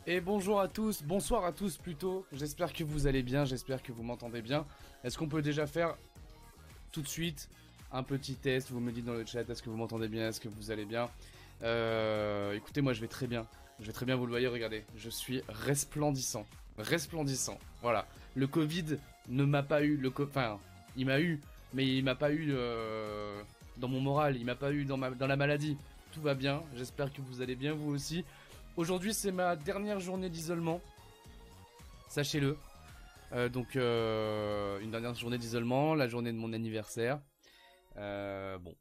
Et bonjour à tous, bonsoir à tous plutôt, j'espère que vous allez bien, j'espère que vous m'entendez bien. Est-ce qu'on peut déjà faire tout de suite un petit test, vous me dites dans le chat, est-ce que vous m'entendez bien, est-ce que vous allez bien? Écoutez, moi je vais très bien, vous le voyez, regardez, je suis resplendissant, voilà. Le Covid ne m'a pas eu, enfin, il m'a eu, mais il m'a pas eu dans mon moral, il m'a pas eu dans la maladie. Tout va bien, j'espère que vous allez bien vous aussi. Aujourd'hui, c'est ma dernière journée d'isolement. Sachez-le. Donc, une dernière journée d'isolement, la journée de mon anniversaire. Bon,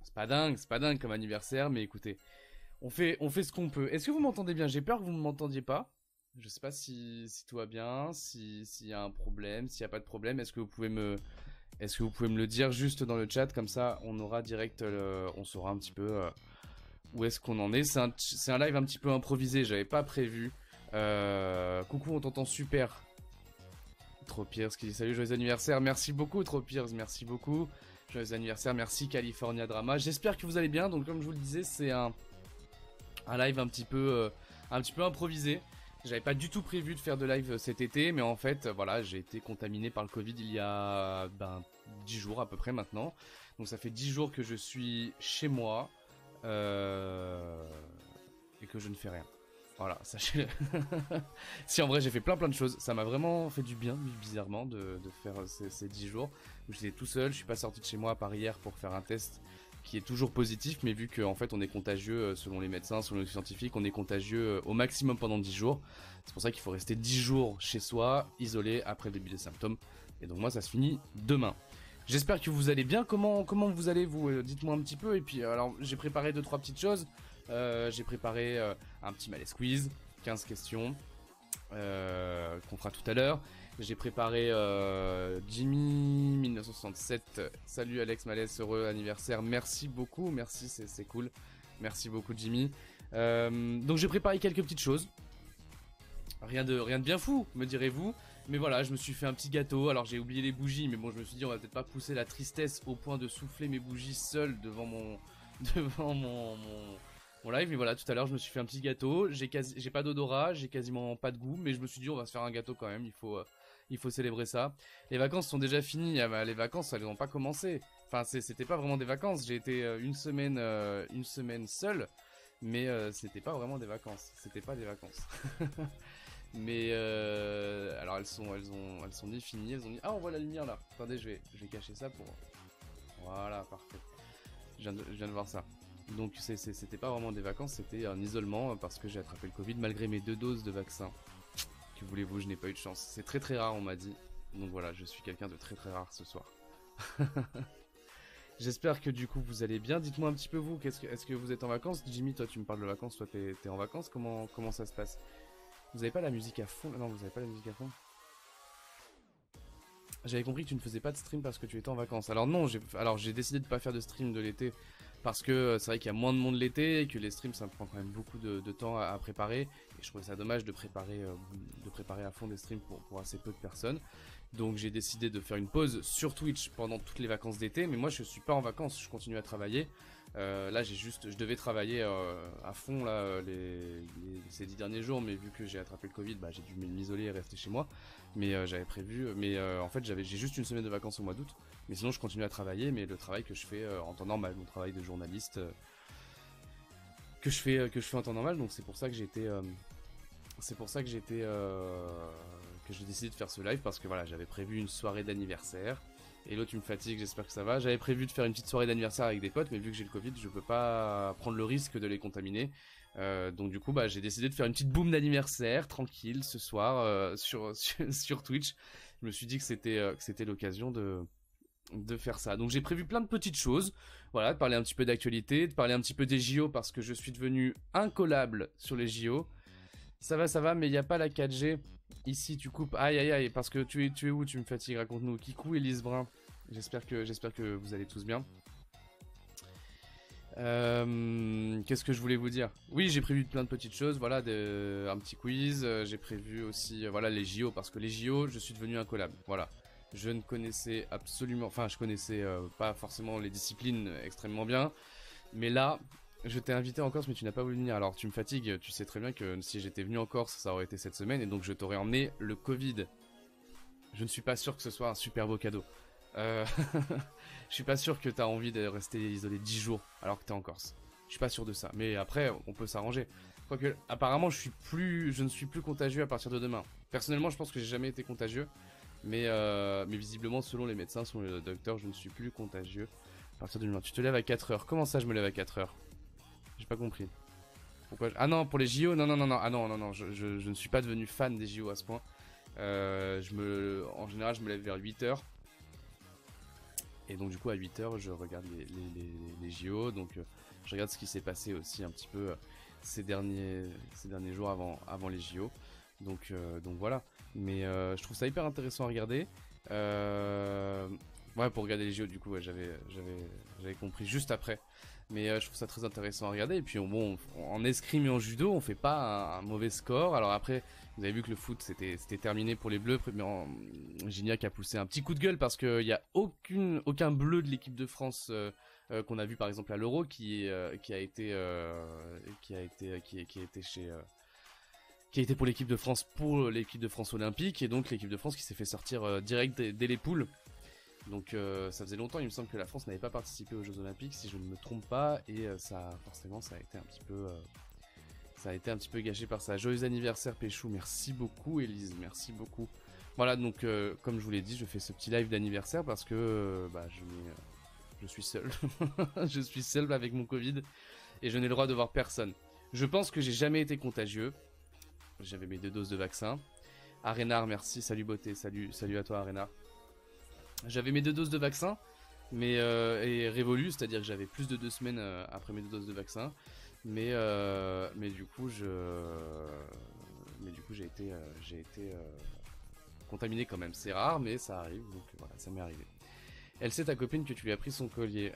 c'est pas dingue comme anniversaire, mais écoutez, on fait ce qu'on peut. Est-ce que vous m'entendez bien? J'ai peur que vous ne m'entendiez pas. Je sais pas si tout va bien, s'il y a un problème, s'il n'y a pas de problème. Est-ce que vous pouvez me le dire juste dans le chat, comme ça, on aura direct, on saura un petit peu. Où est-ce qu'on en est? C'est un live un petit peu improvisé, j'avais pas prévu. Coucou, on t'entend super. Tropiers qui dit salut, joyeux anniversaire. Merci beaucoup Tropiers, merci beaucoup. Joyeux anniversaire, merci California Drama. J'espère que vous allez bien. Donc comme je vous le disais, c'est un live un petit peu improvisé. J'avais pas du tout prévu de faire de live cet été, mais en fait, voilà, j'ai été contaminé par le Covid il y a 10 jours à peu près maintenant. Donc ça fait 10 jours que je suis chez moi. Et que je ne fais rien. Voilà, sachez-le. Si en vrai j'ai fait plein de choses, ça m'a vraiment fait du bien, bizarrement, de faire ces 10 jours où j'étais tout seul, je suis pas sorti de chez moi à part hier pour faire un test qui est toujours positif, mais vu qu'en fait on est contagieux selon les médecins, selon les scientifiques, on est contagieux au maximum pendant 10 jours. C'est pour ça qu'il faut rester 10 jours chez soi, isolé après le début des symptômes. Et donc moi ça se finit demain. J'espère que vous allez bien. Comment vous allez vous dites-moi un petit peu. Et puis alors j'ai préparé 2-3 petites choses. J'ai préparé un petit malaise quiz, 15 questions qu'on fera tout à l'heure. J'ai préparé Jimmy 1967. Salut Alex Malaise, heureux anniversaire. Merci beaucoup, merci, c'est cool. Merci beaucoup Jimmy. Donc j'ai préparé quelques petites choses. Rien de bien fou, me direz-vous. Mais voilà, je me suis fait un petit gâteau. Alors j'ai oublié les bougies, mais bon, je me suis dit on va peut-être pas pousser la tristesse au point de souffler mes bougies seul devant mon live. Mais voilà, tout à l'heure je me suis fait un petit gâteau. J'ai pas d'odorat, j'ai quasiment pas de goût, mais je me suis dit on va se faire un gâteau quand même. Il faut célébrer ça. Les vacances sont déjà finies. Les vacances elles n'ont pas commencé. Enfin c'était pas vraiment des vacances. J'ai été une semaine seul, mais c'était pas vraiment des vacances. C'était pas des vacances. Mais alors elles sont ni finies, elles ont mis... Ah, on voit la lumière là. Attendez, je vais cacher ça pour... Voilà, parfait. Je viens de voir ça. Donc c'était pas vraiment des vacances, c'était un isolement parce que j'ai attrapé le Covid malgré mes 2 doses de vaccin. Que voulez-vous, je n'ai pas eu de chance. C'est très très rare, on m'a dit. Donc voilà, je suis quelqu'un de très très rare ce soir. J'espère que du coup vous allez bien. Dites-moi un petit peu vous, est-ce que vous êtes en vacances? Jimmy, toi tu me parles de vacances, toi t'es en vacances, comment ça se passe? Vous avez pas la musique à fond? Non, vous avez pas la musique à fond? J'avais compris que tu ne faisais pas de stream parce que tu étais en vacances. Alors non, j'ai décidé de pas faire de stream de l'été parce que c'est vrai qu'il y a moins de monde l'été et que les streams ça me prend quand même beaucoup de temps à préparer. Et je trouvais ça dommage de préparer à fond des streams pour assez peu de personnes. Donc j'ai décidé de faire une pause sur Twitch pendant toutes les vacances d'été. Mais moi je suis pas en vacances, je continue à travailler. Là je devais travailler à fond là ces 10 derniers jours, mais vu que j'ai attrapé le Covid, j'ai dû m'isoler et rester chez moi. Mais j'avais prévu, en fait j'ai juste une semaine de vacances au mois d'août. Mais sinon je continue à travailler, mais le travail que je fais en temps normal, mon travail de journaliste que je fais en temps normal. Donc c'est pour ça que j'étais j'ai décidé de faire ce live parce que voilà, j'avais prévu une soirée d'anniversaire. Et l'autre, tu me fatigues, j'espère que ça va. J'avais prévu de faire une petite soirée d'anniversaire avec des potes, mais vu que j'ai le Covid, je peux pas prendre le risque de les contaminer. Donc du coup, bah, j'ai décidé de faire une petite boum d'anniversaire, tranquille, ce soir, sur Twitch. Je me suis dit que c'était l'occasion de faire ça. Donc j'ai prévu plein de petites choses. Voilà, de parler un petit peu d'actualité, de parler un petit peu des JO parce que je suis devenu incollable sur les JO. Ça va, mais il n'y a pas la 4G. Ici, tu coupes. Aïe, aïe, aïe, parce que tu es où? Tu me fatigues, raconte-nous. Kikou et Lise Brun. J'espère que vous allez tous bien. Qu'est-ce que je voulais vous dire? Oui, j'ai prévu plein de petites choses. Voilà, un petit quiz. J'ai prévu aussi, voilà, les JO. Parce que les JO, je suis devenu incollable. Voilà. Je ne connaissais absolument... Enfin, je connaissais pas forcément les disciplines extrêmement bien. Mais là... Je t'ai invité en Corse mais tu n'as pas voulu venir. Alors tu me fatigues, tu sais très bien que si j'étais venu en Corse ça aurait été cette semaine et donc je t'aurais emmené le Covid. Je ne suis pas sûr que ce soit un super beau cadeau. Je suis pas sûr que t'as envie de rester isolé 10 jours alors que t'es en Corse. Je suis pas sûr de ça. Mais après on peut s'arranger. Quoique apparemment je ne suis plus contagieux à partir de demain. Personnellement je pense que j'ai jamais été contagieux. Mais visiblement selon les médecins, selon les docteurs, je ne suis plus contagieux à partir de demain. Tu te lèves à 4h. Comment ça je me lève à 4h? J'ai pas compris. Pourquoi Ah non, pour les JO, non. Ah non, je ne suis pas devenu fan des JO à ce point. En général, je me lève vers 8h. Et donc du coup, à 8h, je regarde les JO. Donc je regarde ce qui s'est passé aussi un petit peu ces derniers jours avant les JO. Donc voilà. Mais je trouve ça hyper intéressant à regarder. Ouais, pour regarder les JO, du coup, ouais, j'avais compris juste après. Mais je trouve ça très intéressant à regarder. Et puis, bon, en escrime et en judo, on fait pas un mauvais score. Alors après, vous avez vu que le foot, c'était terminé pour les Bleus. Mais Gignac a poussé un petit coup de gueule parce qu'il n'y a aucun bleu de l'équipe de France qu'on a vu par exemple à l'Euro qui a été pour l'équipe de France olympique. Et donc l'équipe de France qui s'est fait sortir direct dès les poules. Donc ça faisait longtemps, il me semble que la France n'avait pas participé aux Jeux Olympiques, si je ne me trompe pas, et forcément ça a été un petit peu gâché par ça. Joyeux anniversaire Péchou, merci beaucoup Elise, merci beaucoup. Voilà, donc comme je vous l'ai dit, je fais ce petit live d'anniversaire parce que je suis seul, je suis seul avec mon Covid et je n'ai le droit de voir personne. Je pense que j'ai jamais été contagieux, j'avais mes 2 doses de vaccin. Arénard, merci, salut beauté, salut à toi Arénard. J'avais mes 2 doses de vaccin, mais révolu, c'est-à-dire que j'avais plus de 2 semaines après mes 2 doses de vaccin, mais du coup j'ai été contaminé quand même. C'est rare, mais ça arrive, donc voilà, ça m'est arrivé. Elle sait ta copine que tu lui as pris son collier.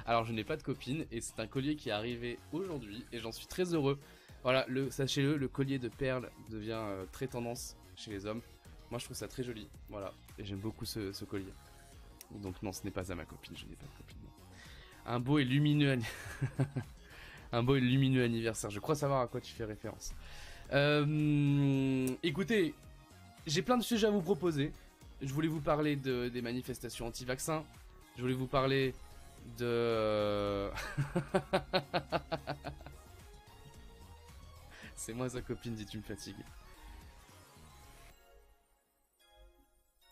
Alors je n'ai pas de copine et c'est un collier qui est arrivé aujourd'hui et j'en suis très heureux. Voilà, sachez-le, le collier de perles devient très tendance chez les hommes. Moi je trouve ça très joli, voilà, et j'aime beaucoup ce collier. Donc non, ce n'est pas à ma copine, je n'ai pas de copine. Non. Un beau et lumineux anniversaire, je crois savoir à quoi tu fais référence. Écoutez, j'ai plein de sujets à vous proposer. Je voulais vous parler des manifestations anti-vaccins. Je voulais vous parler de... C'est moi sa copine, dit tu me fatigues.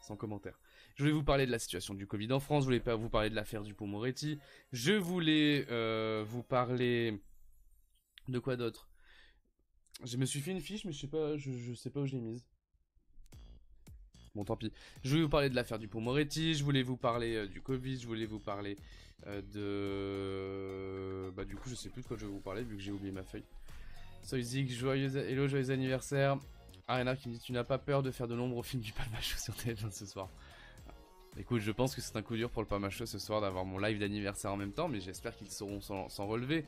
Sans commentaire. Je voulais vous parler de la situation du Covid en France, je voulais pas vous parler de l'affaire Dupond-Moretti, je voulais vous parler de quoi d'autre. Je me suis fait une fiche mais je sais pas où je l'ai mise. Bon tant pis. Je voulais vous parler de l'affaire Dupond-Moretti, je voulais vous parler du Covid, je voulais vous parler de... Bah du coup je sais plus de quoi je vais vous parler vu que j'ai oublié ma feuille. Soyzik, hello, joyeux anniversaire. Arena qui me dit tu n'as pas peur de faire de l'ombre au film du Palmachot sur TF1 ce soir. Écoute, je pense que c'est un coup dur pour le Palmachot ce soir d'avoir mon live d'anniversaire en même temps, mais j'espère qu'ils sauront s'en relever.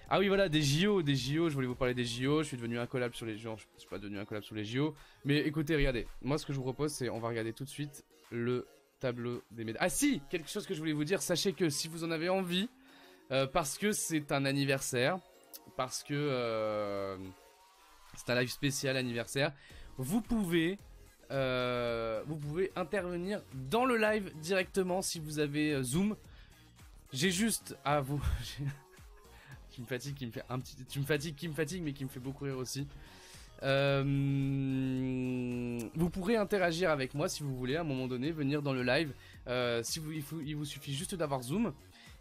Ah oui voilà, des JO, je voulais vous parler des JO, je suis devenu incollable sur les JO, je suis pas devenu incollable sur les JO, mais écoutez, regardez, moi ce que je vous propose c'est, on va regarder tout de suite le tableau des médailles. Ah si, quelque chose que je voulais vous dire, sachez que si vous en avez envie, parce que c'est un anniversaire, parce que c'est un live spécial anniversaire, vous pouvez intervenir dans le live directement si vous avez Zoom. J'ai juste à vous... qui me fatigue, mais qui me fait beaucoup rire aussi. Vous pourrez interagir avec moi si vous voulez à un moment donné, venir dans le live. Il vous suffit juste d'avoir Zoom.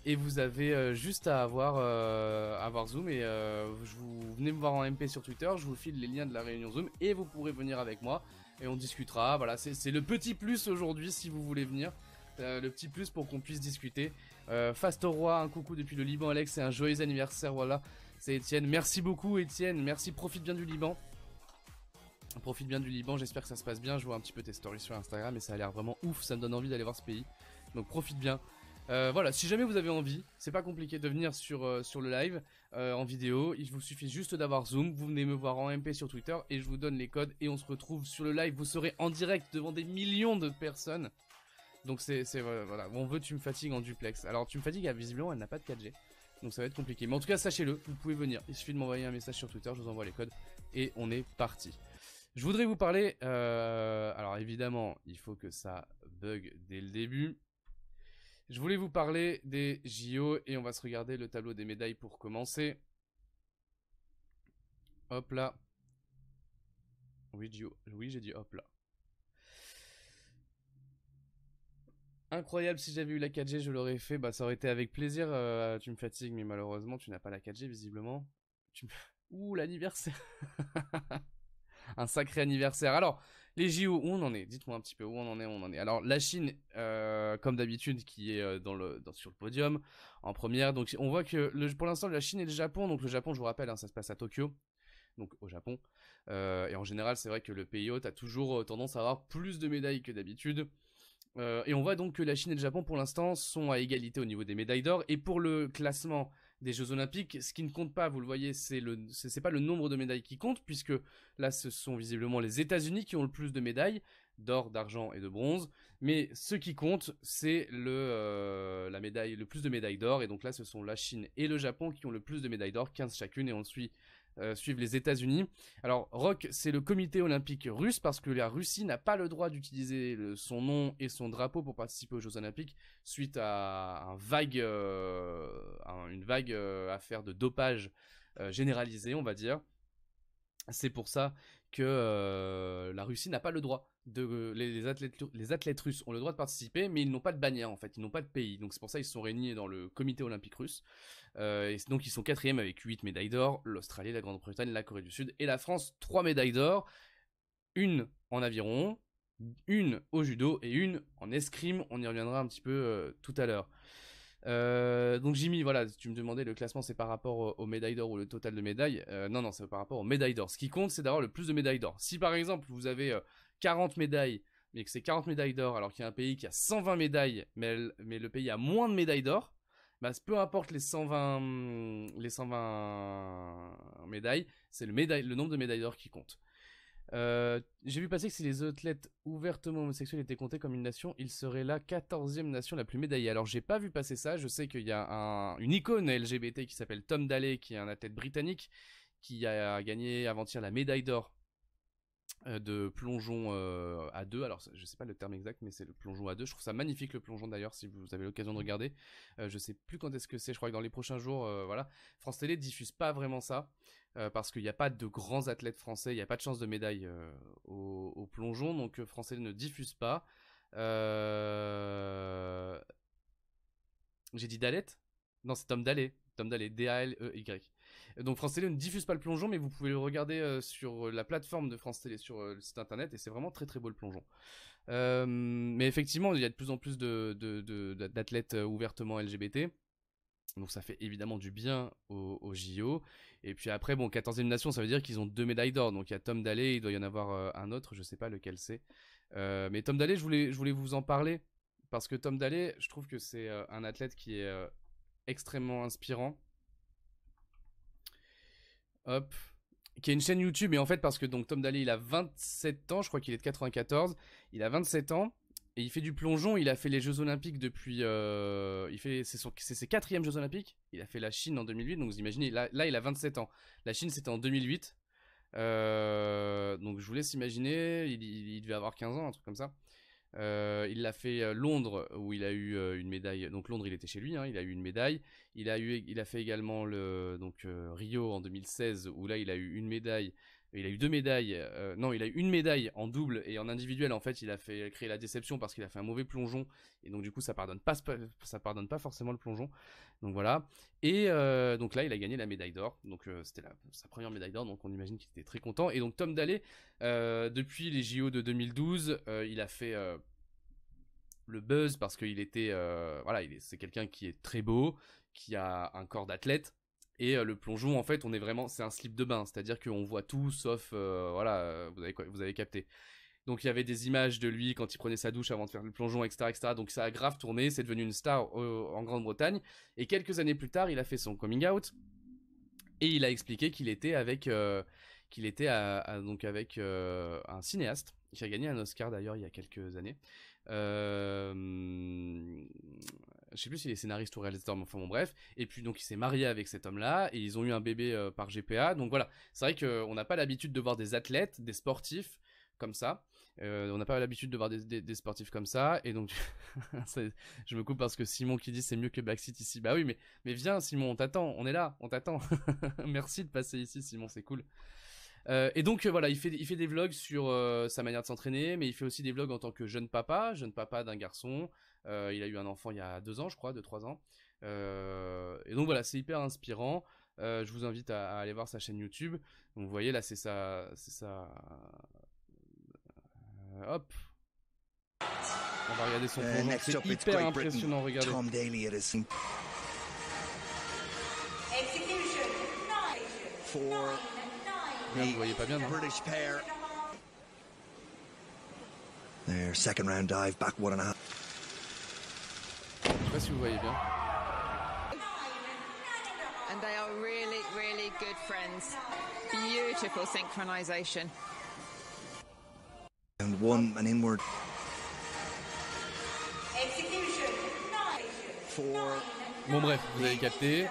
Et vous avez juste à avoir Zoom et vous venez me voir en MP sur Twitter, je vous file les liens de la réunion Zoom et vous pourrez venir avec moi et on discutera. Voilà, c'est le petit plus aujourd'hui si vous voulez venir, le petit plus pour qu'on puisse discuter. Fast au roi, un coucou depuis le Liban Alex et un joyeux anniversaire, voilà, c'est Étienne. Merci beaucoup Étienne, merci, profite bien du Liban. Profite bien du Liban, j'espère que ça se passe bien, je vois un petit peu tes stories sur Instagram et ça a l'air vraiment ouf, ça me donne envie d'aller voir ce pays. Donc profite bien. Voilà, si jamais vous avez envie, c'est pas compliqué de venir sur le live en vidéo, il vous suffit juste d'avoir Zoom, vous venez me voir en MP sur Twitter et je vous donne les codes et on se retrouve sur le live, vous serez en direct devant des millions de personnes. Donc voilà, on veut Tu me fatigues en duplex. Alors Tu me fatigues, visiblement elle n'a pas de 4G, donc ça va être compliqué. Mais en tout cas sachez-le, vous pouvez venir, il suffit de m'envoyer un message sur Twitter, je vous envoie les codes et on est parti. Je voudrais vous parler, alors évidemment il faut que ça bug dès le début. Je voulais vous parler des JO et on va se regarder le tableau des médailles pour commencer. Hop là. Oui, j'ai dit hop là. Incroyable, si j'avais eu la 4G, je l'aurais fait. Bah, ça aurait été avec plaisir. Tu me fatigues, mais malheureusement, tu n'as pas la 4G visiblement. Ouh, l'anniversaire. Un sacré anniversaire. Alors, les JO, où on en est? Dites-moi un petit peu où on en est. Alors, la Chine, comme d'habitude, qui est sur le podium, en première. Donc, on voit que pour l'instant, la Chine et le Japon. Donc, le Japon, je vous rappelle, hein, ça se passe à Tokyo, donc au Japon. Et en général, c'est vrai que le pays hôte a toujours tendance à avoir plus de médailles que d'habitude. Et on voit donc que la Chine et le Japon, pour l'instant, sont à égalité au niveau des médailles d'or. Et pour le classement des Jeux Olympiques, ce qui ne compte pas, vous le voyez, c'est pas le nombre de médailles qui compte, puisque là, ce sont visiblement les États-Unis qui ont le plus de médailles, d'or, d'argent et de bronze. Mais ce qui compte, c'est le plus de médailles d'or. Et donc là, ce sont la Chine et le Japon qui ont le plus de médailles d'or, 15 chacune, et on suivent les États-Unis. Alors, ROC, c'est le comité olympique russe parce que la Russie n'a pas le droit d'utiliser son nom et son drapeau pour participer aux Jeux Olympiques suite à une vague affaire de dopage généralisée, on va dire. C'est pour ça que la Russie n'a pas le droit les athlètes russes ont le droit de participer, mais ils n'ont pas de bannière en fait, ils n'ont pas de pays. Donc c'est pour ça qu'ils sont réunis dans le comité olympique russe. Et donc ils sont 4e avec 8 médailles d'or, l'Australie, la Grande-Bretagne, la Corée du Sud et la France, 3 médailles d'or, une en aviron, une au judo et une en escrime. On y reviendra un petit peu tout à l'heure. Donc Jimmy, voilà, tu me demandais le classement, c'est par rapport aux médailles d'or ou le total de médailles. Non, c'est par rapport aux médailles d'or. Ce qui compte, c'est d'avoir le plus de médailles d'or. Si par exemple vous avez 40 médailles, mais que c'est 40 médailles d'or, alors qu'il y a un pays qui a 120 médailles, mais le pays a moins de médailles d'or, bah, peu importe les 120 médailles, c'est le nombre de médailles d'or qui compte. J'ai vu passer que si les athlètes ouvertement homosexuels étaient comptés comme une nation, ils seraient la 14e nation la plus médaillée. Alors j'ai pas vu passer ça, je sais qu'il y a une icône LGBT qui s'appelle Tom Daley, qui est un athlète britannique, qui a gagné avant-hier la médaille d'or de plongeon à 2. Alors je sais pas le terme exact, mais c'est le plongeon à 2. Je trouve ça magnifique le plongeon d'ailleurs, si vous avez l'occasion de regarder. Je sais plus quand est-ce que c'est, je crois que dans les prochains jours, voilà. France Télé diffuse pas vraiment ça. Parce qu'il n'y a pas de grands athlètes français, il n'y a pas de chance de médaille au plongeon, donc France Télé ne diffuse pas. J'ai dit Dalet? Non, c'est Tom Daley. Tom Daley, D-A-L-E-Y. Donc France Télé ne diffuse pas le plongeon, mais vous pouvez le regarder sur la plateforme de France Télé, sur le site internet, et c'est vraiment très très beau le plongeon. Mais effectivement, il y a de plus en plus d'athlètes ouvertement LGBT. Donc ça fait évidemment du bien aux JO. Et puis après, bon, 14e nation, ça veut dire qu'ils ont 2 médailles d'or. Donc il y a Tom Daley, il doit y en avoir un autre, je sais pas lequel c'est. Mais Tom Daley, je voulais vous en parler. Parce que Tom Daley, je trouve que c'est un athlète qui est extrêmement inspirant. Hop. Qui a une chaîne YouTube. Et en fait, parce que donc Tom Daley, il a 27 ans, je crois qu'il est de 94. Il a 27 ans. Et il fait du plongeon, il a fait les Jeux Olympiques depuis... c'est ses 4e Jeux Olympiques. Il a fait la Chine en 2008, donc vous imaginez, là il a 27 ans. La Chine c'était en 2008. Donc je vous laisse imaginer, il devait avoir 15 ans, un truc comme ça. Il l'a fait Londres, où il a eu une médaille. Donc Londres il était chez lui, hein, il a eu une médaille. Il a fait également Rio en 2016, où là il a eu une médaille. Il a eu 2 médailles, non, il a eu une médaille en double et en individuel. En fait, il a créé la déception parce qu'il a fait un mauvais plongeon et donc du coup, ça pardonne pas forcément le plongeon. Donc voilà. Et donc là, il a gagné la médaille d'or. Donc c'était sa première médaille d'or, donc on imagine qu'il était très content. Et donc Tom Daley, depuis les JO de 2012, il a fait le buzz parce qu'il était, voilà, c'est quelqu'un qui est très beau, qui a un corps d'athlète. Et le plongeon, en fait, c'est un slip de bain, c'est-à-dire qu'on voit tout, sauf, voilà, vous avez capté. Donc il y avait des images de lui quand il prenait sa douche avant de faire le plongeon, etc., etc. Donc ça a grave tourné, c'est devenu une star en Grande-Bretagne. Et quelques années plus tard, il a fait son coming out et il a expliqué qu'il était avec, donc avec un cinéaste qui a gagné un Oscar d'ailleurs il y a quelques années. Je sais plus s'il est scénariste ou réalisateur, mais enfin bon bref. Et puis donc il s'est marié avec cet homme-là et ils ont eu un bébé par GPA. Donc voilà, c'est vrai qu'on n'a pas l'habitude de voir des athlètes, des sportifs comme ça. On n'a pas l'habitude de voir des sportifs comme ça. Et donc je me coupe parce que Simon qui dit c'est mieux que Backseat ici. Bah oui, mais viens Simon, on t'attend, on est là, on t'attend. Merci de passer ici Simon, c'est cool. Et donc voilà, il fait des vlogs sur sa manière de s'entraîner, mais il fait aussi des vlogs en tant que jeune papa d'un garçon. Il a eu un enfant il y a 2 ans, je crois, 2-3 ans. Et donc voilà, c'est hyper inspirant. Je vous invite à aller voir sa chaîne YouTube. Donc vous voyez là, c'est ça. Hop. On va regarder son plongeon. C'est hyper impressionnant, regardez. Tom Daley at his for Vous voyez pas bien, non? British pair. Their second round dive back 1.5. Je sais pas si vous voyez bien. And they are really, really good friends. Beautiful synchronization. And one an inward. For Bon bref, vous avez capté.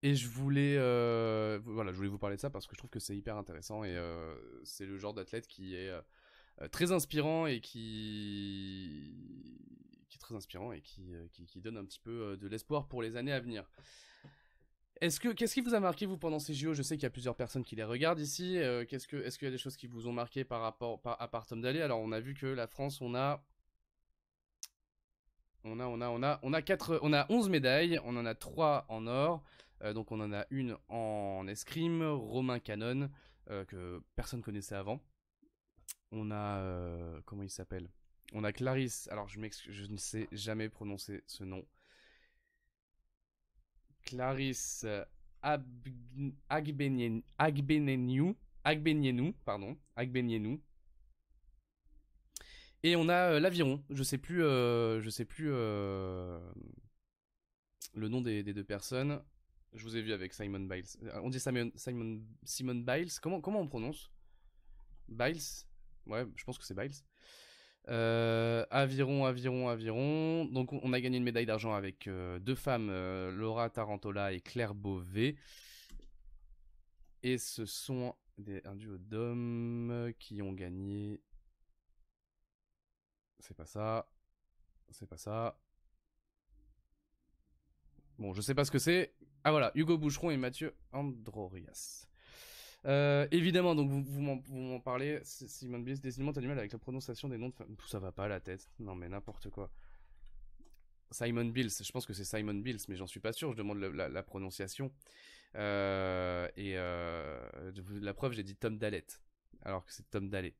Et je voulais vous parler de ça parce que je trouve que c'est hyper intéressant et c'est le genre d'athlète qui est très inspirant et qui est très inspirant et qui donne un petit peu de l'espoir pour les années à venir. Qu'est-ce qui vous a marqué vous pendant ces JO? Je sais qu'il y a plusieurs personnes qui les regardent ici. Est-ce qu'il y a des choses qui vous ont marqué à part Tom Daley? Alors on a vu que la France, on a 11 médailles, on en a 3 en or. Donc on en a une en escrime, Romain Canon, que personne connaissait avant. On a comment il s'appelle? On a Clarisse. Alors je ne sais jamais prononcer ce nom. Clarisse Agbenienou, pardon, Agbenienou. Et on a l'aviron. Je sais plus le nom des 2 personnes. Je vous ai vu avec Simon Biles. On dit Simon Biles. Comment on prononce? Biles? Ouais, je pense que c'est Biles. Aviron. Donc on a gagné une médaille d'argent avec 2 femmes, Laura Tarantola et Claire Beauvais. Et ce sont un duo d'hommes qui ont gagné. C'est pas ça. Bon, je sais pas ce que c'est. Ah voilà, Hugo Boucheron et Mathieu Androrias. Évidemment, donc vous m'en parlez. Simon Biles, décidément, t'as du mal avec la prononciation des noms de femmes. Ça va pas la tête. Non mais n'importe quoi. Simon Biles, je pense que c'est Simon Biles, mais j'en suis pas sûr. Je demande la prononciation. La preuve, j'ai dit Tom Daley, alors que c'est Tom Daley.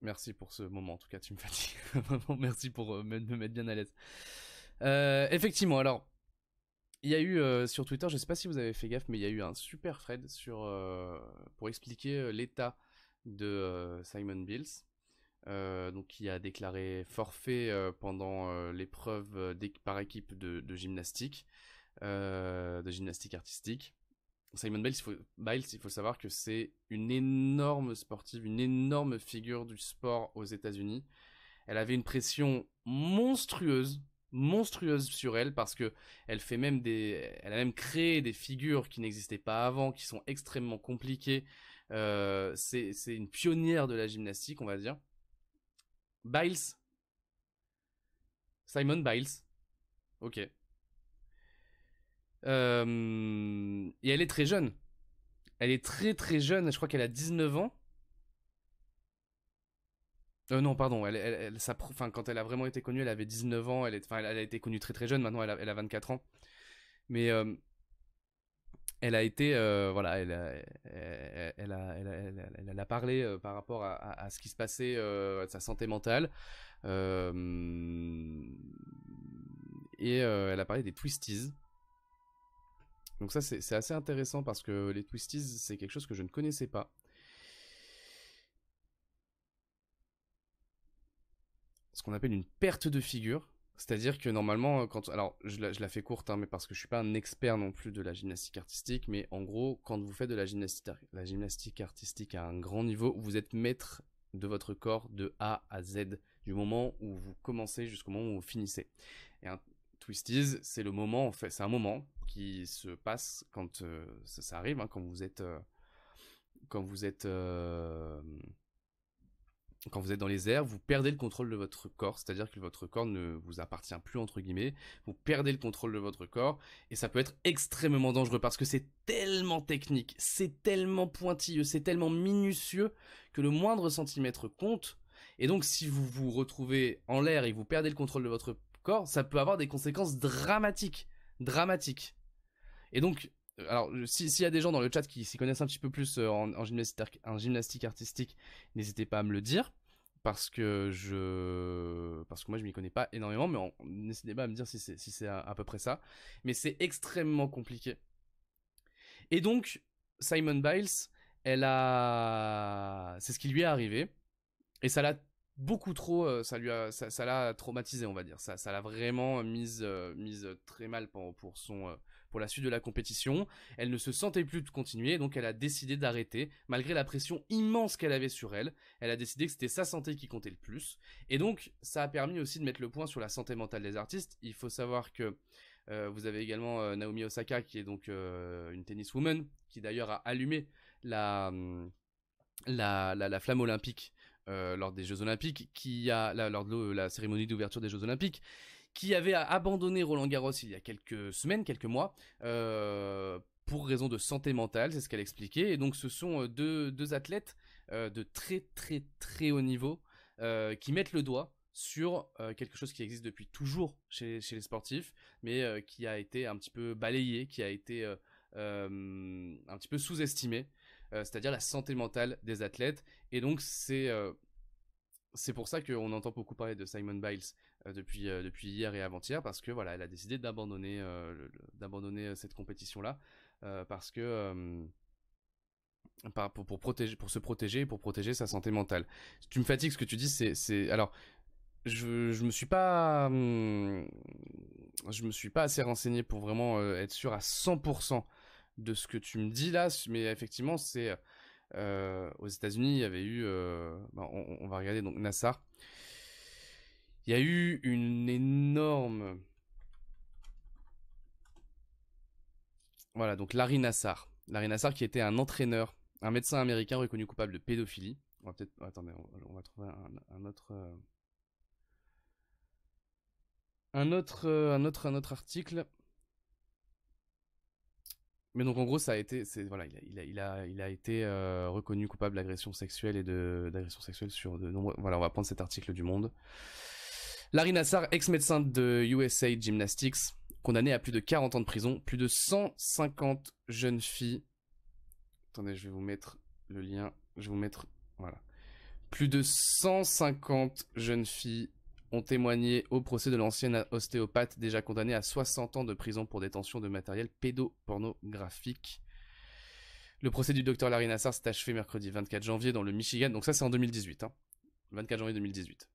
Merci pour ce moment, en tout cas, tu me fatigues. Merci pour me mettre bien à l'aise. Effectivement, alors, il y a eu sur Twitter, je sais pas si vous avez fait gaffe, mais il y a eu un super thread pour expliquer l'état de Simon Biles, donc qui a déclaré forfait pendant l'épreuve par équipe de gymnastique artistique. Simon Biles, il faut savoir que c'est une énorme sportive, une énorme figure du sport aux États-Unis. Elle avait une pression monstrueuse sur elle parce que elle a même créé des figures qui n'existaient pas avant, qui sont extrêmement compliquées. C'est une pionnière de la gymnastique, on va dire. Biles, Simon Biles. Ok. Et elle est très jeune. Elle est très très jeune. Je crois qu'elle a 19 ans. Non, pardon. Quand elle a vraiment été connue, elle avait 19 ans. Elle a été connue très très jeune. Maintenant, elle a 24 ans. Mais elle a été, voilà, elle a parlé par rapport à ce qui se passait, à sa santé mentale. Euh, et elle a parlé des twisties. Donc ça, c'est assez intéressant parce que les twisties, c'est quelque chose que je ne connaissais pas. Ce qu'on appelle une perte de figure. C'est-à-dire que normalement, alors je la fais courte, hein, mais parce que je suis pas un expert non plus de la gymnastique artistique, mais en gros, quand vous faites de la gymnastique artistique à un grand niveau, vous êtes maître de votre corps de A à Z, du moment où vous commencez jusqu'au moment où vous finissez. Et un twisties, c'est le moment, en fait, c'est un moment qui se passe quand ça arrive, hein, quand vous êtes quand vous êtes dans les airs, vous perdez le contrôle de votre corps, c'est-à-dire que votre corps ne vous appartient plus, entre guillemets, vous perdez le contrôle de votre corps, et ça peut être extrêmement dangereux, parce que c'est tellement technique, c'est tellement pointilleux, c'est tellement minutieux, que le moindre centimètre compte, et donc si vous vous retrouvez en l'air et vous perdez le contrôle de votre corps, ça peut avoir des conséquences dramatiques, et donc, alors, s'il y a des gens dans le chat qui s'y connaissent un petit peu plus en gymnastique artistique, n'hésitez pas à me le dire. Parce que moi je m'y connais pas énormément, mais n'hésitez pas à me dire si c'est à peu près ça. Mais c'est extrêmement compliqué. Et donc, Simon Biles, c'est ce qui lui est arrivé. Et ça l'a beaucoup trop, ça l'a traumatisé, on va dire. Ça l'a vraiment mise très mal pour la suite de la compétition. Elle ne se sentait plus de continuer, donc elle a décidé d'arrêter, malgré la pression immense qu'elle avait sur elle. Elle a décidé que c'était sa santé qui comptait le plus. Et donc, ça a permis aussi de mettre le point sur la santé mentale des artistes. Il faut savoir que vous avez également Naomi Osaka, qui est donc une tenniswoman, qui d'ailleurs a allumé la flamme olympique lors des Jeux Olympiques, lors de la cérémonie d'ouverture des Jeux Olympiques, qui avait abandonné Roland Garros il y a quelques semaines, quelques mois, pour raison de santé mentale, c'est ce qu'elle expliquait. Et donc ce sont deux athlètes de très très très haut niveau qui mettent le doigt sur quelque chose qui existe depuis toujours chez les sportifs, mais qui a été un petit peu balayé, qui a été un petit peu sous-estimé, c'est-à-dire la santé mentale des athlètes. Et donc c'est pour ça qu'on entend beaucoup parler de Simon Biles depuis hier et avant-hier, parce que voilà, elle a décidé d'abandonner cette compétition-là, parce que pour se protéger, pour protéger sa santé mentale. Tu me fatigues ce que tu dis, alors je me suis pas assez renseigné pour vraiment être sûr à 100% de ce que tu me dis là, mais effectivement c'est aux États-Unis, il y avait eu, on va regarder donc Nassar. Il y a eu une énorme, voilà, donc Larry Nassar qui était un entraîneur, un médecin américain reconnu coupable de pédophilie. On va peut-être, attendez, on va trouver un autre article. Mais donc en gros ça a été, voilà, il a été reconnu coupable d'agression sexuelle et d'agression sexuelle sur de nombreux. Voilà, on va prendre cet article du Monde. Larry Nassar, ex-médecin de USA Gymnastics, condamné à plus de 40 ans de prison, plus de 150 jeunes filles. Attendez, je vais vous mettre le lien. Je vais vous mettre, voilà. Plus de 150 jeunes filles ont témoigné au procès de l'ancienne ostéopathe déjà condamnée à 60 ans de prison pour détention de matériel pédopornographique. Le procès du docteur Larry Nassar s'est achevé mercredi 24 janvier dans le Michigan. Donc ça c'est en 2018, hein. 24 janvier 2018.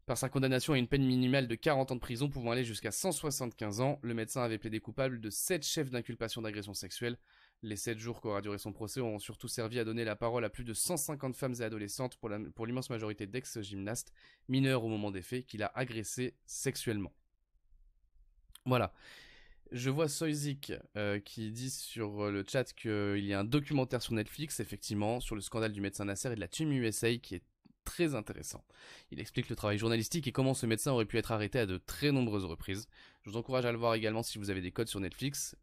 Par sa condamnation à une peine minimale de 40 ans de prison pouvant aller jusqu'à 175 ans, le médecin avait plaidé coupable de 7 chefs d'inculpation d'agression sexuelle. Les 7 jours qu'aura duré son procès ont surtout servi à donner la parole à plus de 150 femmes et adolescentes, pour l'immense majorité d'ex-gymnastes mineurs au moment des faits, qu'il a agressés sexuellement. Voilà. Je vois Soyzik qui dit sur le chat qu'il y a un documentaire sur Netflix, effectivement, sur le scandale du médecin Nasser et de la Team USA qui est très intéressant. Il explique le travail journalistique et comment ce médecin aurait pu être arrêté à de très nombreuses reprises. Je vous encourage à le voir également si vous avez des codes sur Netflix.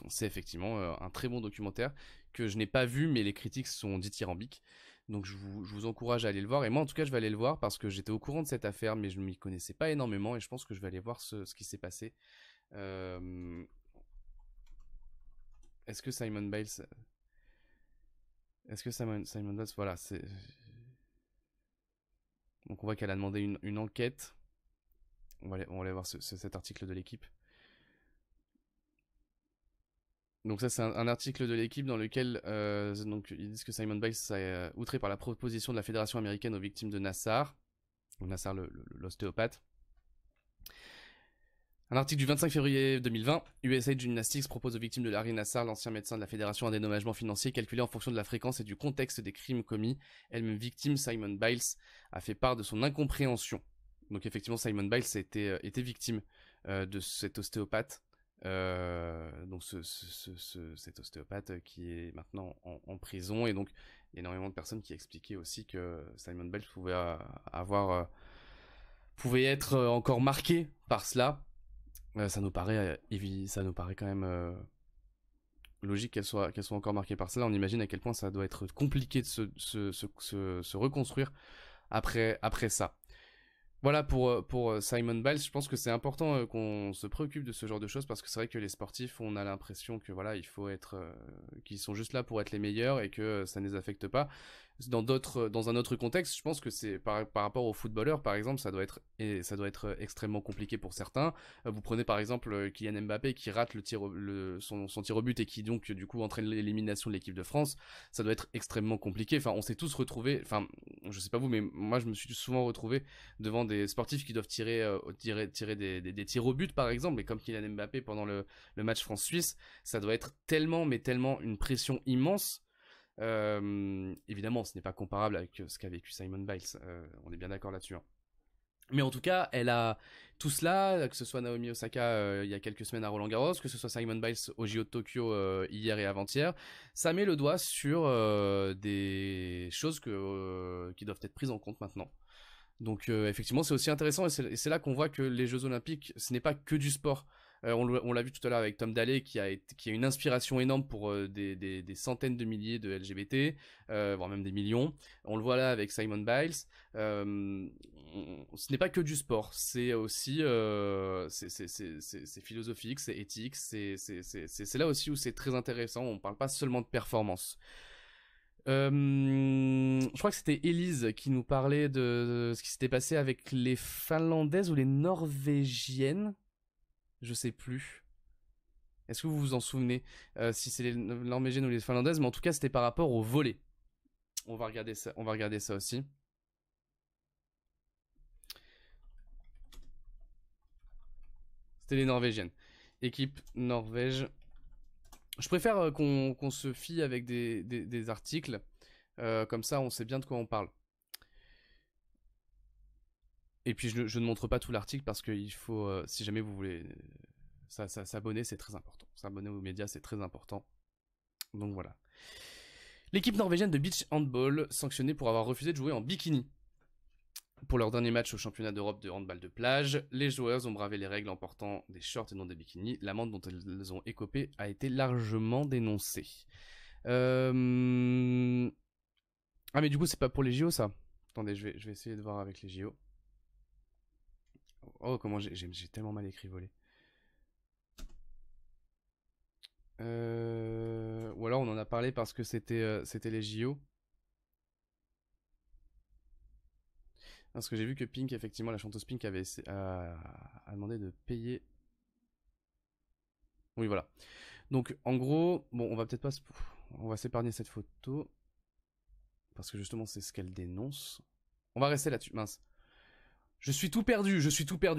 C'est effectivement un très bon documentaire que je n'ai pas vu, mais les critiques sont dithyrambiques. Donc je vous encourage à aller le voir. Et moi en tout cas je vais aller le voir parce que j'étais au courant de cette affaire, mais je ne m'y connaissais pas énormément et je pense que je vais aller voir ce qui s'est passé. Est-ce que Simone Biles... Est-ce que Simone Biles... Voilà, c'est... Donc on voit qu'elle a demandé une enquête. On va aller voir cet article de l'équipe. Donc ça c'est un article de l'équipe dans lequel donc, ils disent que Simone Biles est outré par la proposition de la Fédération américaine aux victimes de Nassar. Ou Nassar l'ostéopathe. Un article du 25 février 2020, USA Gymnastics propose aux victimes de Larry Nassar, l'ancien médecin de la Fédération, un dédommagement financier calculé en fonction de la fréquence et du contexte des crimes commis. Elle-même victime, Simone Biles a fait part de son incompréhension. Donc effectivement, Simone Biles était victime de cet ostéopathe. Donc cet ostéopathe qui est maintenant en prison. Et donc il y a énormément de personnes qui expliquaient aussi que Simone Biles pouvait être encore marqué par cela. Ça nous paraît quand même logique qu'elle soit encore marquée par cela. On imagine à quel point ça doit être compliqué de se reconstruire après ça. Voilà pour Simone Biles. Je pense que c'est important qu'on se préoccupe de ce genre de choses parce que c'est vrai que les sportifs, on a l'impression que voilà, il faut être, qu'ils sont juste là pour être les meilleurs et que ça ne les affecte pas. Dans un autre contexte, je pense que c'est par rapport aux footballeurs, par exemple, ça doit être extrêmement compliqué pour certains. Vous prenez par exemple Kylian Mbappé qui rate son tir au but et qui donc du coup entraîne l'élimination de l'équipe de France. Ça doit être extrêmement compliqué. Enfin, on s'est tous retrouvés. Enfin, je sais pas vous, mais moi je me suis souvent retrouvé devant des sportifs qui doivent tirer des tirs au but par exemple, mais comme Kylian Mbappé pendant le match France-Suisse, ça doit être tellement une pression immense. Évidemment ce n'est pas comparable avec ce qu'a vécu Simone Biles, on est bien d'accord là-dessus, hein. Mais en tout cas elle a tout cela, que ce soit Naomi Osaka il y a quelques semaines à Roland Garros, que ce soit Simone Biles au JO de Tokyo hier et avant-hier, ça met le doigt sur des choses qui doivent être prises en compte maintenant. Donc effectivement c'est aussi intéressant et c'est là qu'on voit que les Jeux Olympiques ce n'est pas que du sport. On l'a vu tout à l'heure avec Tom Daley qui a une inspiration énorme pour des centaines de milliers de LGBT, voire même des millions. On le voit là avec Simone Biles. Ce n'est pas que du sport, c'est aussi c'est philosophique, c'est éthique, c'est là aussi où c'est très intéressant. On parle pas seulement de performance. Je crois que c'était Élise qui nous parlait de ce qui s'était passé avec les Finlandaises ou les Norvégiennes. Je sais plus. Est-ce que vous vous en souvenez si c'est les Norvégiennes ou les Finlandaises, mais en tout cas c'était par rapport au volley. On va regarder ça aussi. C'était les Norvégiennes. Équipe Norvège. Je préfère qu'on se fie avec des articles. Comme ça on sait bien de quoi on parle. Et puis je ne montre pas tout l'article parce qu'il faut, si jamais vous voulez s'abonner, c'est très important. S'abonner aux médias, c'est très important. Donc voilà. L'équipe norvégienne de beach handball sanctionnée pour avoir refusé de jouer en bikini. Pour leur dernier match au championnat d'Europe de handball de plage, les joueurs ont bravé les règles en portant des shorts et non des bikinis. L'amende dont elles ont écopé a été largement dénoncée. Ah mais du coup c'est pas pour les JO ça. Attendez, je vais essayer de voir avec les JO. Oh, comment j'ai tellement mal écrit voler. Ou alors on en a parlé parce que c'était les JO. Parce que j'ai vu que Pink, effectivement, la chanteuse Pink a demandé de payer. Oui, voilà. Donc en gros, bon, on va peut-être pas on va s'épargner cette photo. Parce que justement c'est ce qu'elle dénonce. On va rester là-dessus, mince. Je suis tout perdu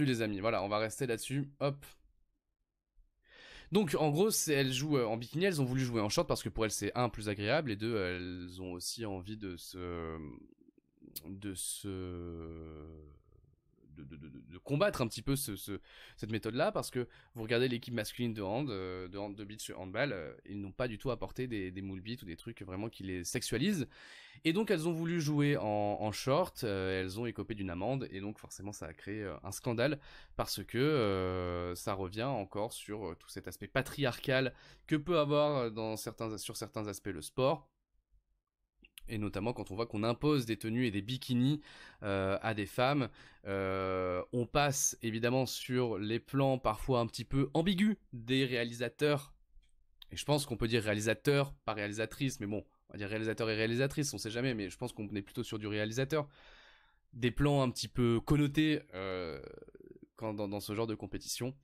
les amis. Voilà, on va rester là-dessus. Hop. Donc en gros, elles jouent en bikini, elles ont voulu jouer en short parce que pour elles c'est un plus agréable et deux, elles ont aussi envie de de combattre un petit peu cette méthode-là, parce que vous regardez l'équipe masculine de beach handball, ils n'ont pas du tout apporté des moules beats ou des trucs vraiment qui les sexualisent. Et donc elles ont voulu jouer en short, elles ont écopé d'une amende, et donc forcément ça a créé un scandale, parce que ça revient encore sur tout cet aspect patriarcal que peut avoir sur certains aspects le sport. Et notamment quand on voit qu'on impose des tenues et des bikinis à des femmes. On passe évidemment sur les plans parfois un petit peu ambigus des réalisateurs. Et je pense qu'on peut dire réalisateur, pas réalisatrice, mais bon, on va dire réalisateur et réalisatrice, on sait jamais, mais je pense qu'on est plutôt sur du réalisateur. Des plans un petit peu connotés dans ce genre de compétition.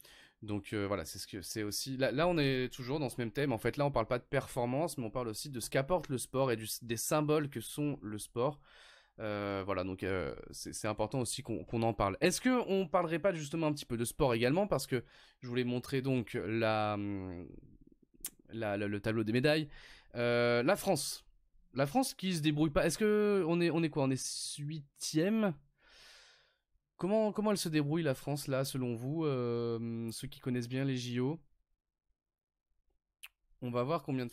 Donc voilà, c'est ce que c'est aussi. Là, on est toujours dans ce même thème. En fait, là, on parle pas de performance, mais on parle aussi de ce qu'apporte le sport et des symboles que sont le sport. Voilà, donc c'est important aussi qu'on en parle. Est-ce que on parlerait pas justement un petit peu de sport également, parce que je voulais montrer donc le tableau des médailles. La France qui se débrouille pas. Est-ce que on est quoi? On est 8e. Comment elle se débrouille la France là, selon vous, ceux qui connaissent bien les JO? On va voir combien de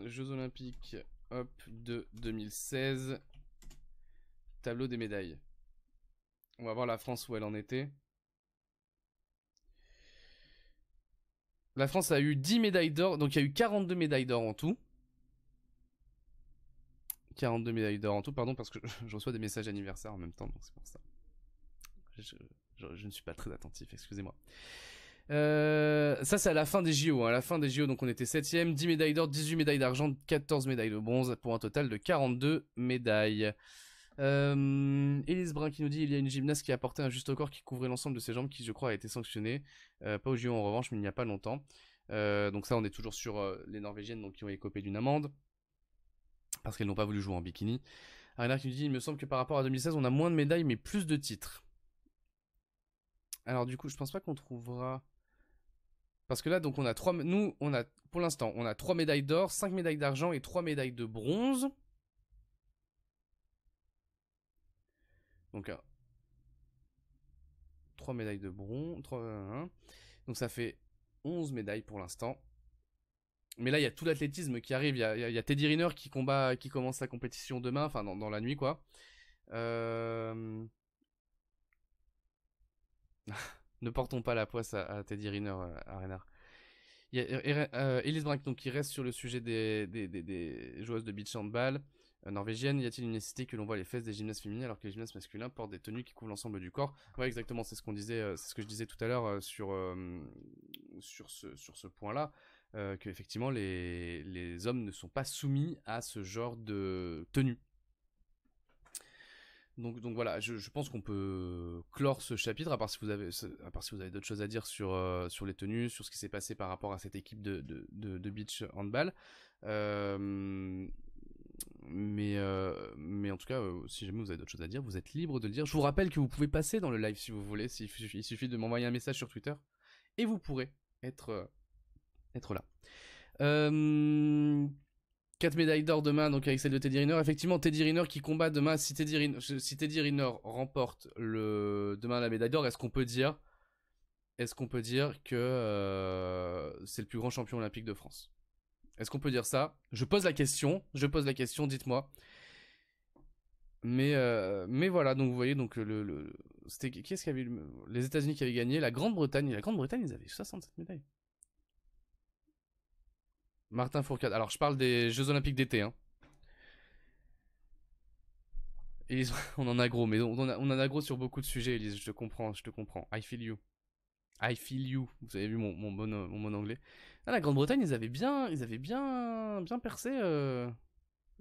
Jeux Olympiques, hop, de 2016. Tableau des médailles. On va voir la France où elle en était. La France a eu 10 médailles d'or, donc il y a eu 42 médailles d'or en tout. 42 médailles d'or en tout, pardon, parce que je reçois des messages anniversaires en même temps, donc c'est pour ça. Je ne suis pas très attentif, excusez-moi. Ça c'est à la fin des JO, hein. À la fin des JO, donc on était 7ème, 10 médailles d'or, 18 médailles d'argent, 14 médailles de bronze, pour un total de 42 médailles. Élise Brun qui nous dit: il y a une gymnaste qui a porté un juste au corps qui couvrait l'ensemble de ses jambes, qui je crois a été sanctionnée, pas aux JO en revanche, mais il n'y a pas longtemps. Donc ça on est toujours sur les Norvégiennes, donc, qui ont écopé d'une amende parce qu'elles n'ont pas voulu jouer en bikini. Arena qui nous dit: il me semble que par rapport à 2016 on a moins de médailles mais plus de titres. Alors du coup je pense pas qu'on trouvera, parce que là donc on a pour l'instant on a 3 médailles d'or, 5 médailles d'argent et 3 médailles de bronze. Donc 3 médailles de bronze, 3, donc ça fait 11 médailles pour l'instant. Mais là il y a tout l'athlétisme qui arrive, il y a Teddy Riner qui commence sa compétition demain, enfin dans la nuit quoi. Ne portons pas la poisse à Teddy Riner, Arena. Il y a Elise Brink donc, qui reste sur le sujet des joueuses de beach handball norvégiennes. Y a-t-il une nécessité que l'on voit les fesses des gymnastes féminines alors que les gymnastes masculins portent des tenues qui couvrent l'ensemble du corps? Ouais, exactement, c'est ce qu'on disait, c'est ce que je disais tout à l'heure sur ce point-là, que effectivement les hommes ne sont pas soumis à ce genre de tenue. Donc voilà, je pense qu'on peut clore ce chapitre, à part si vous avez d'autres choses à dire sur les tenues, sur ce qui s'est passé par rapport à cette équipe de beach handball. Mais en tout cas, si jamais vous avez d'autres choses à dire, vous êtes libre de le dire. Je vous rappelle que vous pouvez passer dans le live si vous voulez. Il suffit de m'envoyer un message sur Twitter et vous pourrez être là. 4 médailles d'or demain, donc avec celle de Teddy Riner. Effectivement, Teddy Riner qui combat demain. Si Teddy Riner remporte demain la médaille d'or, est-ce qu'on peut dire que c'est le plus grand champion olympique de France? Est-ce qu'on peut dire ça? Je pose la question, dites-moi. Mais voilà, donc vous voyez, donc c'était qui est-ce qui avait les États-Unis qui avaient gagné, la Grande-Bretagne, ils avaient 67 médailles. Martin Fourcade. Alors je parle des Jeux Olympiques d'été, hein. Elise, on en a gros, mais on en a gros sur beaucoup de sujets, Elise, je te comprends. I feel you. Vous avez vu mon bon anglais. Ah, la Grande-Bretagne, ils avaient bien percé. Là,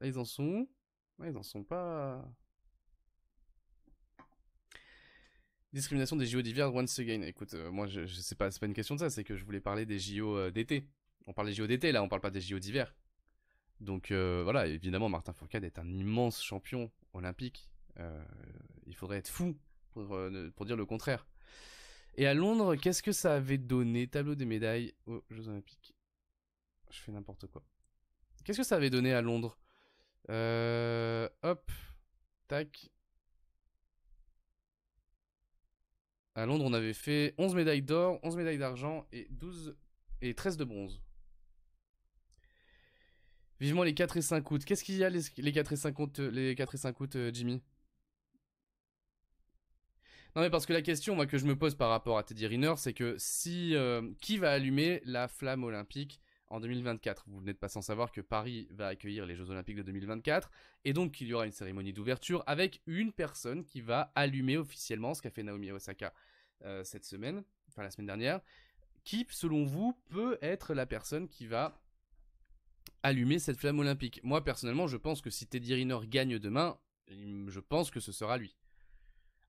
ils en sont où? Ouais, ils en sont pas. Discrimination des JO d'hiver once again. Écoute, moi, je sais pas, c'est pas une question de ça, c'est que je voulais parler des JO d'été. On parle des JO d'été, là, on parle pas des JO d'hiver. Donc voilà, évidemment, Martin Fourcade est un immense champion olympique. Il faudrait être fou pour dire le contraire. Et à Londres, qu'est-ce que ça avait donné? Tableau des médailles aux Jeux Olympiques. Je fais n'importe quoi. Qu'est-ce que ça avait donné à Londres? Hop. Tac. À Londres, on avait fait 11 médailles d'or, 11 médailles d'argent et 12 et 13 de bronze. Vivement les 4 et 5 août. Qu'est-ce qu'il y a les 4 et 5 août, Jimmy? Non mais parce que la question moi que je me pose par rapport à Teddy Riner, c'est que si qui va allumer la flamme olympique en 2024? Vous n'êtes pas sans savoir que Paris va accueillir les Jeux Olympiques de 2024 et donc il y aura une cérémonie d'ouverture avec une personne qui va allumer officiellement, ce qu'a fait Naomi Osaka cette semaine, enfin la semaine dernière, qui selon vous peut être la personne qui va allumer cette flamme olympique? Moi personnellement je pense que si Teddy Riner gagne demain, je pense que ce sera lui.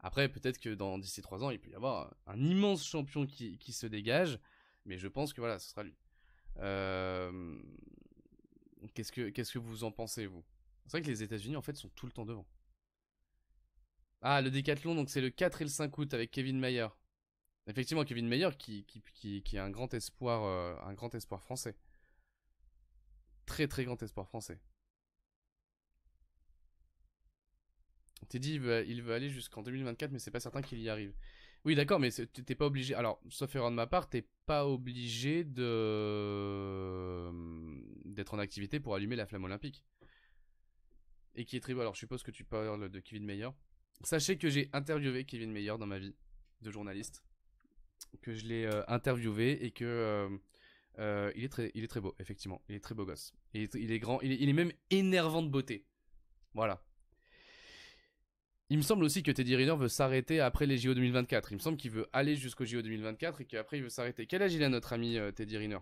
Après, peut-être que d'ici 3 ans, il peut y avoir un immense champion qui se dégage, mais je pense que voilà, ce sera lui. Qu'est-ce que vous en pensez, vous? C'est vrai que les États-Unis, en fait, sont tout le temps devant. Ah, le décathlon, donc c'est le 4 et le 5 août avec Kevin Mayer. Effectivement, Kevin Mayer qui est un grand espoir français. Très très grand espoir français. Teddy, il veut aller jusqu'en 2024, mais c'est pas certain qu'il y arrive. Oui, d'accord, mais t'es pas obligé. Alors, sauf erreur de ma part, t'es pas obligé d'être en activité pour allumer la flamme olympique. Et qui est très beau. Alors, je suppose que tu parles de Kevin Mayer. Sachez que j'ai interviewé Kevin Mayer dans ma vie de journaliste. Que je l'ai interviewé et que il est très beau, effectivement. Il est très beau gosse. Il est grand. Il est même énervant de beauté. Voilà. Il me semble aussi que Teddy Riner veut s'arrêter après les JO 2024. Il me semble qu'il veut aller jusqu'aux JO 2024 et qu'après il veut s'arrêter. Quel âge il a notre ami Teddy Riner?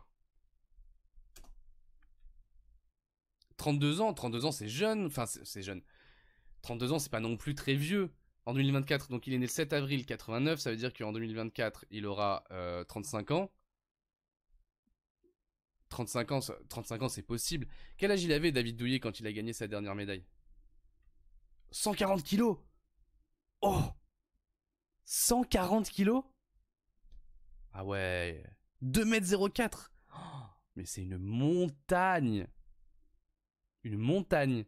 32 ans. 32 ans c'est jeune. Enfin c'est jeune. 32 ans c'est pas non plus très vieux. En 2024, donc il est né le 7 avril 89. Ça veut dire qu'en 2024 il aura 35 ans. 35 ans c'est possible. Quel âge il avait David Douillet quand il a gagné sa dernière médaille? 140 kilos. Oh, 140 kilos? Ah ouais. 2,04 m. Oh, mais c'est une montagne. Une montagne.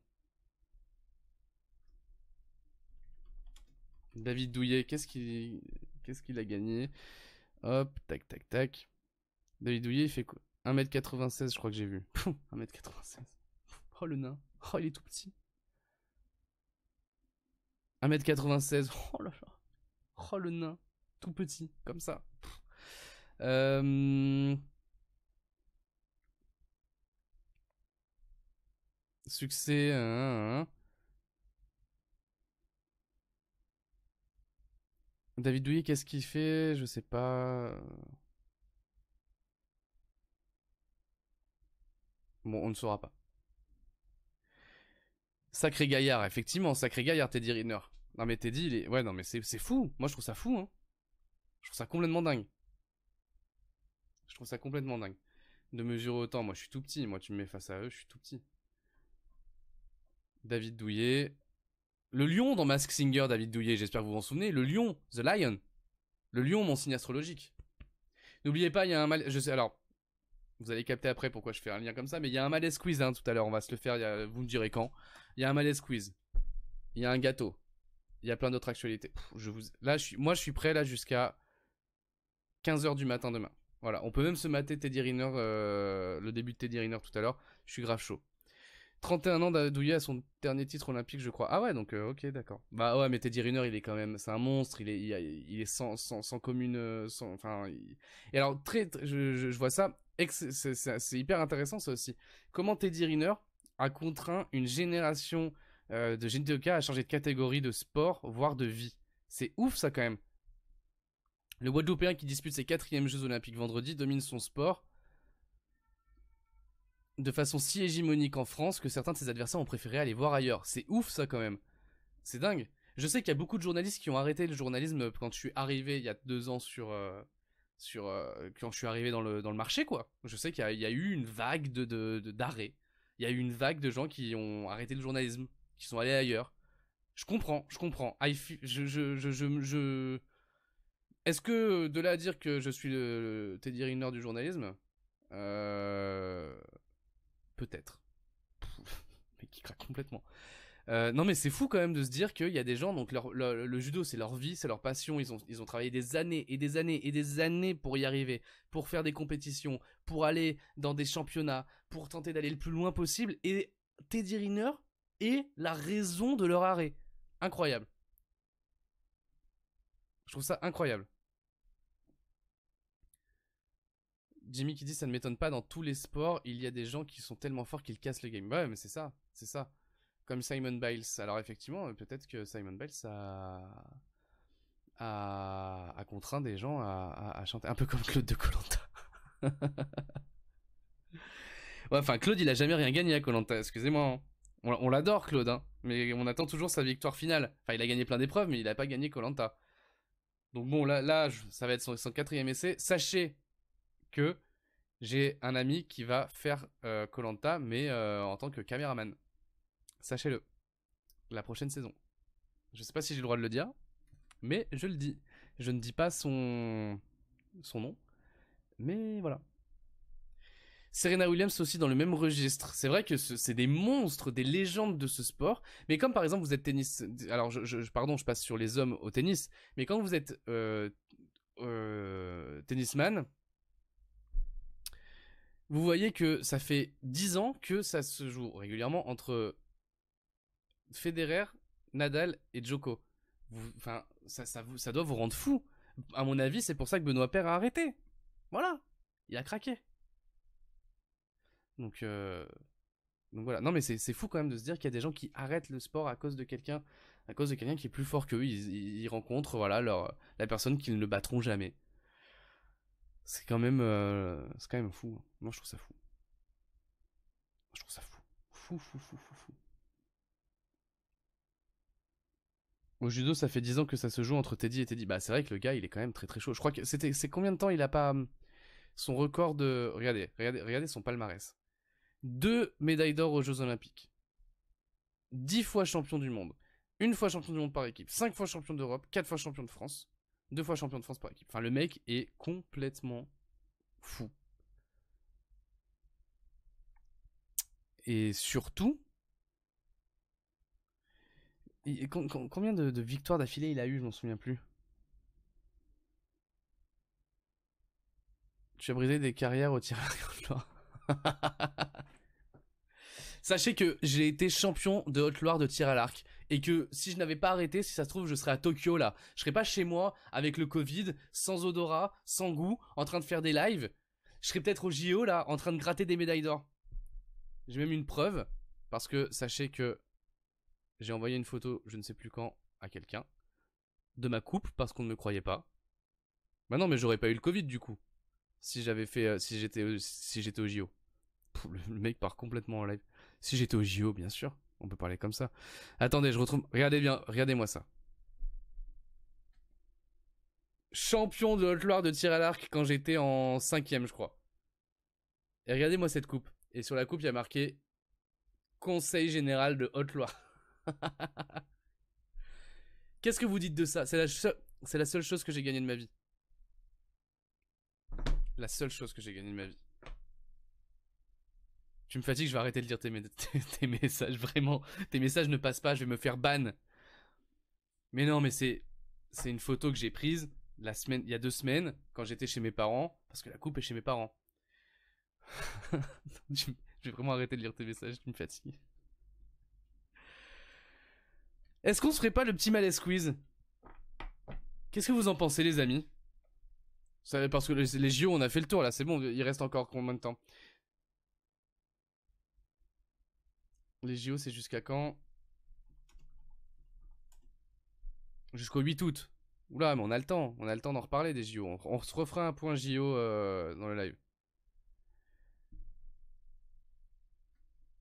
David Douillet, qu'est-ce qu'il a gagné? Hop, tac, tac, tac. David Douillet, il fait quoi? 1,96 m, je crois que j'ai vu. 1,96 m. Oh le nain. Oh, il est tout petit. 1,96 m. Oh là là. Oh le nain. Tout petit, comme ça. Succès. David Douillet, qu'est-ce qu'il fait? Je sais pas. Bon, on ne saura pas. Sacré gaillard, effectivement, sacré gaillard, Teddy Riner. Non mais Teddy, il est... Ouais, non mais c'est fou. Moi, je trouve ça fou, hein. Je trouve ça complètement dingue. Je trouve ça complètement dingue. De mesurer autant. Moi, je suis tout petit. Moi, tu me mets face à eux, je suis tout petit. David Douillet. Le lion dans Mask Singer, David Douillet, j'espère que vous vous en souvenez. Le lion, The Lion. Le lion, mon signe astrologique. N'oubliez pas, il y a un mal... Je sais, alors... Vous allez capter après pourquoi je fais un lien comme ça, mais il y a un malaise quiz hein, tout à l'heure, on va se le faire, vous me direz quand. Il y a un malaise quiz. Il y a un gâteau. Il y a plein d'autres actualités. Là, moi je suis prêt là jusqu'à 15h du matin demain. Voilà, on peut même se mater Teddy Riner, le début de Teddy Riner tout à l'heure. Je suis grave chaud. 31 ans Douillet à son dernier titre olympique, je crois. Ah ouais, donc ok, d'accord. Bah ouais, mais Teddy Riner, il est quand même, c'est un monstre. Il est sans commune, enfin. Et alors je vois ça. C'est hyper intéressant ça aussi. Comment Teddy Riner a contraint une génération de judokas à changer de catégorie de sport, voire de vie. C'est ouf ça quand même. Le Guadeloupéen qui dispute ses 4e Jeux Olympiques vendredi domine son sport de façon si hégémonique en France que certains de ses adversaires ont préféré aller voir ailleurs. C'est ouf ça quand même. C'est dingue. Je sais qu'il y a beaucoup de journalistes qui ont arrêté le journalisme quand je suis arrivé il y a 2 ans quand je suis arrivé dans le marché quoi. Je sais qu'il y a eu une vague d'arrêt. Il y a eu une vague de gens qui ont arrêté le journalisme, qui sont allés ailleurs. Je comprends. Est-ce que de là à dire que je suis le Teddy Riner du journalisme, peut-être. Mais qui craque complètement. Non mais c'est fou quand même de se dire qu'il y a des gens, donc le judo c'est leur vie, c'est leur passion, ils ont travaillé des années et des années et des années pour y arriver, pour faire des compétitions, pour aller dans des championnats, pour tenter d'aller le plus loin possible, et Teddy Riner est la raison de leur arrêt. Incroyable. Je trouve ça incroyable. Jimmy qui dit ça ne m'étonne pas, dans tous les sports, il y a des gens qui sont tellement forts qu'ils cassent le game. Ouais mais c'est ça, c'est ça. Comme Simon Biles. Alors effectivement, peut-être que Simon Biles a contraint des gens à chanter. Un peu comme Claude de koh. Ouais, enfin Claude il a jamais rien gagné à koh, excusez-moi. Hein. On l'adore Claude, hein, mais on attend toujours sa victoire finale. Enfin il a gagné plein d'épreuves, mais il a pas gagné koh. Donc bon, là ça va être son 4ème essai. Sachez que j'ai un ami qui va faire koh, mais en tant que caméraman. Sachez-le. La prochaine saison. Je sais pas si j'ai le droit de le dire, mais je le dis. Je ne dis pas son nom, mais voilà. Serena Williams aussi dans le même registre. C'est vrai que c'est des monstres, des légendes de ce sport. Mais comme par exemple vous êtes tennis, alors pardon, je passe sur les hommes au tennis. Mais quand vous êtes tennisman, vous voyez que ça fait 10 ans que ça se joue régulièrement entre Federer, Nadal et Djoko. Enfin, ça doit vous rendre fou. À mon avis, c'est pour ça que Benoît Paire a arrêté. Voilà, il a craqué. Donc voilà. Non mais c'est fou quand même de se dire qu'il y a des gens qui arrêtent le sport à cause de quelqu'un qui est plus fort qu'eux. Ils rencontrent voilà la personne qu'ils ne battront jamais. C'est quand même fou. Moi je trouve ça fou. Je trouve ça fou. Fou. Au judo, ça fait 10 ans que ça se joue entre Teddy et Teddy. Bah, c'est vrai que le gars, il est quand même très très chaud. Je crois que c'est combien de temps il a pas son record de. Regardez son palmarès. 2 médailles d'or aux Jeux Olympiques. 10 fois champion du monde. 1 fois champion du monde par équipe. 5 fois champion d'Europe. 4 fois champion de France. 2 fois champion de France par équipe. Enfin, le mec est complètement fou. Et surtout. Combien de victoires d'affilée il a eu, je m'en souviens plus. Tu as brisé des carrières au tir à l'arc. Sachez que j'ai été champion de Haute-Loire de tir à l'arc. Et que si je n'avais pas arrêté, si ça se trouve, je serais à Tokyo là. Je serais pas chez moi avec le Covid, sans odorat, sans goût, en train de faire des lives. Je serais peut-être au JO là, en train de gratter des médailles d'or. J'ai même une preuve. Parce que sachez que j'ai envoyé une photo, je ne sais plus quand, à quelqu'un. De ma coupe, parce qu'on ne me croyait pas. Bah non, mais j'aurais pas eu le Covid du coup. Si j'avais fait. Si j'étais au JO. Le mec part complètement en live. Si j'étais au JO, bien sûr. On peut parler comme ça. Attendez, je retrouve. Regardez bien, regardez-moi ça. Champion de Haute-Loire de tir à l'arc quand j'étais en 5ème, je crois. Et regardez-moi cette coupe. Et sur la coupe, il y a marqué Conseil général de Haute-Loire. Qu'est-ce que vous dites de ça? C'est la seule chose que j'ai gagnée de ma vie. La seule chose que j'ai gagnée de ma vie. Tu me fatigues, je vais arrêter de lire tes messages, vraiment. Tes messages ne passent pas, je vais me faire ban. Mais non, mais c'est une photo que j'ai prise il y a 2 semaines, quand j'étais chez mes parents, parce que la coupe est chez mes parents. Je vais vraiment arrêter de lire tes messages, tu me fatigues. Est-ce qu'on se ferait pas le petit malaise quiz? Qu'est-ce que vous en pensez, les amis? Parce que les JO, on a fait le tour là, c'est bon, il reste encore combien de temps? Les JO, c'est jusqu'à quand? Jusqu'au 8 août. Oula, mais on a le temps d'en reparler des JO. On se refera un point JO dans le live.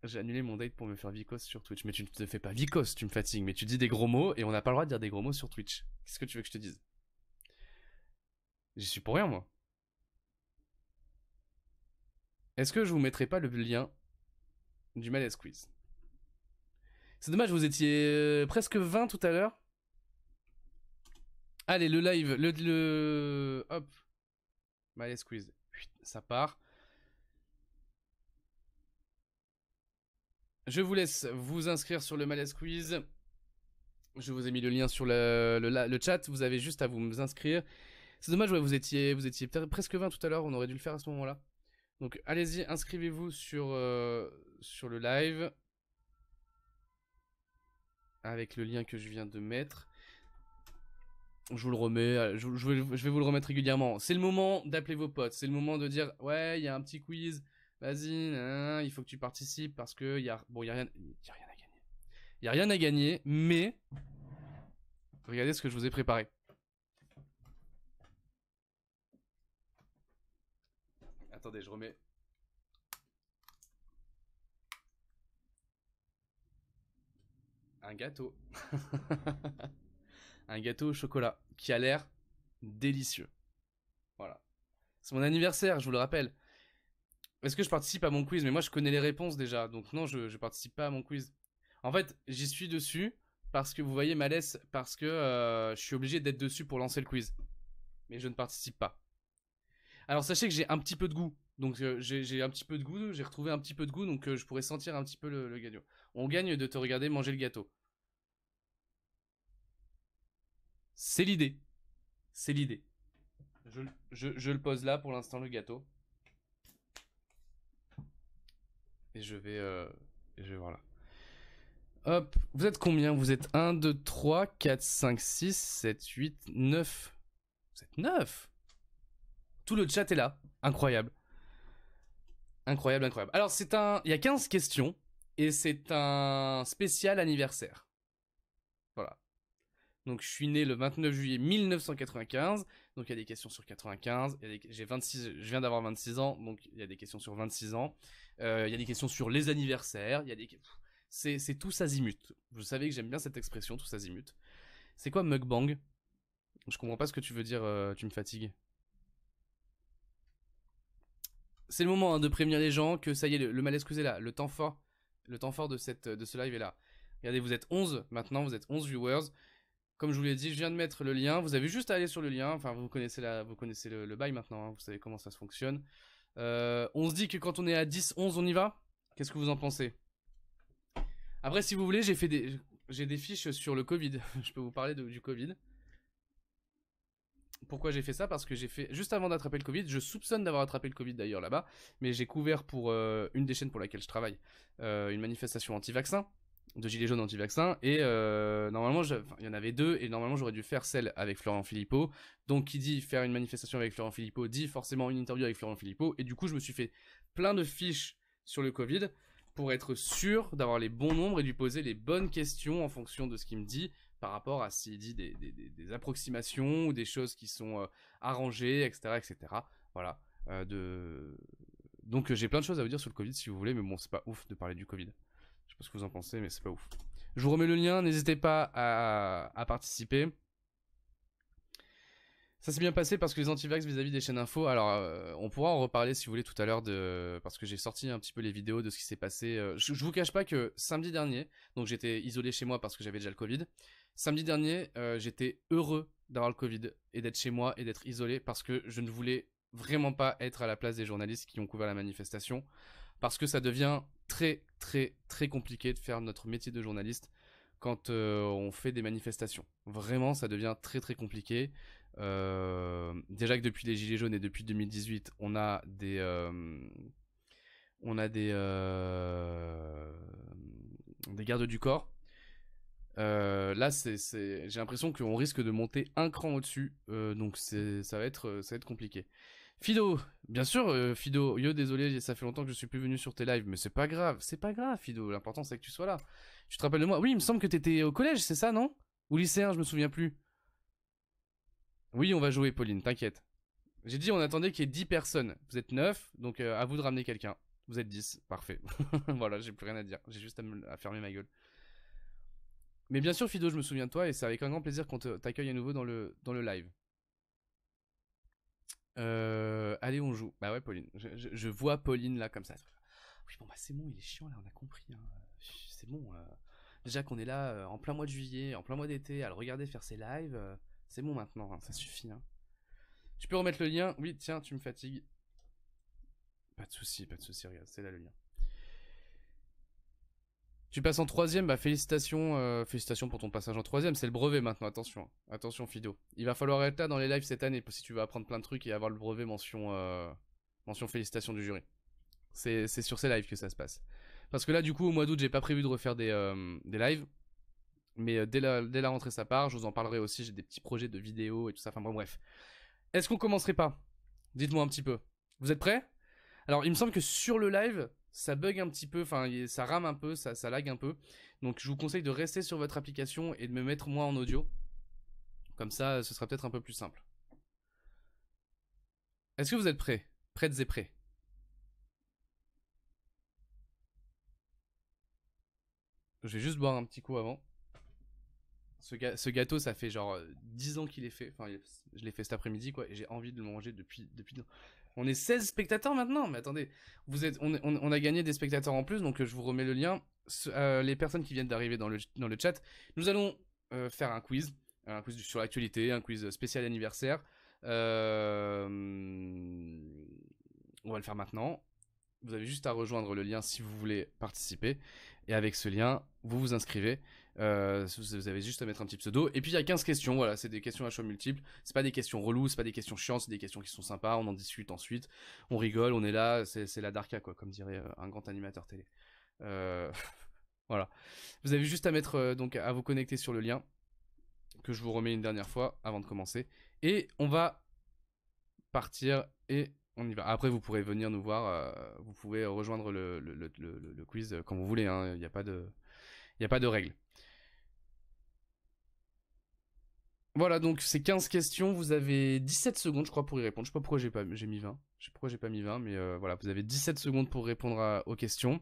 J'ai annulé mon date pour me faire vicos sur Twitch. Mais tu ne te fais pas vicos, tu me fatigues. Mais tu dis des gros mots et on n'a pas le droit de dire des gros mots sur Twitch. Qu'est-ce que tu veux que je te dise? J'y suis pour rien, moi. Est-ce que je vous mettrai pas le lien du malaise quiz? C'est dommage, vous étiez presque 20 tout à l'heure. Allez, le live, hop. Malaise quiz. Ça part. je vous laisse vous inscrire sur le Malaise Quiz. Je vous ai mis le lien sur le chat. Vous avez juste à vous inscrire. C'est dommage, ouais, vous étiez presque 20 tout à l'heure. On aurait dû le faire à ce moment-là. Donc allez-y, inscrivez-vous sur le live. Avec le lien que je viens de mettre. Je vous le remets, je vais vous le remettre régulièrement. C'est le moment d'appeler vos potes. C'est le moment de dire, ouais, il y a un petit quiz. Vas-y, il faut que tu participes parce que il y a rien à gagner. Il y a rien à gagner, mais regardez ce que je vous ai préparé. Attendez, je remets. Un gâteau. Un gâteau au chocolat qui a l'air délicieux. Voilà. C'est mon anniversaire, je vous le rappelle. Est-ce que je participe à mon quiz? Mais moi, je connais les réponses déjà. Donc non, je participe pas à mon quiz. En fait, j'y suis dessus parce que vous voyez ma laisse, parce que je suis obligé d'être dessus pour lancer le quiz. Mais je ne participe pas. Alors sachez que j'ai un petit peu de goût. Donc j'ai un petit peu de goût, j'ai retrouvé un petit peu de goût, donc je pourrais sentir un petit peu le gâteau. On gagne de te regarder manger le gâteau. C'est l'idée. C'est l'idée. Je le pose là pour l'instant, le gâteau. Et je vais voir là. Hop, vous êtes combien? Vous êtes 1, 2, 3, 4, 5, 6, 7, 8, 9. Vous êtes 9. Tout le chat est là. Incroyable. Incroyable, incroyable. Alors il y a 15 questions. Et c'est un spécial anniversaire. Voilà. Donc je suis né le 29 juillet 1995. Donc il y a des questions sur 95. Je viens d'avoir 26 ans. Donc il y a des questions sur 26 ans. Il y a des questions sur les anniversaires. C'est tous azimut. Vous savez que j'aime bien cette expression, tous azimut. C'est quoi mukbang? Je comprends pas ce que tu veux dire, tu me fatigues. C'est le moment de prévenir les gens que ça y est, le malaise quiz est là. Le temps fort de ce live est là. Regardez, vous êtes 11 maintenant, vous êtes 11 viewers. Comme je vous l'ai dit, je viens de mettre le lien. Vous avez juste à aller sur le lien. Enfin, vous connaissez le bail maintenant. Hein. Vous savez comment ça se fonctionne. On se dit que quand on est à 10, 11, on y va? Qu'est-ce que vous en pensez? Après, si vous voulez, j'ai des fiches sur le Covid. Je peux vous parler du Covid. Pourquoi j'ai fait ça? Parce que j'ai fait, juste avant d'attraper le Covid, je soupçonne d'avoir attrapé le Covid d'ailleurs là-bas, mais j'ai couvert pour une des chaînes pour laquelle je travaille, une manifestation anti-vaccin, de gilets jaunes anti-vaccin, et normalement, il y en avait deux, et normalement j'aurais dû faire celle avec Florent Philippot. Donc qui dit faire une manifestation avec Florent Philippot, dit forcément une interview avec Florent Philippot, et du coup je me suis fait plein de fiches sur le Covid, pour être sûr d'avoir les bons nombres et de lui poser les bonnes questions en fonction de ce qu'il me dit, par rapport à s'il dit des approximations ou des choses qui sont arrangées, etc., etc. Voilà. Donc j'ai plein de choses à vous dire sur le Covid si vous voulez, mais bon, c'est pas ouf de parler du Covid. Je sais pas ce que vous en pensez, mais c'est pas ouf. Je vous remets le lien, n'hésitez pas à participer. Ça s'est bien passé parce que les anti-vax vis-à-vis des chaînes info, alors on pourra en reparler si vous voulez tout à l'heure, parce que j'ai sorti un petit peu les vidéos de ce qui s'est passé. Je vous cache pas que samedi dernier, donc j'étais isolé chez moi parce que j'avais déjà le Covid. Samedi dernier, j'étais heureux d'avoir le Covid et d'être chez moi et d'être isolé parce que je ne voulais vraiment pas être à la place des journalistes qui ont couvert la manifestation, parce que ça devient très très très compliqué de faire notre métier de journaliste quand on fait des manifestations. Vraiment, ça devient très très compliqué. Déjà que depuis les Gilets jaunes et depuis 2018, on a des gardes du corps. Là, j'ai l'impression qu'on risque de monter un cran au-dessus, donc ça va être compliqué. Fido, bien sûr, Fido, yo, désolé, ça fait longtemps que je suis plus venu sur tes lives, mais c'est pas grave, Fido, l'important c'est que tu sois là. Tu te rappelles de moi? Oui, il me semble que t'étais au collège, c'est ça, non? Ou lycéen, je me souviens plus. Oui, on va jouer, Pauline, t'inquiète. J'ai dit on attendait qu'il y ait 10 personnes. Vous êtes 9, donc à vous de ramener quelqu'un. Vous êtes 10, parfait. Voilà, j'ai plus rien à dire. J'ai juste à fermer ma gueule. Mais bien sûr, Fido, je me souviens de toi et c'est avec un grand plaisir qu'on t'accueille à nouveau dans le live. Allez, on joue. Bah ouais, Pauline. Je vois Pauline là comme ça. Oui, bon, bah c'est bon, il est chiant là, on a compris. Hein. C'est bon. Déjà qu'on est là en plein mois de juillet, en plein mois d'été, à le regarder faire ses lives. C'est bon maintenant, hein, ça suffit. Hein. Tu peux remettre le lien? Oui, tiens, tu me fatigues. Pas de soucis, regarde, c'est là le lien. Tu passes en troisième, bah félicitations, félicitations pour ton passage en troisième. C'est le brevet maintenant, attention. Attention Fido. Il va falloir être là dans les lives cette année si tu veux apprendre plein de trucs et avoir le brevet mention félicitations du jury. C'est sur ces lives que ça se passe. Parce que là du coup au mois d'août j'ai pas prévu de refaire des lives. Mais dès la rentrée ça part, je vous en parlerai aussi, j'ai des petits projets de vidéos et tout ça, enfin bon bref. Est-ce qu'on commencerait pas? Dites-moi un petit peu. Vous êtes prêts? Alors il me semble que sur le live, ça bug un petit peu, enfin ça rame un peu, ça lag un peu. Donc je vous conseille de rester sur votre application et de me mettre moi en audio. Comme ça, ce sera peut-être un peu plus simple. Est-ce que vous êtes prêts? Prêtes et prêts? Je vais juste boire un petit coup avant. Ce gâteau, ça fait genre 10 ans qu'il est fait. Enfin, je l'ai fait cet après-midi, quoi. Et j'ai envie de le manger depuis. On est 16 spectateurs maintenant. Mais attendez, on a gagné des spectateurs en plus. Donc je vous remets le lien. Les personnes qui viennent d'arriver dans le chat, nous allons faire un quiz. Un quiz sur l'actualité. Un quiz spécial anniversaire. On va le faire maintenant. Vous avez juste à rejoindre le lien si vous voulez participer. Et avec ce lien, vous vous inscrivez. Vous avez juste à mettre un petit pseudo. Et puis il y a 15 questions, voilà, c'est des questions à choix multiples. C'est pas des questions reloues, c'est pas des questions chiantes, c'est des questions qui sont sympas. On en discute ensuite. On rigole, on est là, c'est la Darka, quoi, comme dirait un grand animateur télé. Voilà. Vous avez juste à mettre, donc à vous connecter sur le lien, que je vous remets une dernière fois avant de commencer. Et on va partir et on y va. Après, vous pourrez venir nous voir. Vous pouvez rejoindre le quiz quand vous voulez. Il n'y a pas de règles. Voilà, donc c'est 15 questions. Vous avez 17 secondes, je crois, pour y répondre. Je sais pas pourquoi j'ai mis 20. Je sais pas pourquoi j'ai pas mis 20, mais voilà, vous avez 17 secondes pour répondre aux questions.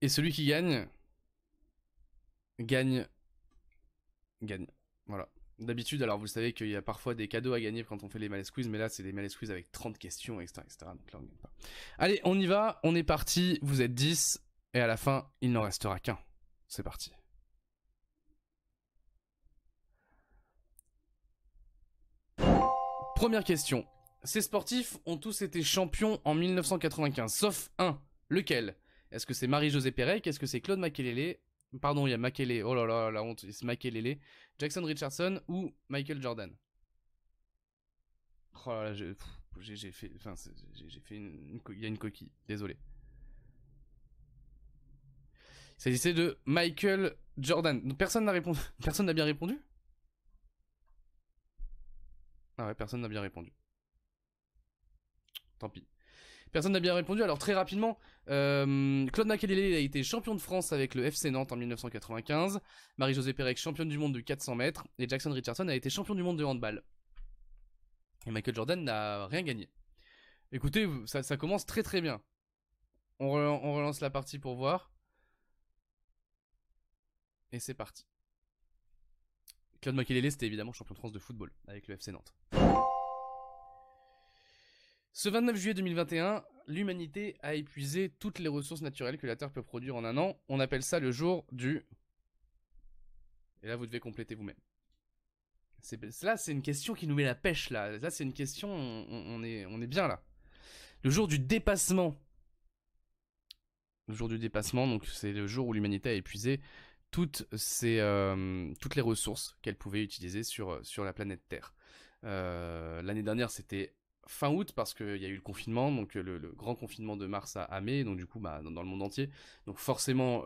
Et celui qui gagne. Voilà. D'habitude, alors vous le savez qu'il y a parfois des cadeaux à gagner quand on fait les Malaise Quiz, mais là c'est des Malaise Quiz avec 30 questions, etc. Donc là on gagne pas. Allez, on y va, on est parti, vous êtes 10, et à la fin, il n'en restera qu'un. C'est parti. Première question. Ces sportifs ont tous été champions en 1995, sauf un. Lequel? Est-ce que c'est Marie-Josée Pérec? Est-ce que c'est Claude Makélélé? Pardon, il y a Makélé. Oh là là, la honte. C'est Makélélé. Jackson Richardson ou Michael Jordan? Oh là là, j'ai fait... Enfin, j'ai fait il y a une coquille. Désolé. Il s'agissait de Michael Jordan. Personne n'a répondu. Personne n'a bien répondu? Ah ouais, personne n'a bien répondu. Tant pis. Personne n'a bien répondu. Alors très rapidement, Claude Makélélé a été champion de France avec le FC Nantes en 1995. Marie-Josée Pérec, championne du monde de 400 mètres. Et Jackson Richardson a été champion du monde de handball. Et Michael Jordan n'a rien gagné. Écoutez, ça commence très très bien. On relance la partie pour voir. Et c'est parti. Claude Makélélé, c'était évidemment champion de France de football avec le FC Nantes. Ce 29 juillet 2021, l'humanité a épuisé toutes les ressources naturelles que la Terre peut produire en un an. On appelle ça le jour du... Et là, vous devez compléter vous-même. Là, c'est une question qui nous met la pêche, là. Là, c'est une question... On est bien, là. Le jour du dépassement. Le jour du dépassement, donc c'est le jour où l'humanité a épuisé toutes les ressources qu'elle pouvait utiliser sur la planète Terre. L'année dernière, c'était fin août parce qu'il y a eu le confinement, donc le grand confinement de mars à mai, donc du coup dans le monde entier. Donc forcément,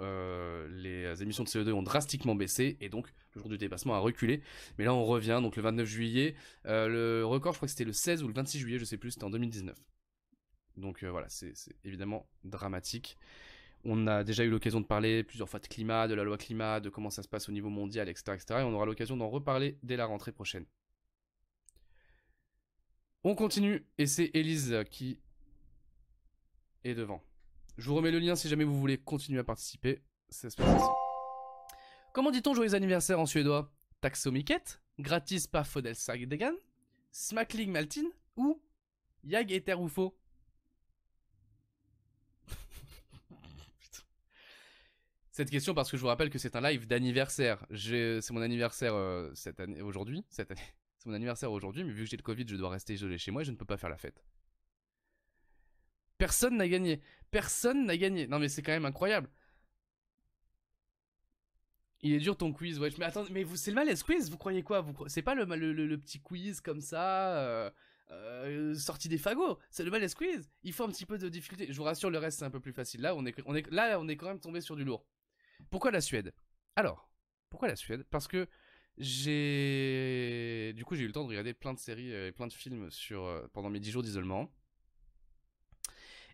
les émissions de CO2 ont drastiquement baissé et donc le jour du dépassement a reculé. Mais là, on revient, donc le 29 juillet. Le record, je crois que c'était le 16 ou le 26 juillet, je sais plus, c'était en 2019. Donc voilà, c'est évidemment dramatique. On a déjà eu l'occasion de parler plusieurs fois de climat, de la loi climat, de comment ça se passe au niveau mondial, etc. etc. et on aura l'occasion d'en reparler dès la rentrée prochaine. On continue, et c'est Elise qui est devant. Je vous remets le lien si jamais vous voulez continuer à participer. Ça se passe ici. Comment dit-on joyeux anniversaire en suédois? Taxomiket, gratis par Fodelsagdegan, Smakling Maltin ou Jag Eterufo? Cette question parce que je vous rappelle que c'est un live d'anniversaire. C'est mon anniversaire aujourd'hui. C'est mon anniversaire aujourd'hui, mais vu que j'ai le Covid, je dois rester isolé chez moi et je ne peux pas faire la fête. Personne n'a gagné. Personne n'a gagné. Non mais c'est quand même incroyable. Il est dur ton quiz, wesh. Mais attends, mais c'est le malaise quiz, vous croyez quoi? C'est pas le petit quiz comme ça, sorti des fagots. C'est le malaise quiz. Il faut un petit peu de difficulté. Je vous rassure, le reste c'est un peu plus facile. Là, on est quand même tombé sur du lourd. Pourquoi la Suède? Alors, pourquoi la Suède? Parce que du coup, j'ai eu le temps de regarder plein de séries et plein de films pendant mes 10 jours d'isolement.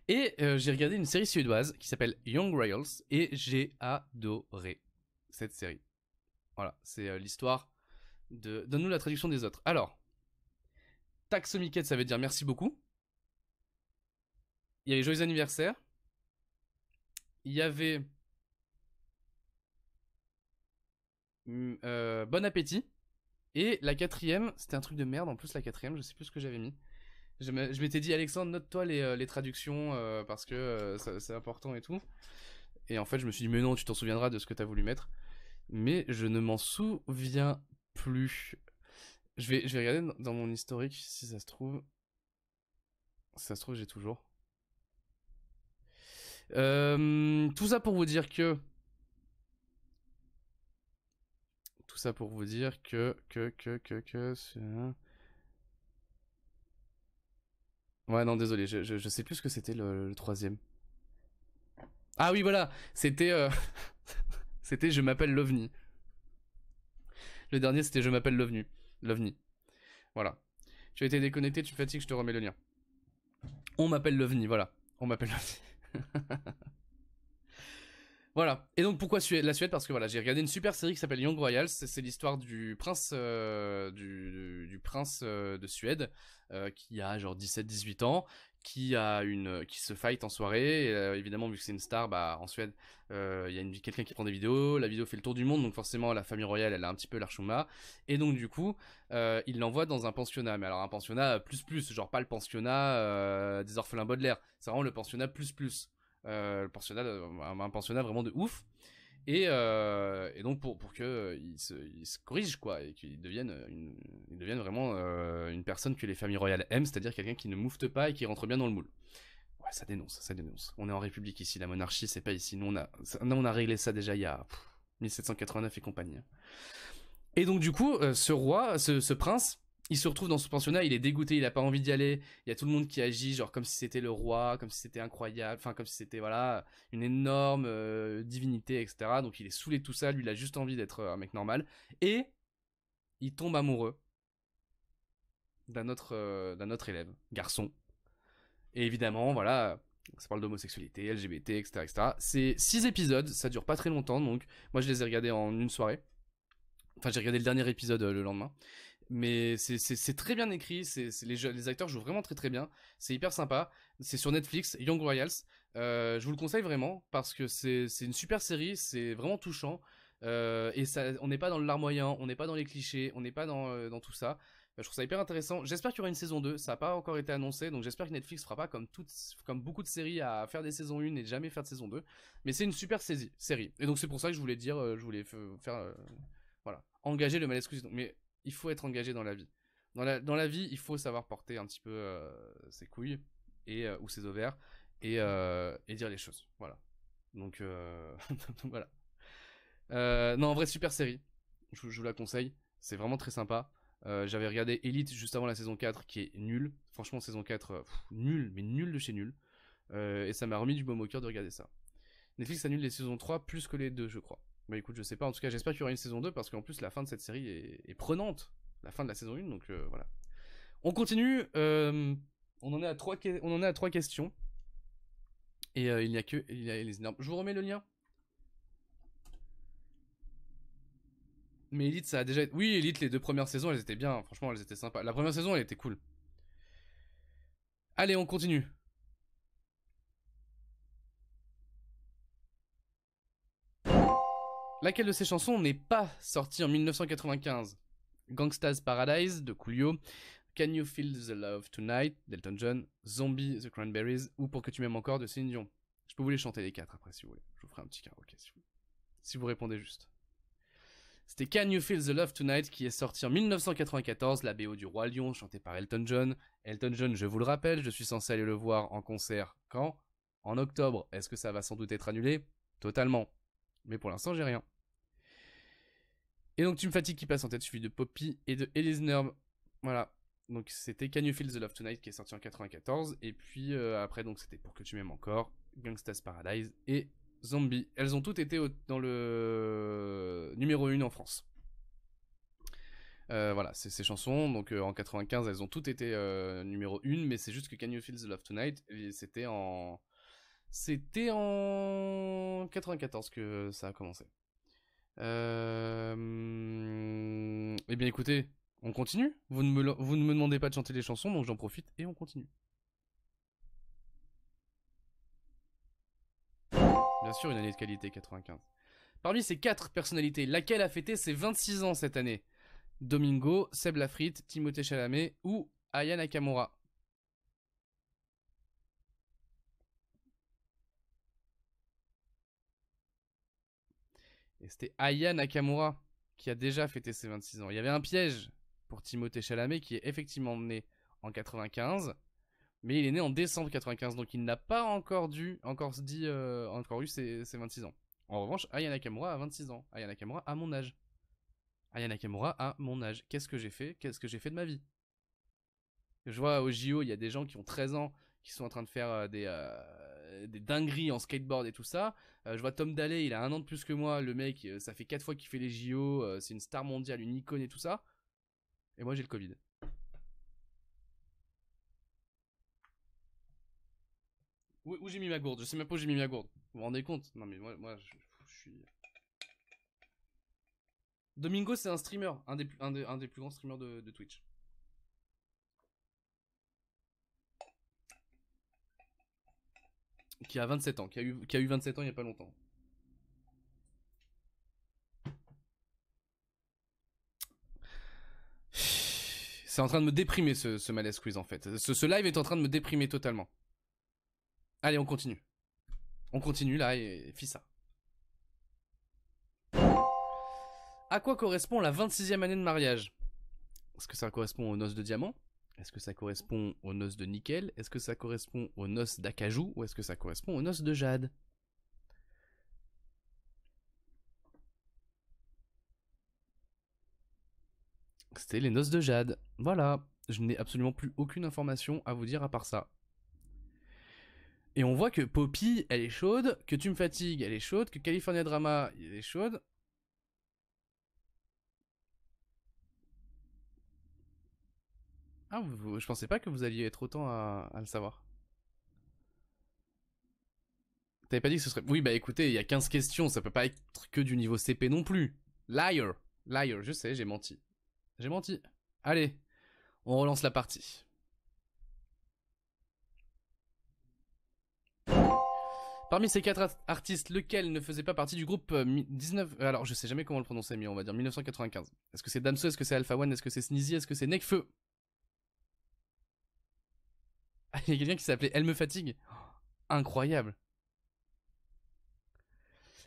Et j'ai regardé une série suédoise qui s'appelle Young Royals et j'ai adoré cette série. Voilà, c'est l'histoire de... Donne-nous la traduction des autres. Alors, Taxomiquette, ça veut dire merci beaucoup. Il y avait Joyeux anniversaire. Il y avait... Bon appétit. Et la quatrième, c'était un truc de merde en plus la quatrième, je sais plus ce que j'avais mis. Je m'étais dit, Alexandre, note-toi les traductions parce que c'est important et tout. Et en fait, je me suis dit, mais non, tu t'en souviendras de ce que t'as voulu mettre. Mais je ne m'en souviens plus. Je vais regarder dans mon historique si ça se trouve. Si ça se trouve, j'ai toujours. Tout ça pour vous dire que. Tout ça pour vous dire que. Ouais, non, désolé, je sais plus ce que c'était le troisième. Ah oui, voilà, c'était. C'était Je m'appelle l'OVNI. Le dernier, c'était Je m'appelle l'OVNI. Voilà. Tu as été déconnecté, tu me fatigues, je te remets le lien. On m'appelle l'OVNI, voilà. On m'appelle l'OVNI. Voilà. Et donc pourquoi la Suède? Parce que voilà, j'ai regardé une super série qui s'appelle Young Royals. C'est l'histoire du prince, du prince de Suède qui a genre 17-18 ans, qui se fight en soirée. Et, évidemment, vu que c'est une star, bah en Suède, il y a quelqu'un qui prend des vidéos. La vidéo fait le tour du monde, donc forcément la famille royale, elle a un petit peu l'archouma. Et donc du coup, il l'envoie dans un pensionnat. Mais alors un pensionnat plus, genre pas le pensionnat des orphelins Baudelaire. C'est vraiment le pensionnat plus. Le pensionnat, un pensionnat vraiment de ouf. Et donc pour que il se corrige quoi et qu'il devienne vraiment une personne que les familles royales aiment, c'est-à-dire quelqu'un qui ne moufte pas et qui rentre bien dans le moule. Ouais, ça dénonce. On est en République ici, la monarchie c'est pas ici. Nous on a réglé ça déjà il y a 1789 et compagnie. Et donc du coup, ce roi, ce prince, il se retrouve dans ce pensionnat, il est dégoûté, il a pas envie d'y aller. Il y a tout le monde qui agit, genre comme si c'était le roi, comme si c'était incroyable, enfin comme si c'était voilà une énorme divinité, etc. Donc il est saoulé de tout ça, lui il a juste envie d'être un mec normal. Et il tombe amoureux d'un autre élève, garçon. Et évidemment, voilà, ça parle d'homosexualité, LGBT, etc., etc. C'est 6 épisodes, ça dure pas très longtemps, donc moi je les ai regardés en une soirée. Enfin, j'ai regardé le dernier épisode le lendemain. Mais c'est très bien écrit, les acteurs jouent vraiment très très bien, c'est hyper sympa, c'est sur Netflix, Young Royals, je vous le conseille vraiment, parce que c'est une super série, c'est vraiment touchant, et ça, on n'est pas dans le larmoyant, on n'est pas dans les clichés, on n'est pas dans tout ça, je trouve ça hyper intéressant, j'espère qu'il y aura une saison 2, ça n'a pas encore été annoncé, donc j'espère que Netflix fera pas comme beaucoup de séries à faire des saisons 1 et jamais faire de saison 2, mais c'est une super série, et donc c'est pour ça que je voulais dire, je voulais faire, voilà, engager le malaise quiz, mais il faut être engagé dans la vie. Dans la vie, il faut savoir porter un petit peu ses couilles ou ses ovaires et dire les choses. Voilà. Donc, donc voilà. Non, en vrai, super série. Je vous la conseille. C'est vraiment très sympa. J'avais regardé Elite juste avant la saison 4 qui est nulle. Franchement, saison 4, nul, mais nul de chez nul. Et ça m'a remis du baume au cœur de regarder ça. Netflix annule les saisons 3 plus que les 2, je crois. Bah écoute, je sais pas, en tout cas j'espère qu'il y aura une saison 2 parce qu'en plus la fin de cette série est prenante. La fin de la saison 1, donc voilà. On continue, on en est à 3 questions. Et il y a les énormes. Je vous remets le lien. Mais Elite ça a déjà été... Oui, Elite, les 2 premières saisons elles étaient bien, franchement elles étaient sympas. La première saison elle était cool. Allez, on continue. Laquelle de ces chansons n'est pas sortie en 1995? Gangsta's Paradise de Coolio, Can You Feel the Love Tonight d'Elton John, Zombie The Cranberries ou Pour que tu m'aimes encore de Céline Dion. Je peux vous les chanter les 4 après si vous voulez. Je vous ferai un petit karaoké si vous répondez juste. C'était Can You Feel the Love Tonight qui est sorti en 1994, la BO du Roi Lion, chantée par Elton John. Elton John, je vous le rappelle, je suis censé aller le voir en concert quand? En octobre. Est-ce que ça va sans doute être annulé? Totalement. Mais pour l'instant, j'ai rien. Et donc, Tu me fatigues qui passe en tête, suivi de Poppy et de Elise Nerve. Voilà. Donc, c'était Can You Feel the Love Tonight qui est sorti en 94. Et puis après, donc c'était Pour que tu m'aimes encore, Gangsta's Paradise et Zombie. Elles ont toutes été dans le numéro 1 en France. Voilà, c'est ces chansons. Donc en 95, elles ont toutes été numéro 1, mais c'est juste que Can You Feel the Love Tonight, c'était en 94 que ça a commencé. Eh bien écoutez, on continue. Vous ne me demandez pas de chanter les chansons, donc j'en profite et on continue. Bien sûr, une année de qualité, 95. Parmi ces 4 personnalités, laquelle a fêté ses 26 ans cette année? Domingo, Seb Lafrite, Timothée Chalamet ou Aya Nakamura? Et c'était Aya Nakamura qui a déjà fêté ses 26 ans. Il y avait un piège pour Timothée Chalamet qui est effectivement né en 95, mais il est né en décembre 95, donc il n'a pas encore eu ses 26 ans. En revanche, Aya Nakamura a 26 ans. Aya Nakamura a mon âge. Aya Nakamura a mon âge. Qu'est-ce que j'ai fait? Qu'est-ce que j'ai fait de ma vie? Je vois au JO, il y a des gens qui ont 13 ans qui sont en train de faire des dingueries en skateboard et tout ça. Je vois Tom Daley, il a 1 an de plus que moi. Le mec, ça fait 4 fois qu'il fait les JO. C'est une star mondiale, une icône et tout ça. Et moi, j'ai le Covid. Où j'ai mis ma gourde? Je sais même pas où j'ai mis ma gourde. Vous vous rendez compte? Non mais moi je suis... Domingo, c'est un streamer. Un des plus grands streamers de Twitch. Qui a 27 ans. Qui a eu 27 ans il y a pas longtemps. C'est en train de me déprimer ce malaise quiz en fait. Ce live est en train de me déprimer totalement. Allez, on continue. On continue là et fis ça. À quoi correspond la 26e année de mariage? Est-ce que ça correspond aux noces de diamant? Est-ce que ça correspond aux noces de nickel? Est-ce que ça correspond aux noces d'acajou? Ou est-ce que ça correspond aux noces de jade? C'était les noces de jade. Voilà. Je n'ai absolument plus aucune information à vous dire à part ça. Et on voit que Poppy, elle est chaude, que Tu me fatigues, elle est chaude, que California Drama, elle est chaude. Ah, je pensais pas que vous alliez être autant à le savoir. T'avais pas dit que ce serait... Oui, bah écoutez, il y a 15 questions, ça peut pas être que du niveau CP non plus. Liar. Liar, je sais, j'ai menti. J'ai menti. Allez, on relance la partie. Parmi ces 4 artistes, lequel ne faisait pas partie du groupe 19... Alors, je sais jamais comment le prononcer, mais on va dire 1995. Est-ce que c'est Damso? Est-ce que c'est Alpha One? Est-ce que c'est Sneezy? Est-ce que c'est Nekfeu? Ah, il y a quelqu'un qui s'appelait Elle me fatigue. Oh, incroyable.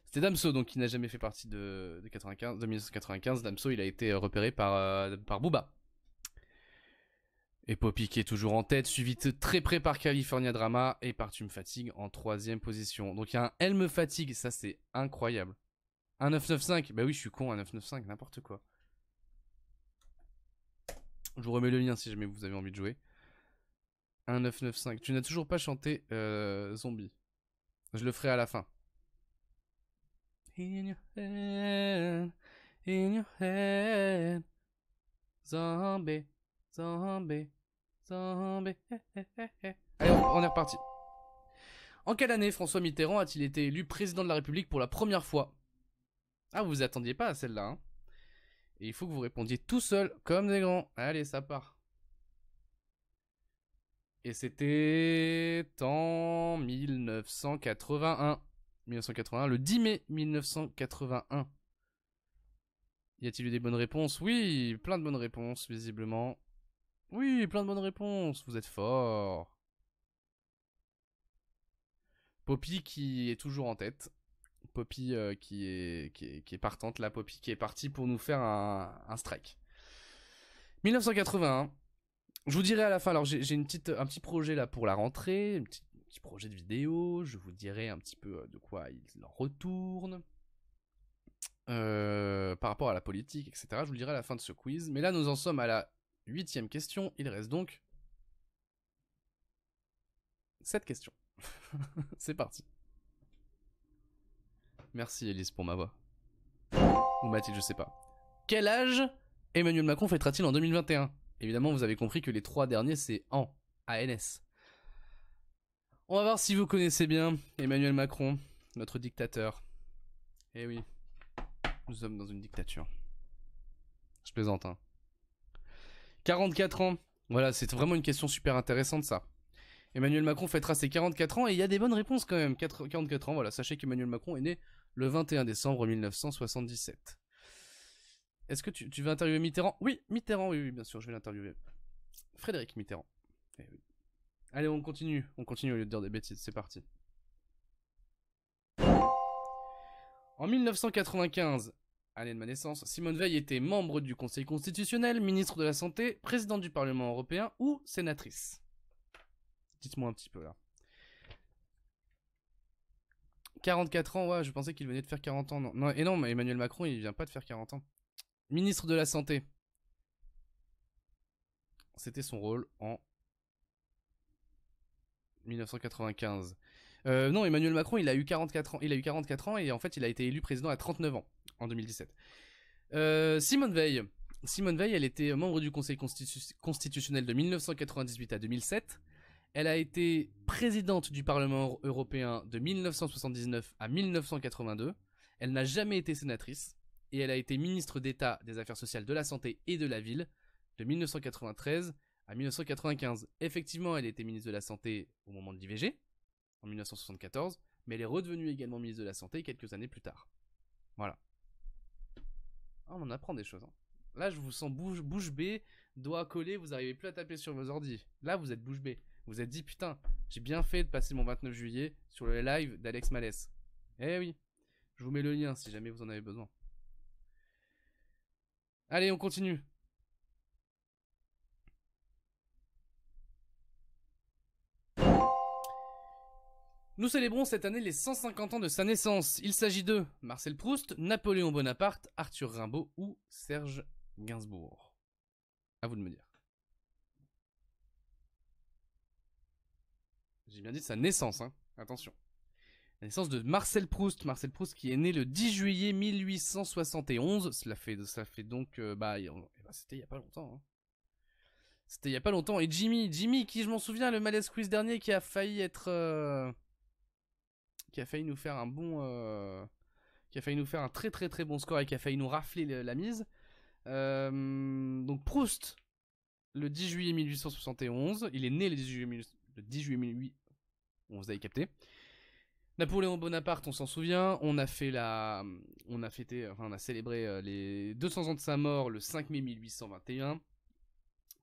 C'était Damso, donc qui n'a jamais fait partie de 1995. Damso, il a été repéré par Booba. Et Poppy qui est toujours en tête, suivi de très près par California Drama et par Tu me fatigues en 3ème position. Donc il y a un Elle me fatigue, ça c'est incroyable. Un 995, bah oui je suis con, un 995, n'importe quoi. Je vous remets le lien si jamais vous avez envie de jouer. Un 995, tu n'as toujours pas chanté Zombie. Je le ferai à la fin. In your head, zombie, zombie, zombie. Allez, on est reparti. En quelle année François Mitterrand a-t-il été élu président de la République pour la première fois? Ah, vous vous attendiez pas à celle-là, hein? Et il faut que vous répondiez tout seul, comme des grands. Allez, ça part. Et c'était en 1981. 1981, le 10 mai 1981. Y a-t-il eu des bonnes réponses? Oui, plein de bonnes réponses, visiblement. Oui, plein de bonnes réponses, vous êtes fort. Poppy qui est toujours en tête. Poppy qui est partante, la Poppy qui est partie pour nous faire un strike. 1981. Je vous dirai à la fin, alors j'ai un petit projet là pour la rentrée, un petit projet de vidéo, je vous dirai un petit peu de quoi il en retourne. Par rapport à la politique, etc. Je vous le dirai à la fin de ce quiz. Mais là, nous en sommes à la 8e question. Il reste donc 7 questions. C'est parti. Merci Elise pour ma voix. Ou Mathilde, je sais pas. Quel âge Emmanuel Macron fêtera-t-il en 2021? Évidemment, vous avez compris que les 3 derniers, c'est ANS. On va voir si vous connaissez bien Emmanuel Macron, notre dictateur. Eh oui. Nous sommes dans une dictature. Je plaisante, hein. 44 ans. Voilà, c'est vraiment une question super intéressante, ça. Emmanuel Macron fêtera ses 44 ans et il y a des bonnes réponses quand même. 44 ans, voilà. Sachez qu'Emmanuel Macron est né le 21 décembre 1977. Est-ce que tu veux interviewer Mitterrand? Oui, Mitterrand, oui, bien sûr, je vais l'interviewer. Frédéric Mitterrand. Eh oui. Allez, on continue au lieu de dire des bêtises, c'est parti. En 1995, année de ma naissance, Simone Veil était membre du Conseil constitutionnel, ministre de la Santé, présidente du Parlement européen ou sénatrice. Dites-moi un petit peu là. 44 ans, ouais, je pensais qu'il venait de faire 40 ans. Non, et non, mais Emmanuel Macron, il vient pas de faire 40 ans. Ministre de la Santé. C'était son rôle en 1995. Non, Emmanuel Macron, il a eu 44 ans. Il a eu 44 ans et en fait, il a été élu président à 39 ans en 2017. Simone Veil. Simone Veil, elle était membre du Conseil constitutionnel de 1998 à 2007. Elle a été présidente du Parlement européen de 1979 à 1982. Elle n'a jamais été sénatrice. Et elle a été ministre d'État des Affaires sociales, de la Santé et de la Ville de 1993 à 1995. Effectivement, elle était ministre de la Santé au moment de l'IVG, en 1974, mais elle est redevenue également ministre de la Santé quelques années plus tard. Voilà. Ah, on en apprend des choses. Hein. Là, je vous sens bouche bée, doigt collé, vous n'arrivez plus à taper sur vos ordis. Là, vous êtes bouche bée. Vous êtes dit, putain, j'ai bien fait de passer mon 29 juillet sur le live d'Alex Malès. Eh oui, je vous mets le lien si jamais vous en avez besoin. Allez, on continue. Nous célébrons cette année les 150 ans de sa naissance. Il s'agit de Marcel Proust, Napoléon Bonaparte, Arthur Rimbaud ou Serge Gainsbourg. À vous de me dire. J'ai bien dit sa naissance, hein. Attention. La naissance de Marcel Proust. Marcel Proust qui est né le 10 juillet 1871. Ça fait donc... c'était il y a pas longtemps, hein. C'était il y a pas longtemps. Et Jimmy, qui je m'en souviens, le Malaise Quiz dernier, qui a failli être... qui a failli nous faire un bon... qui a failli nous faire un très très très bon score et qui a failli nous rafler la mise. Donc Proust, le 10 juillet 1871. Il est né le 10 juillet 18... Vous avez capté. Napoléon Bonaparte, on s'en souvient. On a célébré les 200 ans de sa mort le 5 mai 1821.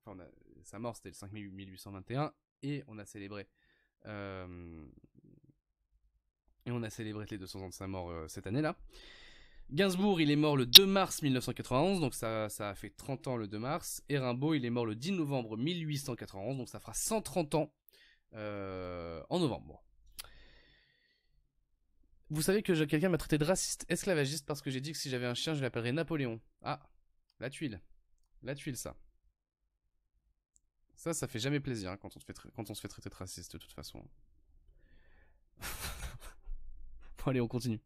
Enfin, sa mort c'était le 5 mai 1821 et on a célébré les 200 ans de sa mort cette année-là. Gainsbourg, il est mort le 2 mars 1991, donc ça a fait 30 ans le 2 mars. Et Rimbaud, il est mort le 10 novembre 1891, donc ça fera 130 ans en novembre. Vous savez que quelqu'un m'a traité de raciste esclavagiste parce que j'ai dit que si j'avais un chien, je l'appellerais Napoléon. Ah, la tuile. La tuile, ça. Ça fait jamais plaisir hein, quand on se fait traiter de raciste de toute façon. Bon allez, on continue.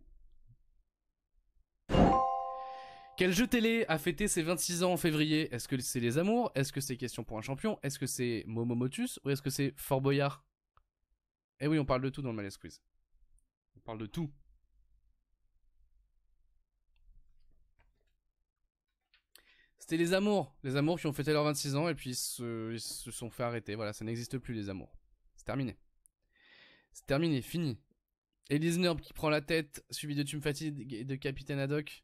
Quel jeu télé a fêté ses 26 ans en février? Est-ce que c'est Les Amours? Est-ce que c'est Question pour un champion? Est-ce que c'est Momo Motus? Ou est-ce que c'est Fort Boyard? Eh oui, on parle de tout dans le Malaise Quiz. On parle de tout. C'était Les Amours qui ont fêté leurs 26 ans et puis ils se sont fait arrêter. Voilà, ça n'existe plus Les Amours. C'est terminé. C'est terminé, fini. Elise Nerb qui prend la tête, suivi de Tu me fatigues et de Capitaine Haddock.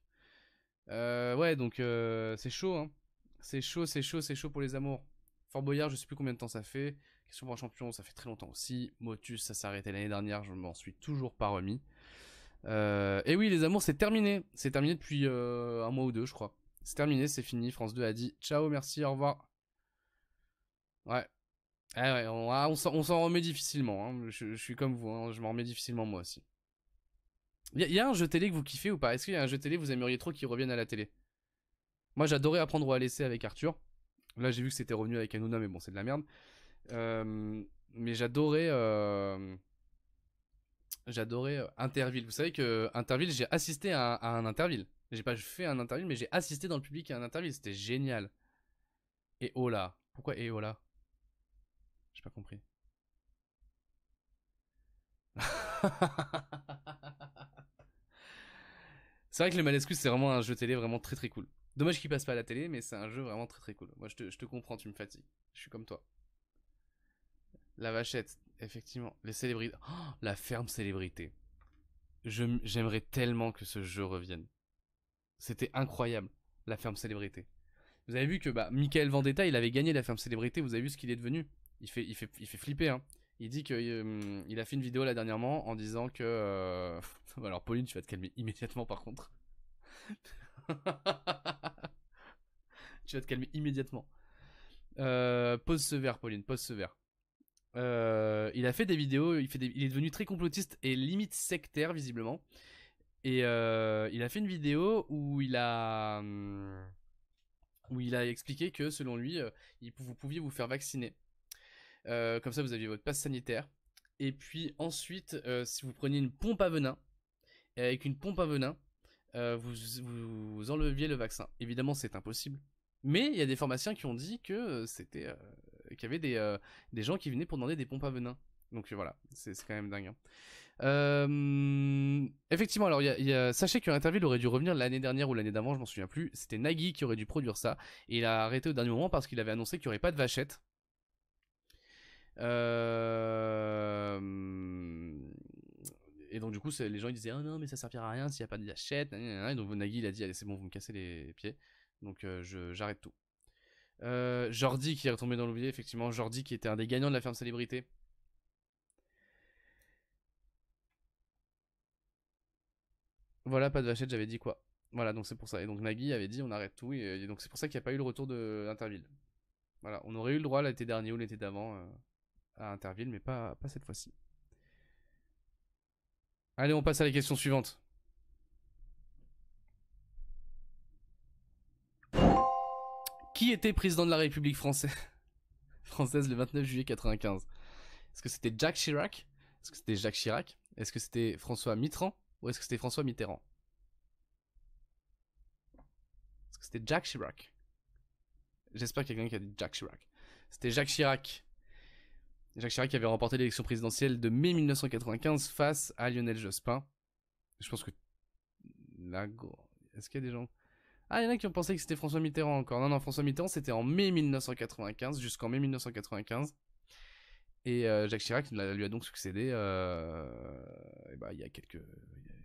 Ouais, donc c'est chaud, hein. C'est chaud pour Les Amours. Fort Boyard, je sais plus combien de temps ça fait. Question pour un champion, ça fait très longtemps aussi. Motus, ça s'est arrêté l'année dernière, je m'en suis toujours pas remis. Et oui, les amours, c'est terminé. C'est terminé depuis un mois ou deux, je crois. C'est terminé, c'est fini. France 2 a dit ciao, merci, au revoir. Ouais. Ah ouais, on s'en remet difficilement. Hein. Je suis comme vous, hein. Je m'en remets difficilement moi aussi. Y a un jeu télé que vous kiffez ou pas? Est-ce qu'il y a un jeu télé que vous aimeriez trop qu'il revienne à la télé? Moi, j'adorais apprendre au laisser avec Arthur. Là, j'ai vu que c'était revenu avec Hanouna, mais bon, c'est de la merde. Mais j'adorais Interville. Vous savez que Interville, j'ai assisté à un Interville. J'ai pas fait un Interville, mais j'ai assisté dans le public à un Interville. C'était génial. Et oh là. Pourquoi et oh là? J'ai pas compris. C'est vrai que le Malescus, c'est vraiment un jeu télé vraiment très très cool. Dommage qu'il passe pas à la télé, mais c'est un jeu vraiment très très cool. Moi, je te comprends, tu me fatigues. Je suis comme toi. La vachette, effectivement. Les célébrités. Oh, la ferme célébrité. J'aimerais tellement que ce jeu revienne. C'était incroyable, la ferme célébrité. Vous avez vu que Michael Vendetta, il avait gagné la ferme célébrité. Vous avez vu ce qu'il est devenu? Il fait flipper, hein. Il dit qu'il a fait une vidéo là dernièrement en disant que... Alors Pauline, tu vas te calmer immédiatement par contre. Tu vas te calmer immédiatement. Pose ce verre, Pauline, pose ce verre. Il a fait des vidéos, il est devenu très complotiste et limite sectaire visiblement. Et il a fait une vidéo où il a expliqué que selon lui, vous pouviez vous faire vacciner. Comme ça, vous aviez votre passe sanitaire. Et puis ensuite, si vous preniez une pompe à venin, et avec une pompe à venin, vous enleviez le vaccin. Évidemment, c'est impossible. Mais il y a des pharmaciens qui ont dit que c'était qu'il y avait des gens qui venaient pour demander des pompes à venin. Donc voilà, c'est quand même dingue. Hein. Effectivement, alors sachez que Interville aurait dû revenir l'année dernière ou l'année d'avant, je m'en souviens plus. C'était Nagui qui aurait dû produire ça. Et il a arrêté au dernier moment parce qu'il avait annoncé qu'il n'y aurait pas de vachette. Et donc du coup les gens ils disaient oh non mais ça servira à rien s'il n'y a pas de vachette. Et donc Nagui il a dit allez c'est bon vous me cassez les pieds. Donc j'arrête tout. Jordi qui est retombé dans l'oublié, effectivement. Jordi qui était un des gagnants de la ferme célébrité. Voilà, pas de vachette, j'avais dit quoi. Voilà, donc c'est pour ça. Et donc Nagui avait dit on arrête tout. Et donc c'est pour ça qu'il n'y a pas eu le retour d'Interville. Voilà, on aurait eu le droit l'été dernier ou l'été d'avant à Interville, mais pas cette fois-ci. Allez, on passe à la question suivante. Qui était président de la République française le 29 juillet 95? Est-ce que c'était Jacques Chirac? Est-ce que c'était Jacques Chirac? Est-ce que c'était François Mitterrand? Ou est-ce que c'était François Mitterrand? Est-ce que c'était Jacques Chirac? J'espère qu'il y a quelqu'un qui a dit Jacques Chirac. C'était Jacques Chirac. Jacques Chirac avait remporté l'élection présidentielle de mai 1995 face à Lionel Jospin. Je pense que... Est-ce qu'il y a des gens... Ah, il y en a qui ont pensé que c'était François Mitterrand encore. Non, François Mitterrand, c'était en mai 1995, jusqu'en mai 1995. Et Jacques Chirac lui a donc succédé...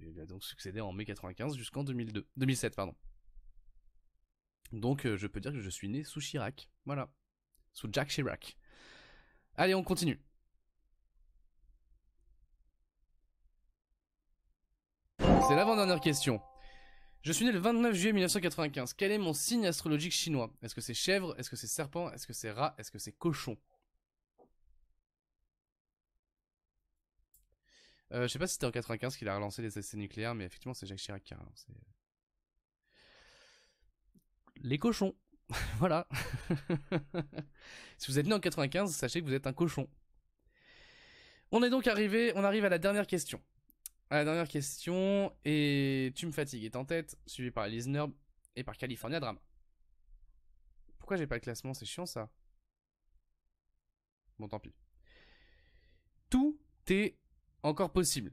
il a donc succédé en mai 95 jusqu'en 2007, pardon. Donc, je peux dire que je suis né sous Chirac. Voilà. Sous Jacques Chirac. Allez, on continue. C'est l'avant-dernière question. Je suis né le 29 juillet 1995. Quel est mon signe astrologique chinois? Est-ce que c'est chèvre? Est-ce que c'est serpent? Est-ce que c'est rat? Est-ce que c'est cochon? Je sais pas si c'était en 95 qu'il a relancé les essais nucléaires, mais effectivement c'est Jacques Chirac qui a relancé. Les cochons. Voilà. Si vous êtes né en 95, sachez que vous êtes un cochon. On arrive à la dernière question. À la dernière question, et Tu me fatigues est en tête, suivi par Elise Nerd et par California Drama. Pourquoi j'ai pas le classement? C'est chiant ça. Bon, tant pis. Tout est encore possible.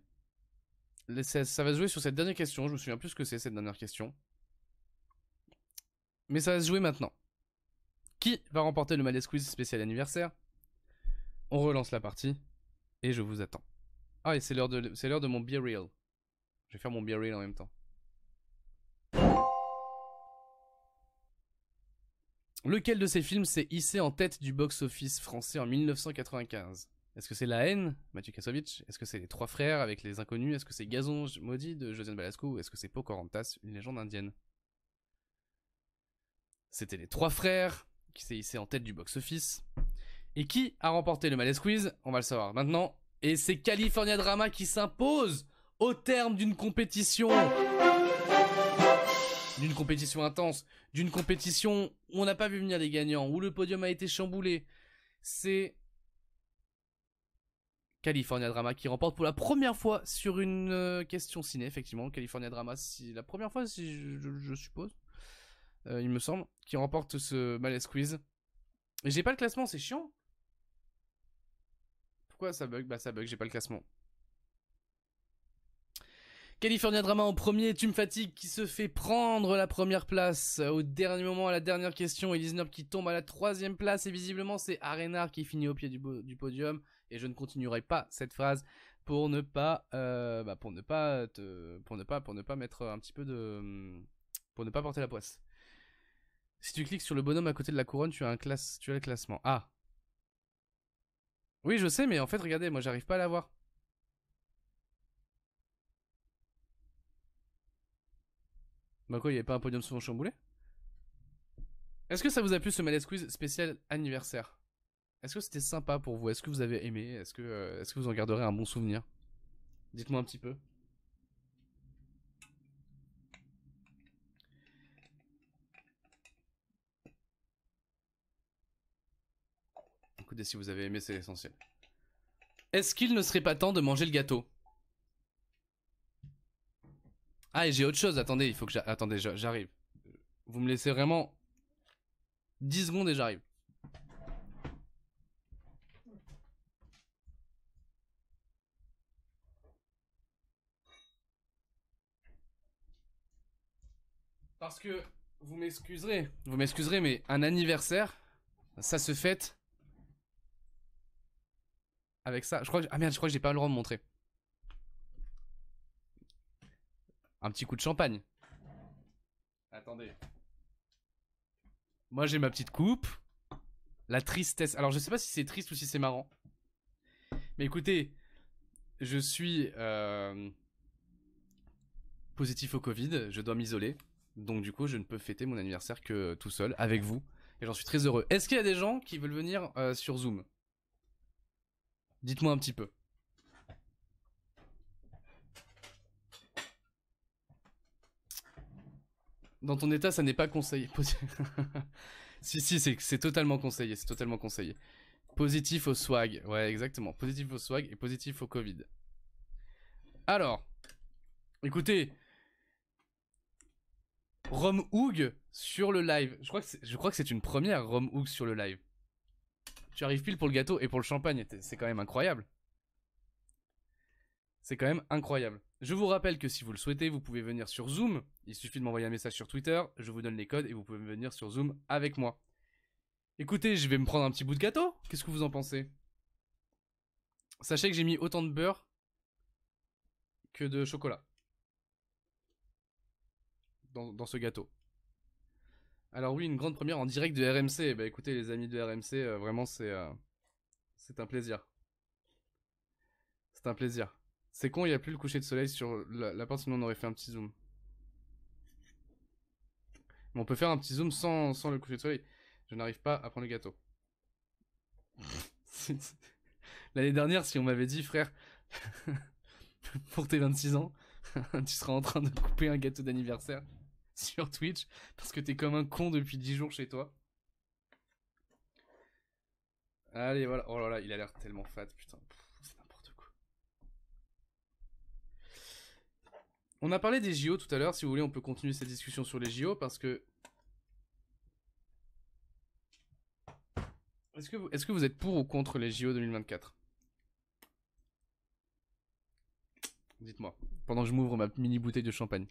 Ça va se jouer sur cette dernière question. Je me souviens plus ce que c'est cette dernière question. Mais ça va se jouer maintenant. Qui va remporter le Malais Quiz spécial anniversaire? On relance la partie et je vous attends. Ah, et c'est l'heure de mon Be Real. Je vais faire mon Be Real en même temps. Lequel de ces films s'est hissé en tête du box-office français en 1995? Est-ce que c'est La Haine, Mathieu Kassovitch? Est-ce que c'est Les Trois Frères avec Les Inconnus? Est-ce que c'est Gazon Maudit de Josiane Balasco? Ou est-ce que c'est Pocahontas, une légende indienne? C'était Les Trois Frères qui s'est hissé en tête du box-office. Et qui a remporté le Malaise Quiz? On va le savoir maintenant. Et c'est California Drama qui s'impose au terme d'une compétition. D'une compétition intense. D'une compétition où on n'a pas vu venir les gagnants. Où le podium a été chamboulé. C'est California Drama qui remporte pour la première fois sur une question ciné, effectivement. California Drama, c'est la première fois, si je suppose. Il me semble. Qui remporte ce Malaise Quiz. Et j'ai pas le classement, c'est chiant. Pourquoi ça bug? Bah ça bug, j'ai pas le classement. California Drama en premier, tu me fatigues qui se fait prendre la première place au dernier moment, à la dernière question. Elise Nob qui tombe à la 3ème place et visiblement c'est Arenar qui finit au pied du podium. Et je ne continuerai pas cette phrase pour ne pas mettre un petit peu de, pour ne pas porter la poisse. Si tu cliques sur le bonhomme à côté de la couronne, tu as le classement. Ah. Oui, je sais, mais en fait, regardez, moi, j'arrive pas à l'avoir. Bah quoi, il n'y avait pas un podium souvent chamboulé? Est-ce que ça vous a plu ce Malaise Quiz spécial anniversaire? Est-ce que c'était sympa pour vous? Est-ce que vous avez aimé? Est-ce que vous en garderez un bon souvenir? Dites-moi un petit peu. Écoutez, si vous avez aimé, c'est l'essentiel. Est-ce qu'il ne serait pas temps de manger le gâteau? Ah, et j'ai autre chose, attendez, il faut que attendez, j'arrive. Vous me laissez vraiment 10 secondes et j'arrive. Parce que, vous m'excuserez, mais un anniversaire, ça se fête avec ça. Ah merde, je crois que j'ai pas le droit de montrer. Un petit coup de champagne. Attendez. Moi j'ai ma petite coupe. La tristesse. Alors je sais pas si c'est triste ou si c'est marrant. Mais écoutez, je suis positif au Covid. Je dois m'isoler. Donc du coup je ne peux fêter mon anniversaire que tout seul, avec vous. Et j'en suis très heureux. Est-ce qu'il y a des gens qui veulent venir sur Zoom? Dites-moi un petit peu. Dans ton état, ça n'est pas conseillé. Si, c'est totalement conseillé. C'est totalement conseillé. Positif au swag. Ouais, exactement. Positif au swag et positif au Covid. Alors, écoutez. Rom Hoog sur le live. Je crois que c'est une première, Rom Hoog sur le live. Tu arrives pile pour le gâteau et pour le champagne. C'est quand même incroyable. C'est quand même incroyable. Je vous rappelle que si vous le souhaitez, vous pouvez venir sur Zoom. Il suffit de m'envoyer un message sur Twitter. Je vous donne les codes et vous pouvez venir sur Zoom avec moi. Écoutez, je vais me prendre un petit bout de gâteau. Qu'est-ce que vous en pensez? Sachez que j'ai mis autant de beurre que de chocolat dans ce gâteau. Alors oui, une grande première en direct de RMC. Bah écoutez les amis de RMC, vraiment c'est un plaisir. C'est un plaisir. C'est con, il n'y a plus le coucher de soleil sur la porte, sinon on aurait fait un petit zoom. Mais on peut faire un petit zoom sans le coucher de soleil. Je n'arrive pas à prendre le gâteau. L'année dernière, si on m'avait dit, frère, pour tes 26 ans, tu seras en train de couper un gâteau d'anniversaire sur Twitch, parce que t'es comme un con depuis 10 jours chez toi. Allez, voilà. Oh là là, il a l'air tellement fat, putain. C'est n'importe quoi. On a parlé des JO tout à l'heure. Si vous voulez, on peut continuer cette discussion sur les JO, parce que... Est-ce que vous êtes pour ou contre les JO 2024? Dites-moi, pendant que je m'ouvre ma mini bouteille de champagne.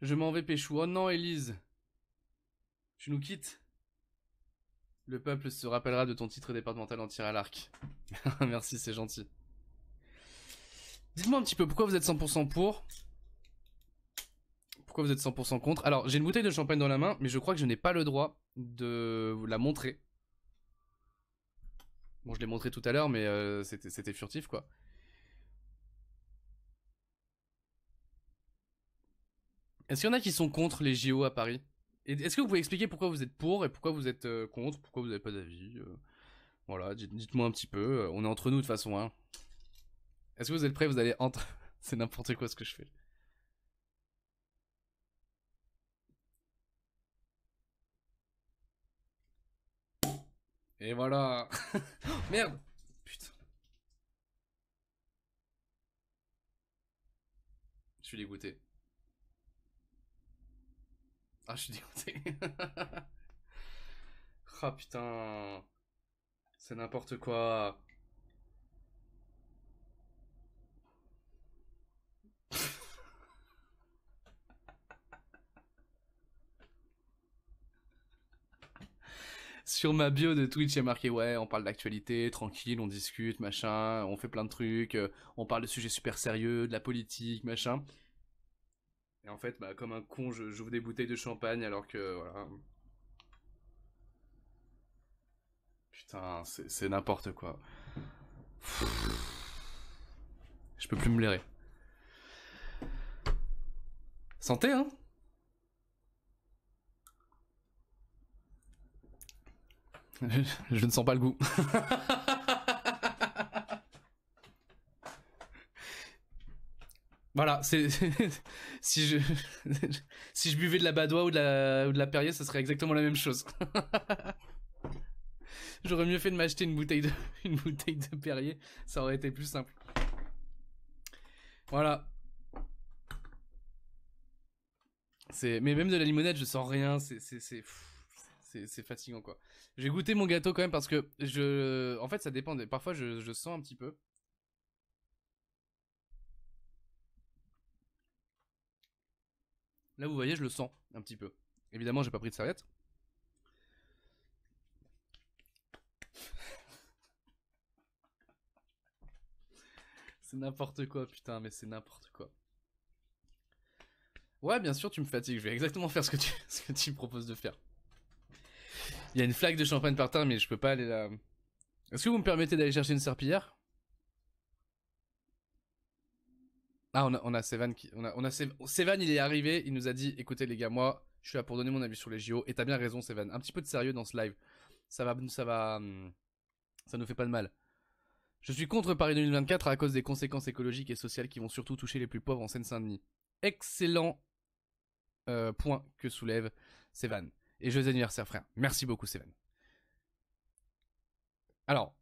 Je m'en vais péchou. Oh non, Élise. Tu nous quittes. Le peuple se rappellera de ton titre départemental en tir à l'arc. Merci, c'est gentil. Dites-moi un petit peu, pourquoi vous êtes 100% pour? Pourquoi vous êtes 100% contre? Alors, j'ai une bouteille de champagne dans la main, mais je crois que je n'ai pas le droit de vous la montrer. Bon, je l'ai montré tout à l'heure, mais c'était furtif, quoi. Est-ce qu'il y en a qui sont contre les JO à Paris? Est-ce que vous pouvez expliquer pourquoi vous êtes pour et pourquoi vous êtes contre? Pourquoi vous n'avez pas d'avis? Voilà, dites-moi un petit peu. On est entre nous de toute façon, hein. Est-ce que vous êtes prêts? Vous allez entre... C'est n'importe quoi ce que je fais. Et voilà. Merde. Putain. Je suis dégoûté. Ah, je suis dégoûté. Ah putain. C'est n'importe quoi. Sur ma bio de Twitch, il y a marqué ouais, on parle d'actualité, tranquille, on discute, machin, on fait plein de trucs, on parle de sujets super sérieux, de la politique, machin. Et en fait, bah, comme un con, j'ouvre des bouteilles de champagne alors que voilà. Putain, c'est n'importe quoi. Je peux plus me blairer. Santé, hein? Je ne sens pas le goût. Voilà, si je si je buvais de la Badois ou de la Perrier, ça serait exactement la même chose. J'aurais mieux fait de m'acheter une bouteille de Perrier, ça aurait été plus simple. Voilà. Mais même de la limonade, je sens rien, c'est fatigant quoi. J'ai goûté mon gâteau quand même parce que en fait ça dépend, parfois je sens un petit peu. Là vous voyez je le sens un petit peu. Évidemment j'ai pas pris de serviette. C'est n'importe quoi putain, mais c'est n'importe quoi. Ouais bien sûr tu me fatigues, je vais exactement faire ce que tu me proposes de faire. Il y a une flaque de champagne par terre mais je peux pas aller là. Est-ce que vous me permettez d'aller chercher une serpillière? Ah, on a Sevan qui. Sevan, il est arrivé, il nous a dit écoutez, les gars, moi, je suis là pour donner mon avis sur les JO. Et t'as bien raison, Sevan. Un petit peu de sérieux dans ce live. Ça va. Ça nous fait pas de mal. Je suis contre Paris 2024 à cause des conséquences écologiques et sociales qui vont surtout toucher les plus pauvres en Seine-Saint-Denis. Excellent point que soulève Sevan. Et joyeux anniversaire, frère. Merci beaucoup, Sevan. Alors,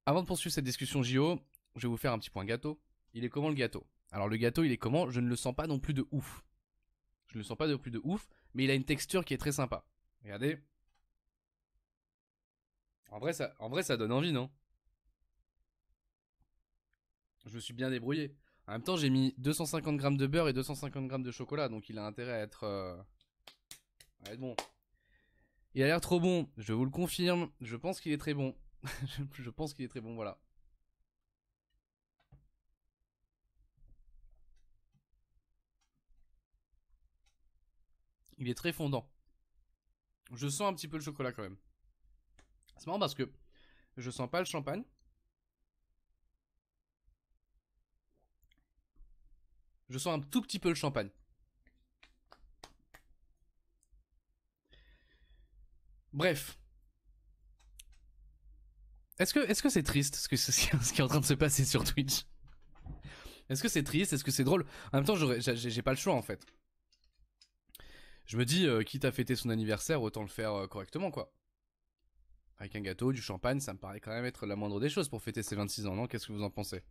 avant de poursuivre cette discussion JO, je vais vous faire un petit point gâteau. Il est comment le gâteau? Alors le gâteau il est comment? Je ne le sens pas non plus de ouf. Je ne le sens pas non plus de ouf, mais il a une texture qui est très sympa. Regardez. En vrai ça donne envie, non? Je me suis bien débrouillé. En même temps j'ai mis 250 grammes de beurre et 250 grammes de chocolat, donc il a intérêt à être bon. Il a l'air trop bon, je vous le confirme. Je pense qu'il est très bon. Je pense qu'il est très bon, voilà. Il est très fondant. Je sens un petit peu le chocolat quand même. C'est marrant parce que je sens pas le champagne. Je sens un tout petit peu le champagne. Bref. Est-ce que c'est triste ce qui est en train de se passer sur Twitch? Est-ce que c'est triste? Est-ce que c'est drôle? En même temps, j'ai pas le choix en fait. Je me dis, quitte à fêter son anniversaire, autant le faire correctement quoi. Avec un gâteau, du champagne, ça me paraît quand même être la moindre des choses pour fêter ses 26 ans, non? Qu'est-ce que vous en pensez?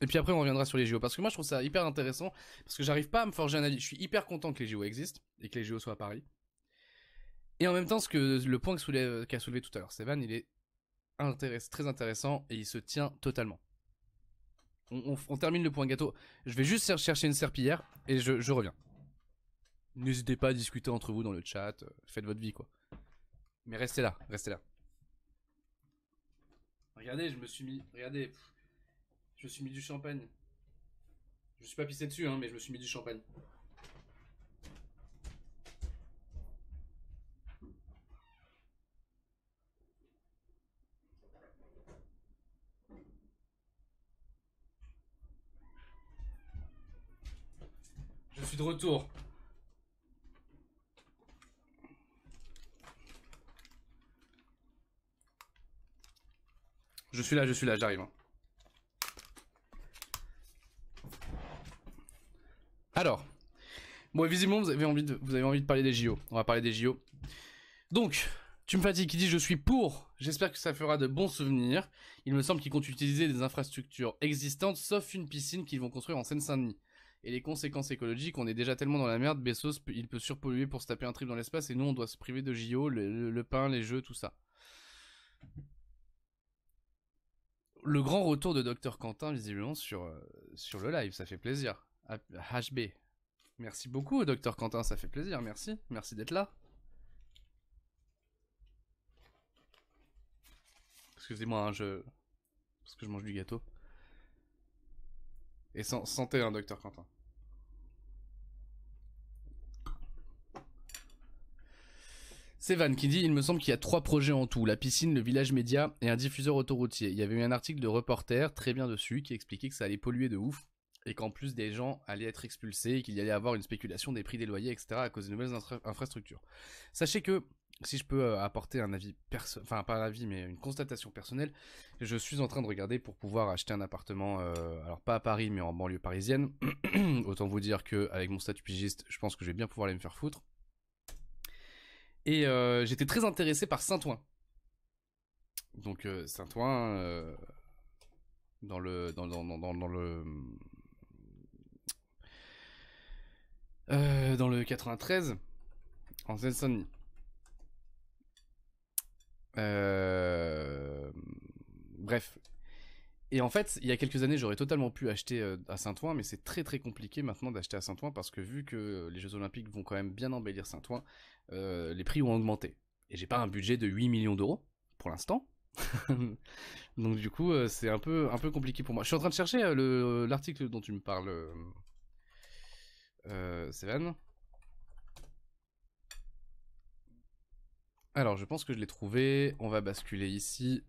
Et puis après, on reviendra sur les JO. Parce que moi, je trouve ça hyper intéressant. Parce que j'arrive pas à me forger un avis. Je suis hyper content que les JO existent. Et que les JO soient à Paris. Et en même temps, le point qu'a soulevé tout à l'heure Sevan, il est très intéressant. Et il se tient totalement. On termine le point gâteau. Je vais juste chercher une serpillière. Et je reviens. N'hésitez pas à discuter entre vous dans le chat. Faites votre vie, quoi. Mais restez là. Restez là. Regardez, je me suis mis... Regardez... Je me suis mis du champagne. Je suis pas pissé dessus, hein, mais je me suis mis du champagne. de retour. Je suis là, j'arrive. Hein. Alors, bon, visiblement, vous avez envie de parler des JO. On va parler des JO. Donc, tu me fatigues qui dit je suis pour. J'espère que ça fera de bons souvenirs. Il me semble qu'ils comptent utiliser des infrastructures existantes, sauf une piscine qu'ils vont construire en Seine-Saint-Denis. Et les conséquences écologiques, on est déjà tellement dans la merde. Bezos, il peut surpolluer pour se taper un trip dans l'espace et nous, on doit se priver de JO, le pain, les jeux, tout ça. Le grand retour de Dr Quentin, visiblement, sur le live, ça fait plaisir. HB. Merci beaucoup, Dr Quentin, ça fait plaisir, merci. Merci d'être là. Excusez-moi, hein, parce que je mange du gâteau. Et santé, hein, Dr Quentin. C'est Van qui dit, il me semble qu'il y a 3 projets en tout, la piscine, le village média et un diffuseur autoroutier. Il y avait eu un article de reporter, très bien dessus, qui expliquait que ça allait polluer de ouf, et qu'en plus des gens allaient être expulsés, et qu'il y allait avoir une spéculation des prix des loyers, etc. à cause des nouvelles infrastructures. Sachez que, si je peux apporter un avis enfin pas un avis, mais une constatation personnelle, je suis en train de regarder pour pouvoir acheter un appartement, alors pas à Paris, mais en banlieue parisienne. Autant vous dire qu'avec mon statut pigiste, je pense que je vais bien pouvoir aller me faire foutre. Et j'étais très intéressé par Saint-Ouen. Donc Saint-Ouen, dans le 93, en Seine-Saint-Denis. Bref. Et en fait, il y a quelques années, j'aurais totalement pu acheter à Saint-Ouen, mais c'est très très compliqué maintenant d'acheter à Saint-Ouen parce que vu que les Jeux Olympiques vont quand même bien embellir Saint-Ouen, les prix ont augmenté. Et j'ai pas un budget de 8 millions d'euros pour l'instant. Donc du coup, c'est un peu compliqué pour moi. Je suis en train de chercher l'article dont tu me parles, Seven. Alors, je pense que je l'ai trouvé. On va basculer ici.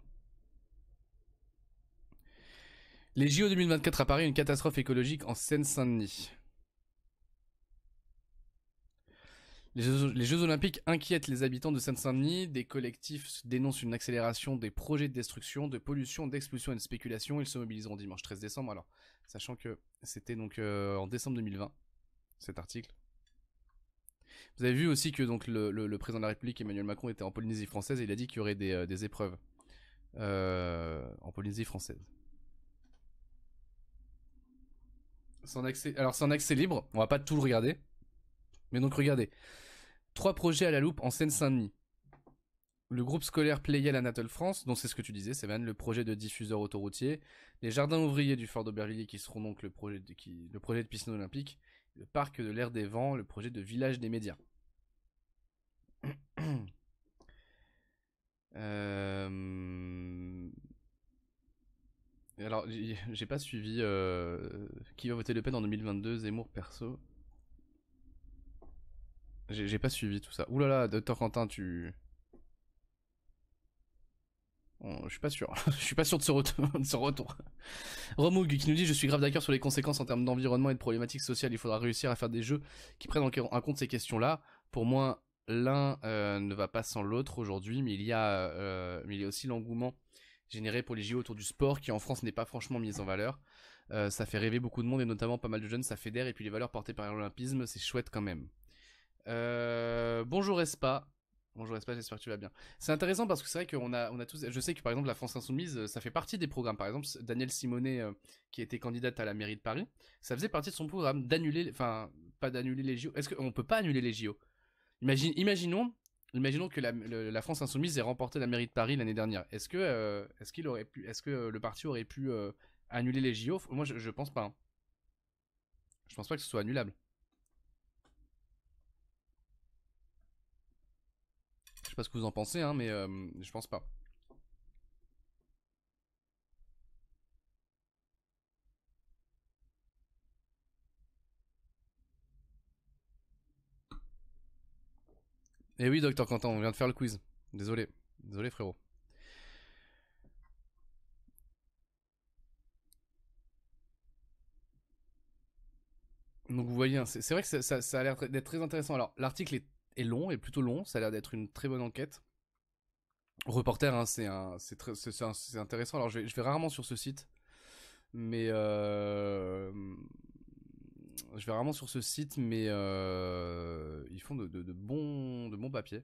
Les JO 2024 à Paris, une catastrophe écologique en Seine-Saint-Denis. Les Jeux Olympiques inquiètent les habitants de Seine-Saint-Denis. Des collectifs dénoncent une accélération des projets de destruction, de pollution, d'expulsion et de spéculation. Ils se mobiliseront dimanche 13 décembre. Alors, sachant que c'était donc en décembre 2020, cet article. Vous avez vu aussi que donc, le président de la République, Emmanuel Macron, était en Polynésie française et il a dit qu'il y aurait des épreuves en Polynésie française. Alors c'est en accès libre, on va pas tout le regarder. Mais donc regardez. 3 projets à la loupe en Seine-Saint-Denis. Le groupe scolaire Playel Anatole France, donc c'est ce que tu disais, Sévan, le projet de diffuseur autoroutier, les jardins ouvriers du Fort d'Aubervilliers qui seront donc le projet de piscine olympique, le parc de l'Air des Vents, le projet de village des médias. Alors, j'ai pas suivi qui va voter Le Pen en 2022, Zemmour perso. J'ai pas suivi tout ça. Ouh là là, Dr Quentin, tu... Oh, je suis pas sûr. Je suis pas sûr de ce retour. Romoug qui nous dit je suis grave d'accord sur les conséquences en termes d'environnement et de problématiques sociales. Il faudra réussir à faire des jeux qui prennent en compte ces questions-là. Pour moi, l'un ne va pas sans l'autre aujourd'hui, mais il y a aussi l'engouement généré pour les JO autour du sport qui en France n'est pas franchement mis en valeur. Ça fait rêver beaucoup de monde et notamment pas mal de jeunes, ça fédère et puis les valeurs portées par l'olympisme, c'est chouette quand même. Bonjour Espa. Bonjour Espa, j'espère que tu vas bien. C'est intéressant parce que c'est vrai qu'on a tous... Je sais que par exemple la France Insoumise, ça fait partie des programmes. Par exemple, Danielle Simonet, qui était candidate à la mairie de Paris, ça faisait partie de son programme d'annuler... Enfin, pas d'annuler les JO. Est-ce qu'on peut pas annuler les JO? Imaginons que la France Insoumise ait remporté la mairie de Paris l'année dernière. Est-ce que le parti aurait pu annuler les JO? Moi, je pense pas. Hein. Je pense pas que ce soit annulable. Je sais pas ce que vous en pensez, hein, mais je pense pas. Et oui, Docteur Quentin, on vient de faire le quiz. Désolé. Désolé, frérot. Donc vous voyez, hein, c'est vrai que ça a l'air d'être très intéressant. Alors l'article est long, est plutôt long, ça a l'air d'être une très bonne enquête. Reporter, hein, c'est intéressant. Alors je vais rarement sur ce site, mais ils font de bons papiers.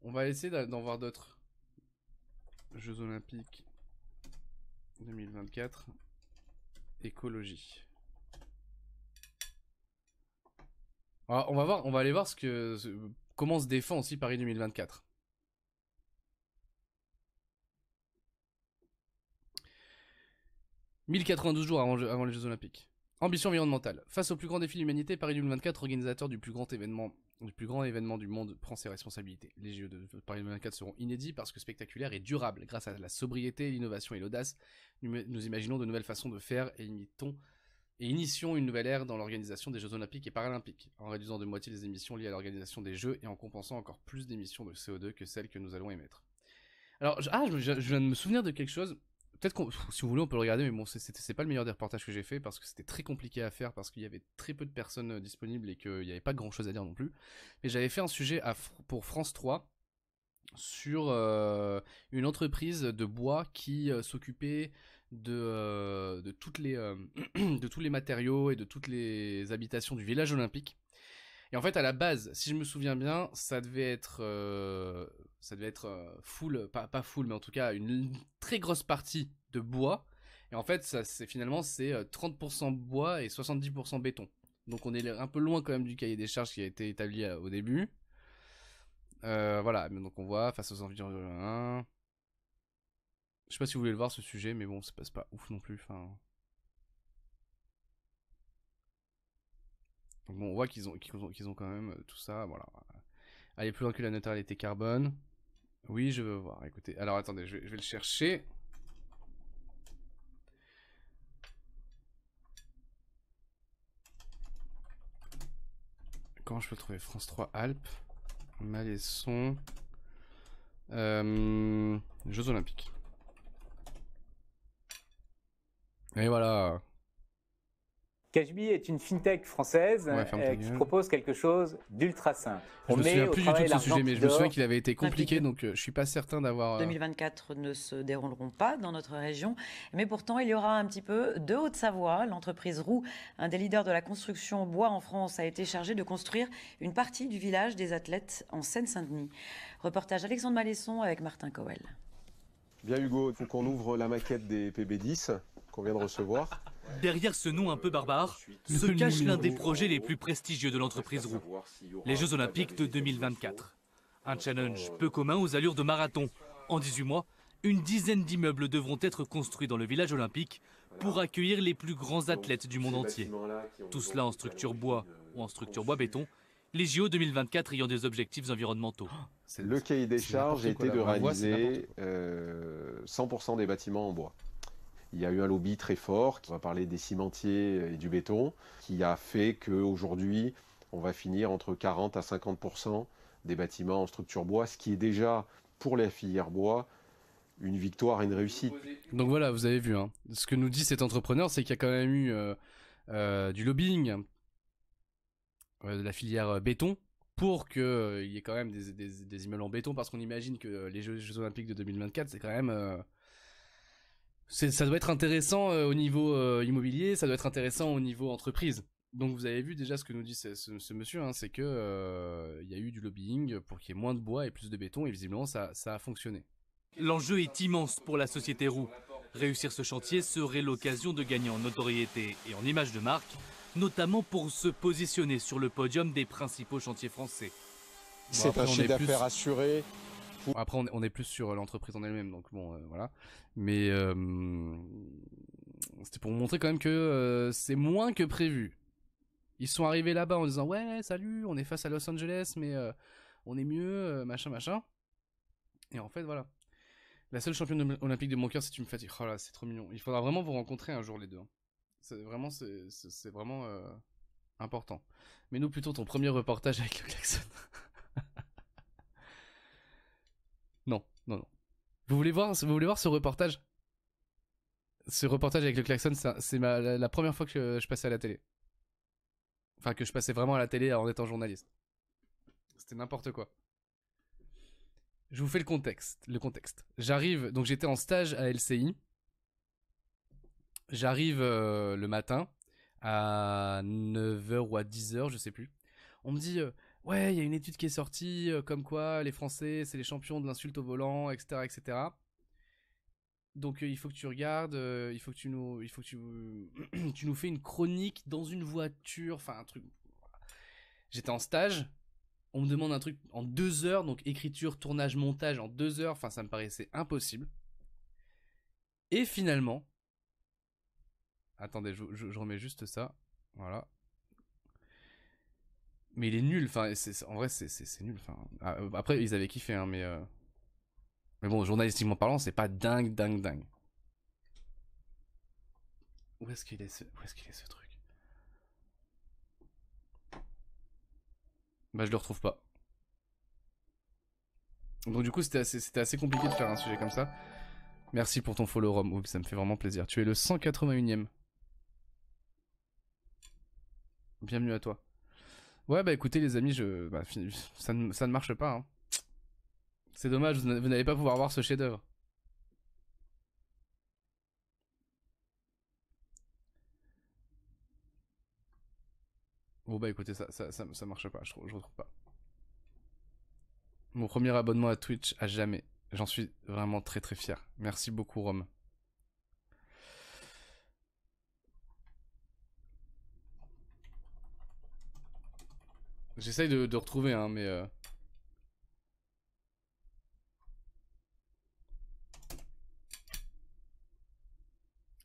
On va essayer d'en voir d'autres. Jeux Olympiques 2024, écologie. Alors, on va aller voir comment se défend aussi Paris 2024. « 1092 jours avant les Jeux Olympiques. Ambition environnementale. Face au plus grand défi de l'humanité, Paris 2024, organisateur du plus grand événement du monde, prend ses responsabilités. Les Jeux de Paris 2024 seront inédits parce que spectaculaires et durables. Grâce à la sobriété, l'innovation et l'audace, nous imaginons de nouvelles façons de faire et initions une nouvelle ère dans l'organisation des Jeux Olympiques et Paralympiques, en réduisant de moitié les émissions liées à l'organisation des Jeux et en compensant encore plus d'émissions de CO2 que celles que nous allons émettre. » Alors, je viens de me souvenir de quelque chose. Peut-être si vous voulez, on peut le regarder, mais bon, c'est pas le meilleur des reportages que j'ai fait parce que c'était très compliqué à faire parce qu'il y avait très peu de personnes disponibles et qu'il n'y avait pas grand chose à dire non plus. Mais j'avais fait un sujet pour France 3 sur une entreprise de bois qui s'occupait de tous les matériaux et de toutes les habitations du village olympique. Et en fait, à la base, si je me souviens bien, ça devait être full, pas full, mais en tout cas une très grosse partie de bois. Et en fait, c'est 30% bois et 70% béton. Donc on est un peu loin quand même du cahier des charges qui a été établi au début. Voilà, donc on voit face aux environnements. Je sais pas si vous voulez le voir ce sujet, mais bon, c'est pas ouf non plus. Enfin. Donc bon, on voit qu'ils ont quand même tout ça, voilà. Aller plus loin que la neutralité carbone. Oui, je veux voir. Écoutez, alors attendez, je vais le chercher. Comment je peux trouver France 3 Alpes, Malaison, Jeux Olympiques. Et voilà. Cashbee est une fintech française qui propose quelque chose d'ultra simple. Je me souviens plus du tout de ce sujet, mais je me souviens qu'il avait été compliqué, donc je suis pas certain d'avoir... 2024 ne se dérouleront pas dans notre région, mais pourtant il y aura un petit peu de Haute-Savoie. L'entreprise Roux, un des leaders de la construction bois en France, a été chargée de construire une partie du village des athlètes en Seine-Saint-Denis. Reportage Alexandre Malesson avec Martin Cowell. Bien Hugo, il faut qu'on ouvre la maquette des PB10 qu'on vient de recevoir. Derrière ce nom un peu barbare se cache l'un des projets les plus prestigieux de l'entreprise Roux, les Jeux Olympiques de 2024. Un challenge peu commun aux allures de marathon. En 18 mois, une dizaine d'immeubles devront être construits dans le village olympique pour accueillir les plus grands athlètes du monde entier. Tout cela en structure bois ou en structure bois-béton, les JO 2024 ayant des objectifs environnementaux. Le cahier des charges était de réaliser 100% des bâtiments en bois. Il y a eu un lobby très fort, on va parler des cimentiers et du béton, qui a fait qu'aujourd'hui, on va finir entre 40 à 50% des bâtiments en structure bois, ce qui est déjà, pour la filière bois, une victoire et une réussite. Donc voilà, vous avez vu, hein. Ce que nous dit cet entrepreneur, c'est qu'il y a quand même eu du lobbying de la filière béton pour qu'il y ait quand même des immeubles en béton, parce qu'on imagine que les Jeux Olympiques de 2024, c'est quand même... ça doit être intéressant au niveau immobilier, ça doit être intéressant au niveau entreprise. Donc vous avez vu déjà ce que nous dit ce monsieur, hein, c'est que y a eu du lobbying pour qu'il y ait moins de bois et plus de béton, et visiblement ça a fonctionné. L'enjeu est immense pour la société Roux. Réussir ce chantier serait l'occasion de gagner en notoriété et en image de marque, notamment pour se positionner sur le podium des principaux chantiers français. C'est un chiffre d'affaires assuré. Après, on est plus sur l'entreprise en elle-même, donc bon, voilà. Mais c'était pour montrer quand même que c'est moins que prévu. Ils sont arrivés là-bas en disant « Ouais, salut, on est face à Los Angeles, mais on est mieux, machin, machin. » Et en fait, voilà. La seule championne olympique de mon cœur, c'est une fatigue. Oh là, c'est trop mignon. Il faudra vraiment vous rencontrer un jour, les deux. C'est vraiment important. Mais nous, plutôt ton premier reportage avec le klaxon. Non. Vous voulez voir ce reportage? Ce reportage avec le klaxon, c'est la première fois que je passais à la télé. Enfin, que je passais vraiment à la télé en étant journaliste. C'était n'importe quoi. Je vous fais le contexte. J'arrive, donc j'étais en stage à LCI. J'arrive le matin à 9h ou à 10h, je sais plus. On me dit, ouais, il y a une étude qui est sortie, comme quoi les Français, c'est les champions de l'insulte au volant, etc., etc. Donc il faut que tu regardes, tu nous fais une chronique dans une voiture, enfin un truc. J'étais en stage, on me demande un truc en 2 heures, donc écriture, tournage, montage en 2 heures, enfin ça me paraissait impossible. Et finalement, attendez, je remets juste ça, voilà. Mais il est nul, enfin en vrai c'est nul, enfin. Après ils avaient kiffé, hein, mais bon, journalistiquement parlant, c'est pas dingue. Où est-ce qu'il est ce truc? Bah je le retrouve pas. Donc du coup c'était assez compliqué de faire un sujet comme ça. Merci pour ton follow Rom, oups, ça me fait vraiment plaisir. Tu es le 181ème. Bienvenue à toi. Ouais bah écoutez les amis, ça ne marche pas, hein. C'est dommage, vous n'allez pas pouvoir voir ce chef-d'œuvre. Bon bah écoutez, ça marche pas, je retrouve pas. Mon premier abonnement à Twitch à jamais. J'en suis vraiment très très fier. Merci beaucoup Rome. J'essaye de retrouver, hein, mais...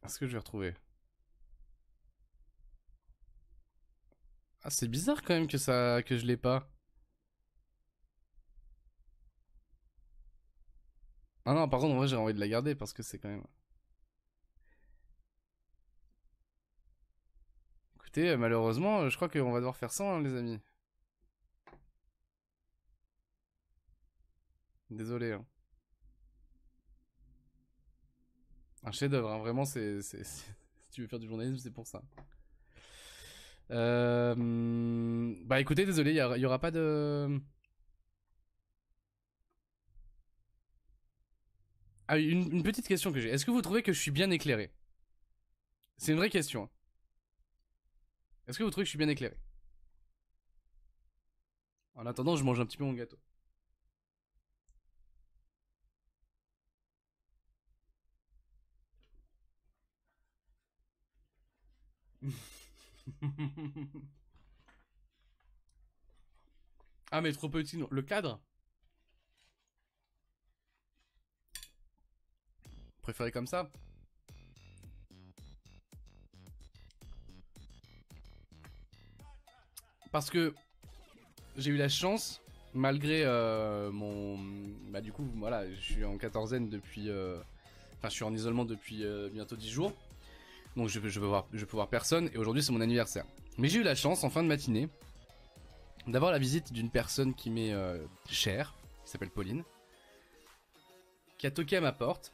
Est-ce que je vais retrouver? Ah, c'est bizarre quand même que je l'ai pas. Ah non, par contre, en vrai, j'ai envie de la garder parce que c'est quand même... Écoutez, malheureusement, je crois qu'on va devoir faire ça, hein, les amis. Désolé, hein. Un chef-d'œuvre, hein, vraiment, si tu veux faire du journalisme, c'est pour ça. Bah écoutez, désolé, il y aura pas de... Ah, une petite question que j'ai. Est-ce que vous trouvez que je suis bien éclairé? C'est une vraie question, hein. Est-ce que vous trouvez que je suis bien éclairé? En attendant, je mange un petit peu mon gâteau. Ah mais trop petit, non. Le cadre? Préféré comme ça? Parce que j'ai eu la chance, malgré mon... Bah du coup, voilà, je suis en quatorzaine depuis... Enfin, je suis en isolement depuis bientôt 10 jours. Donc je peux voir personne, et aujourd'hui c'est mon anniversaire. Mais j'ai eu la chance, en fin de matinée, d'avoir la visite d'une personne qui m'est chère, qui s'appelle Pauline, qui a toqué à ma porte.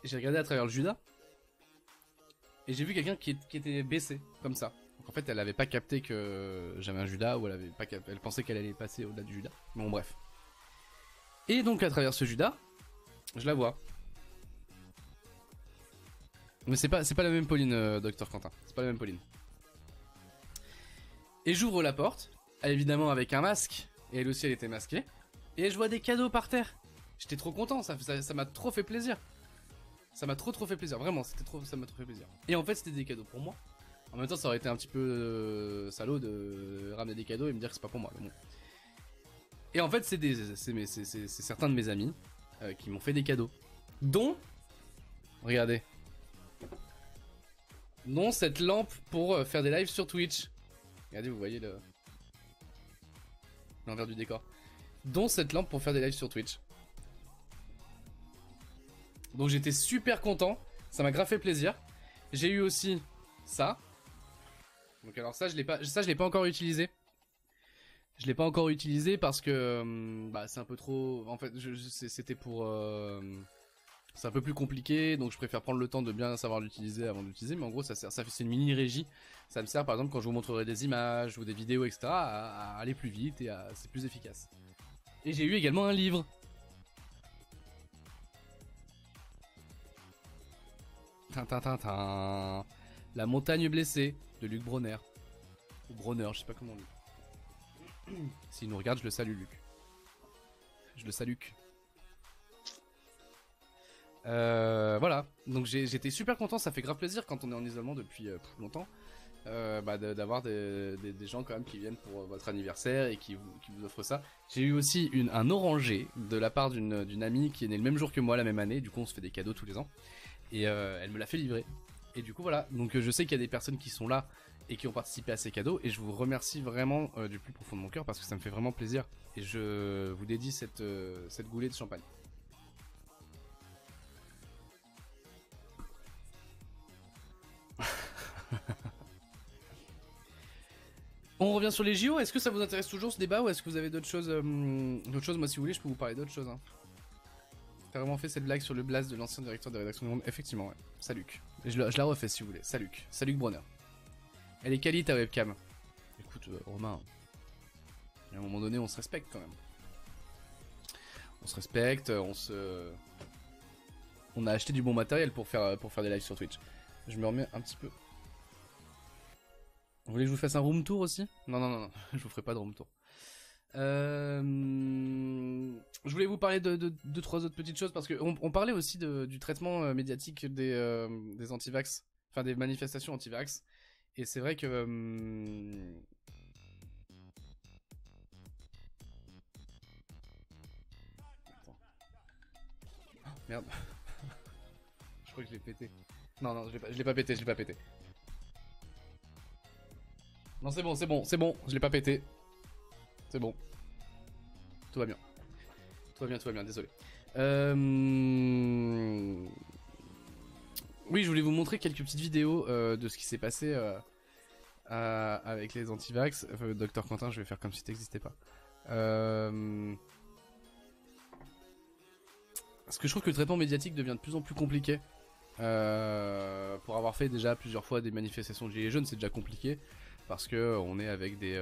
J'ai regardé à travers le Judas, et j'ai vu quelqu'un qui était baissé, comme ça. Donc en fait elle avait pas capté que j'avais un Judas, ou elle pensait qu'elle allait passer au-delà du Judas. Bon bref. Et donc à travers ce Judas, je la vois. Mais c'est pas la même Pauline, Docteur Quentin. C'est pas la même Pauline. Et j'ouvre la porte, évidemment avec un masque, et elle aussi elle était masquée. Et je vois des cadeaux par terre. J'étais trop content, ça m'a trop fait plaisir. Ça m'a trop fait plaisir, vraiment, ça m'a trop fait plaisir. Et en fait c'était des cadeaux pour moi. En même temps ça aurait été un petit peu salaud de ramener des cadeaux et me dire que c'est pas pour moi. Mais bon. Et en fait c'est certains de mes amis qui m'ont fait des cadeaux. Dont, regardez, dont cette lampe pour faire des lives sur Twitch. Regardez, vous voyez l'envers du décor. Dont cette lampe pour faire des lives sur Twitch. Donc j'étais super content, ça m'a grave fait plaisir. J'ai eu aussi ça. Donc alors ça je l'ai pas encore utilisé. Je l'ai pas encore utilisé parce que bah c'est un peu trop. En fait c'était pour C'est un peu plus compliqué, donc je préfère prendre le temps de bien savoir l'utiliser avant d'utiliser. Mais en gros, c'est une mini régie. Ça me sert par exemple quand je vous montrerai des images ou des vidéos, etc. à aller plus vite et c'est plus efficace. Et j'ai eu également un livre. Tintin. La montagne blessée de Luc Bronner. Ou Bronner, je sais pas comment on dit. S'il nous regarde, je le salue, Luc. Je le salue. Voilà, donc j'étais super content, ça fait grave plaisir quand on est en isolement depuis longtemps d'avoir des gens quand même qui viennent pour votre anniversaire et qui vous offrent ça. J'ai eu aussi un oranger de la part d'une amie qui est née le même jour que moi la même année, du coup on se fait des cadeaux tous les ans et elle me l'a fait livrer. Et du coup voilà, donc je sais qu'il y a des personnes qui sont là et qui ont participé à ces cadeaux et je vous remercie vraiment du plus profond de mon cœur parce que ça me fait vraiment plaisir et je vous dédie cette goulée de champagne. On revient sur les JO, est-ce que ça vous intéresse toujours ce débat ou est-ce que vous avez d'autres choses moi si vous voulez je peux vous parler d'autres choses hein. T'as vraiment fait cette blague sur le blast de l'ancien directeur de rédaction du Monde? Effectivement ouais, salut. Je la refais si vous voulez, salut Bronner. Elle est quali ta webcam. Écoute Romain, à un moment donné on se respecte quand même. On se respecte, on a acheté du bon matériel pour faire des lives sur Twitch. Je me remets un petit peu. Vous voulez que je vous fasse un room tour aussi? Non, je vous ferai pas de room tour. Je voulais vous parler de 2-3 autres petites choses parce que on parlait aussi du traitement médiatique des anti-vax, enfin des manifestations anti-vax. Et c'est vrai que Attends. Oh, merde. Je crois que je l'ai pété. Non, je l'ai pas pété. Non, c'est bon, je l'ai pas pété. C'est bon. Tout va bien, désolé. Oui, je voulais vous montrer quelques petites vidéos de ce qui s'est passé avec les anti-vax. Docteur Quentin, je vais faire comme si t'existais pas. Parce que je trouve que le traitement médiatique devient de plus en plus compliqué. Pour avoir fait déjà plusieurs fois des manifestations de gilets jaunes, c'est déjà compliqué. Parce que on est avec des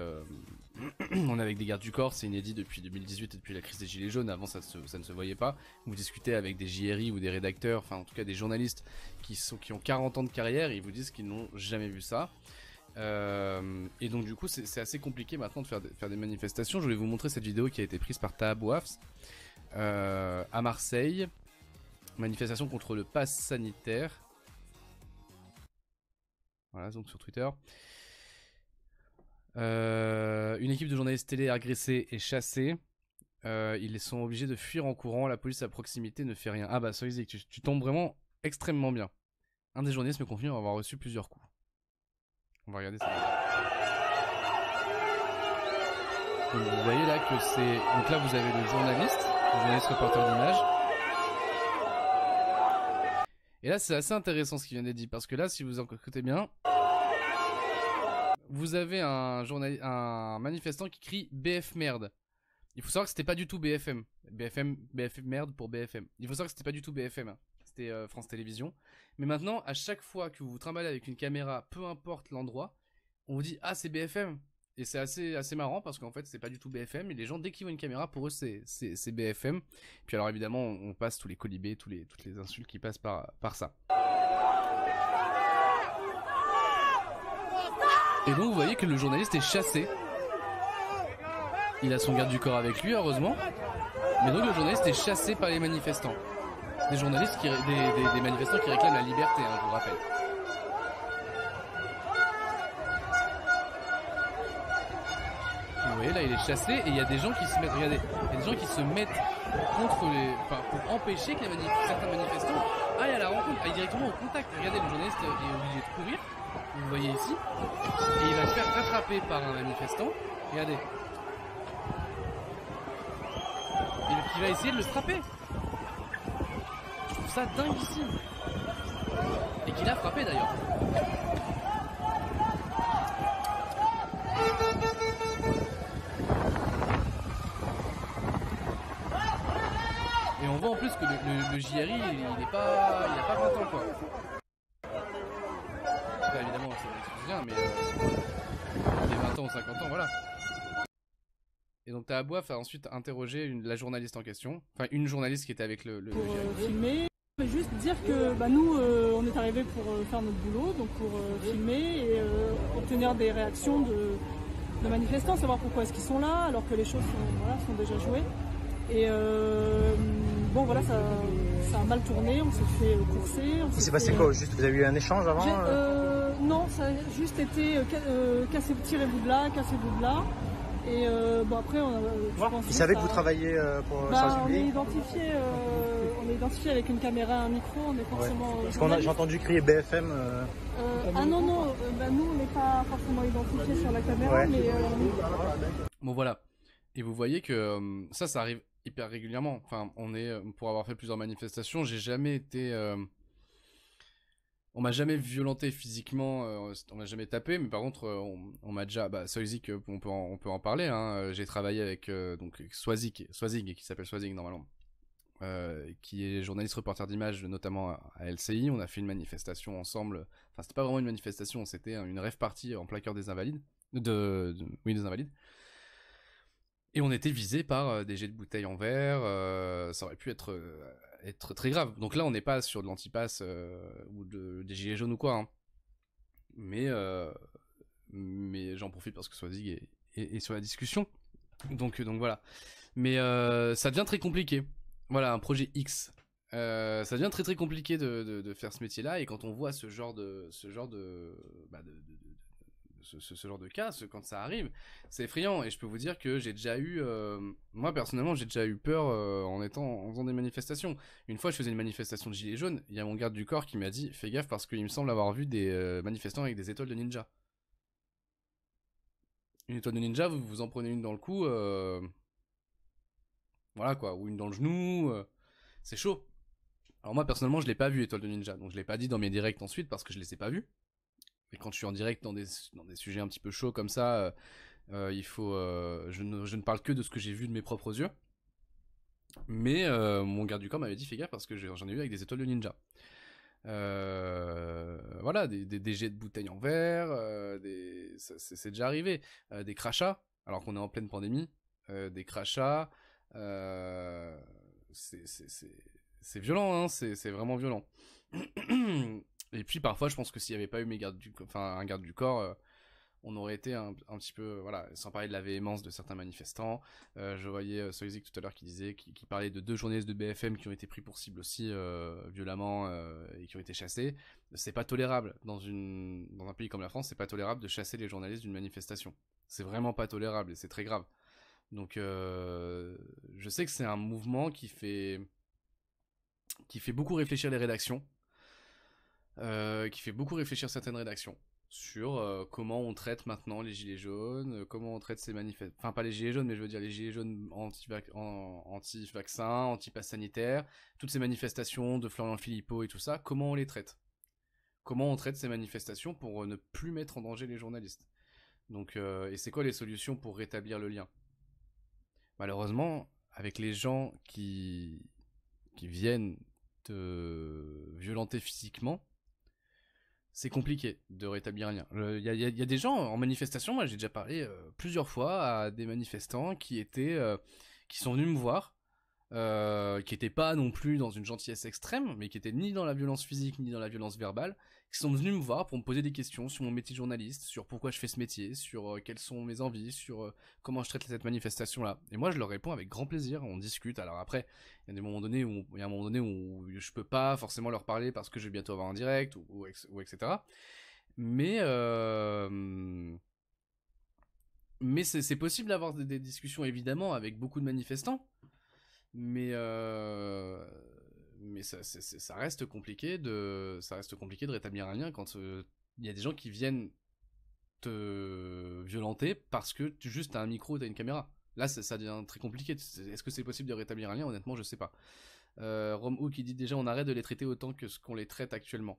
gardes du corps, c'est inédit depuis 2018 et depuis la crise des gilets jaunes. Avant ça ne se voyait pas. Vous discutez avec des JRI ou des rédacteurs, enfin en tout cas des journalistes qui ont 40 ans de carrière et ils vous disent qu'ils n'ont jamais vu ça. Et donc du coup c'est assez compliqué maintenant de faire des manifestations. Je voulais vous montrer cette vidéo qui a été prise par Taha Bouafs à Marseille. Manifestation contre le pass sanitaire. Voilà, donc sur Twitter. Une équipe de journalistes télé agressée et chassée. Ils sont obligés de fuir en courant. La police à proximité ne fait rien. Ah bah Soizik, tu tombes vraiment extrêmement bien. Un des journalistes me confie avoir reçu plusieurs coups. On va regarder ça. Donc vous voyez là que c'est... Donc là vous avez le journaliste reporter d'image. Et là c'est assez intéressant ce qui vient d'être dit. Parce que là si vous écoutez bien... Vous avez un manifestant qui crie BF merde. Il faut savoir que c'était pas du tout BFM. BFM merde pour BFM. Il faut savoir que c'était pas du tout BFM. Hein. C'était France Télévisions. Mais maintenant, à chaque fois que vous vous trimballez avec une caméra, peu importe l'endroit, on vous dit ah c'est BFM. Et c'est assez marrant parce qu'en fait c'est pas du tout BFM. Et les gens dès qu'ils voient une caméra, pour eux c'est BFM. Puis alors évidemment on passe tous les colibés, toutes les insultes qui passent par ça. Et donc vous voyez que le journaliste est chassé. Il a son garde du corps avec lui heureusement. Mais donc le journaliste est chassé par les manifestants. Des journalistes des manifestants qui réclament la liberté, hein, je vous rappelle. Vous voyez là il est chassé et il y a des gens qui se mettent, regardez, il y a des gens qui se mettent contre pour empêcher que certains manifestants aillent à la rencontre, aillent directement au contact. Regardez, le journaliste est obligé de courir. Vous voyez ici, et il va se faire rattraper par un manifestant. Regardez. Et qui va essayer de le frapper. Je trouve ça dinguissime. Et qu'il a frappé d'ailleurs. Et on voit en plus plus que le JRI, il a pas 20 ans, quoi. Enfin, évidemment, c'est bien, mais il a 20 ans ou 50 ans, voilà. Et donc Tahabouaf a ensuite interrogé la journaliste en question, enfin une journaliste qui était avec le JRI. Filmer, je vais juste dire que nous, on est arrivés pour faire notre boulot, donc pour filmer et obtenir des réactions de manifestants, savoir pourquoi est-ce qu'ils sont là, alors que les choses sont déjà jouées. Et bon voilà, ça a mal tourné, on s'est fait courser. Il s'est passé quoi juste? Vous avez eu un échange avant? Non, ça a juste été tirez-vous de là, cassez-vous de là. Et bon après, ils savaient que vous travailliez pour le service public. On est identifié avec une caméra, un micro, on est forcément. Parce qu'on j'ai entendu crier BFM. Ah non, nous on n'est pas forcément identifiés sur la caméra, mais. Bon voilà. Et vous voyez que ça arrive hyper régulièrement. Enfin, pour avoir fait plusieurs manifestations, j'ai jamais été. On m'a jamais violenté physiquement, on m'a jamais tapé, mais par contre, on m'a déjà. Soizik, on peut en parler. Hein, j'ai travaillé avec donc Swazig, qui s'appelle Swazig normalement, qui est journaliste reporter d'images, notamment à LCI. On a fait une manifestation ensemble. Enfin, c'était pas vraiment une manifestation, c'était une rave party en plein cœur des Invalides, des Invalides. Et on était visé par des jets de bouteilles en verre. Ça aurait pu être très grave. Donc là, on n'est pas sur de l'antipasse ou des gilets jaunes ou quoi. Hein. Mais j'en profite parce que Swazig est sur la discussion. Donc voilà. Mais ça devient très compliqué. Voilà, un projet X. Ça devient très très compliqué de faire ce métier-là. Et quand on voit ce genre de cas, quand ça arrive, c'est effrayant. Et je peux vous dire que j'ai déjà eu, moi personnellement, j'ai déjà eu peur en faisant des manifestations. Une fois, je faisais une manifestation de gilets jaunes. Il y a mon garde du corps qui m'a dit, fais gaffe parce qu'il me semble avoir vu des manifestants avec des étoiles de ninja. Une étoile de ninja, vous en prenez une dans le cou, voilà quoi, ou une dans le genou, c'est chaud. Alors moi personnellement, je l'ai pas vu étoile de ninja, donc je l'ai pas dit dans mes directs ensuite parce que je les ai pas vus. Et quand je suis en direct dans des sujets un petit peu chauds comme ça, il faut, je ne parle que de ce que j'ai vu de mes propres yeux. Mais mon garde du corps m'avait dit fais gaffe parce que j'en ai vu avec des étoiles de ninja. Voilà, des jets de bouteilles en verre, c'est déjà arrivé. Des crachats, alors qu'on est en pleine pandémie, des crachats, c'est violent, hein, c'est vraiment violent. Et puis parfois, je pense que s'il n'y avait pas eu un garde du corps, on aurait été un petit peu, voilà, sans parler de la véhémence de certains manifestants. Je voyais Soizik tout à l'heure qui parlait de 2 journalistes de BFM qui ont été pris pour cible aussi violemment et qui ont été chassés. C'est pas tolérable dans un pays comme la France, c'est pas tolérable de chasser les journalistes d'une manifestation. C'est vraiment pas tolérable et c'est très grave. Donc je sais que c'est un mouvement qui fait beaucoup réfléchir les rédactions. Qui fait beaucoup réfléchir certaines rédactions sur comment on traite maintenant les gilets jaunes, comment on traite ces manifestations, enfin pas les gilets jaunes mais je veux dire les gilets jaunes anti-vaccins, anti-pass sanitaire, toutes ces manifestations de Florian Philippot et tout ça, comment on les traite? Comment on traite ces manifestations pour ne plus mettre en danger les journalistes? Donc et c'est quoi les solutions pour rétablir le lien? Malheureusement, avec les gens qui viennent te violenter physiquement, c'est compliqué de rétablir un lien. Il y a des gens en manifestation, moi j'ai déjà parlé plusieurs fois à des manifestants qui sont venus me voir, qui n'étaient pas non plus dans une gentillesse extrême, mais qui étaient ni dans la violence physique ni dans la violence verbale, qui sont venus me voir pour me poser des questions sur mon métier de journaliste, sur pourquoi je fais ce métier, sur quelles sont mes envies, sur comment je traite cette manifestation-là. Et moi je leur réponds avec grand plaisir, on discute. Alors après, il y a un moment donné où je peux pas forcément leur parler parce que je vais bientôt avoir un direct, ou etc. Mais c'est possible d'avoir des discussions évidemment avec beaucoup de manifestants. Mais ça reste compliqué de rétablir un lien quand il y a des gens qui viennent te violenter parce que tu juste as un micro, t'as une caméra. Là ça devient très compliqué. Est-ce que c'est possible de rétablir un lien? Honnêtement je sais pas. Romhou qui dit déjà on arrête de les traiter autant que ce qu'on les traite actuellement.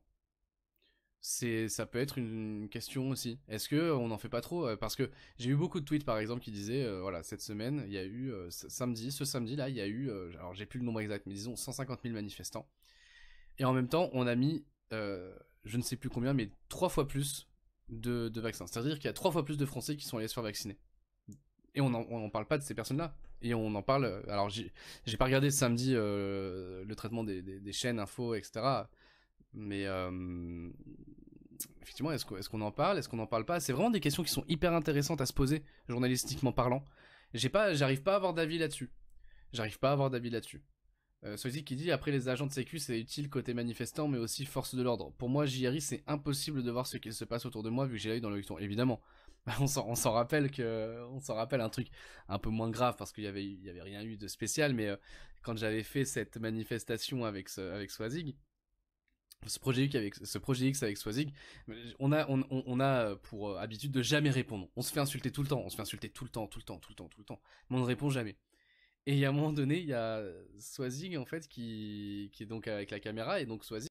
ça peut être une question aussi. Est-ce que on n'en fait pas trop? Parce que j'ai eu beaucoup de tweets par exemple qui disaient voilà, cette semaine il y a eu ce samedi là il y a eu alors j'ai plus le nombre exact mais disons 150 000 manifestants et en même temps on a mis je ne sais plus combien mais 3 fois plus de vaccins. C'est-à-dire qu'il y a 3 fois plus de Français qui sont allés se faire vacciner. Et on parle pas de ces personnes-là. Et on en parle. Alors j'ai pas regardé samedi le traitement des chaînes info, etc. Mais effectivement, est-ce qu'on en parle? Est-ce qu'on en parle pas? C'est vraiment des questions qui sont hyper intéressantes à se poser, journalistiquement parlant. J'arrive pas à avoir d'avis là-dessus. Soisig qui dit après les agents de sécu c'est utile côté manifestant mais aussi force de l'ordre. Pour moi JRI c'est impossible de voir ce qu'il se passe autour de moi vu que j'ai l'œil dans le ton. Évidemment. On s'en rappelle un truc un peu moins grave parce qu'il y avait rien eu de spécial mais quand j'avais fait cette manifestation avec Soisig, ce projet X avec Soisig, on a pour habitude de jamais répondre. On se fait insulter tout le temps, mais on ne répond jamais. Et à un moment donné, il y a Soisig en fait qui est donc avec la caméra et donc Soisig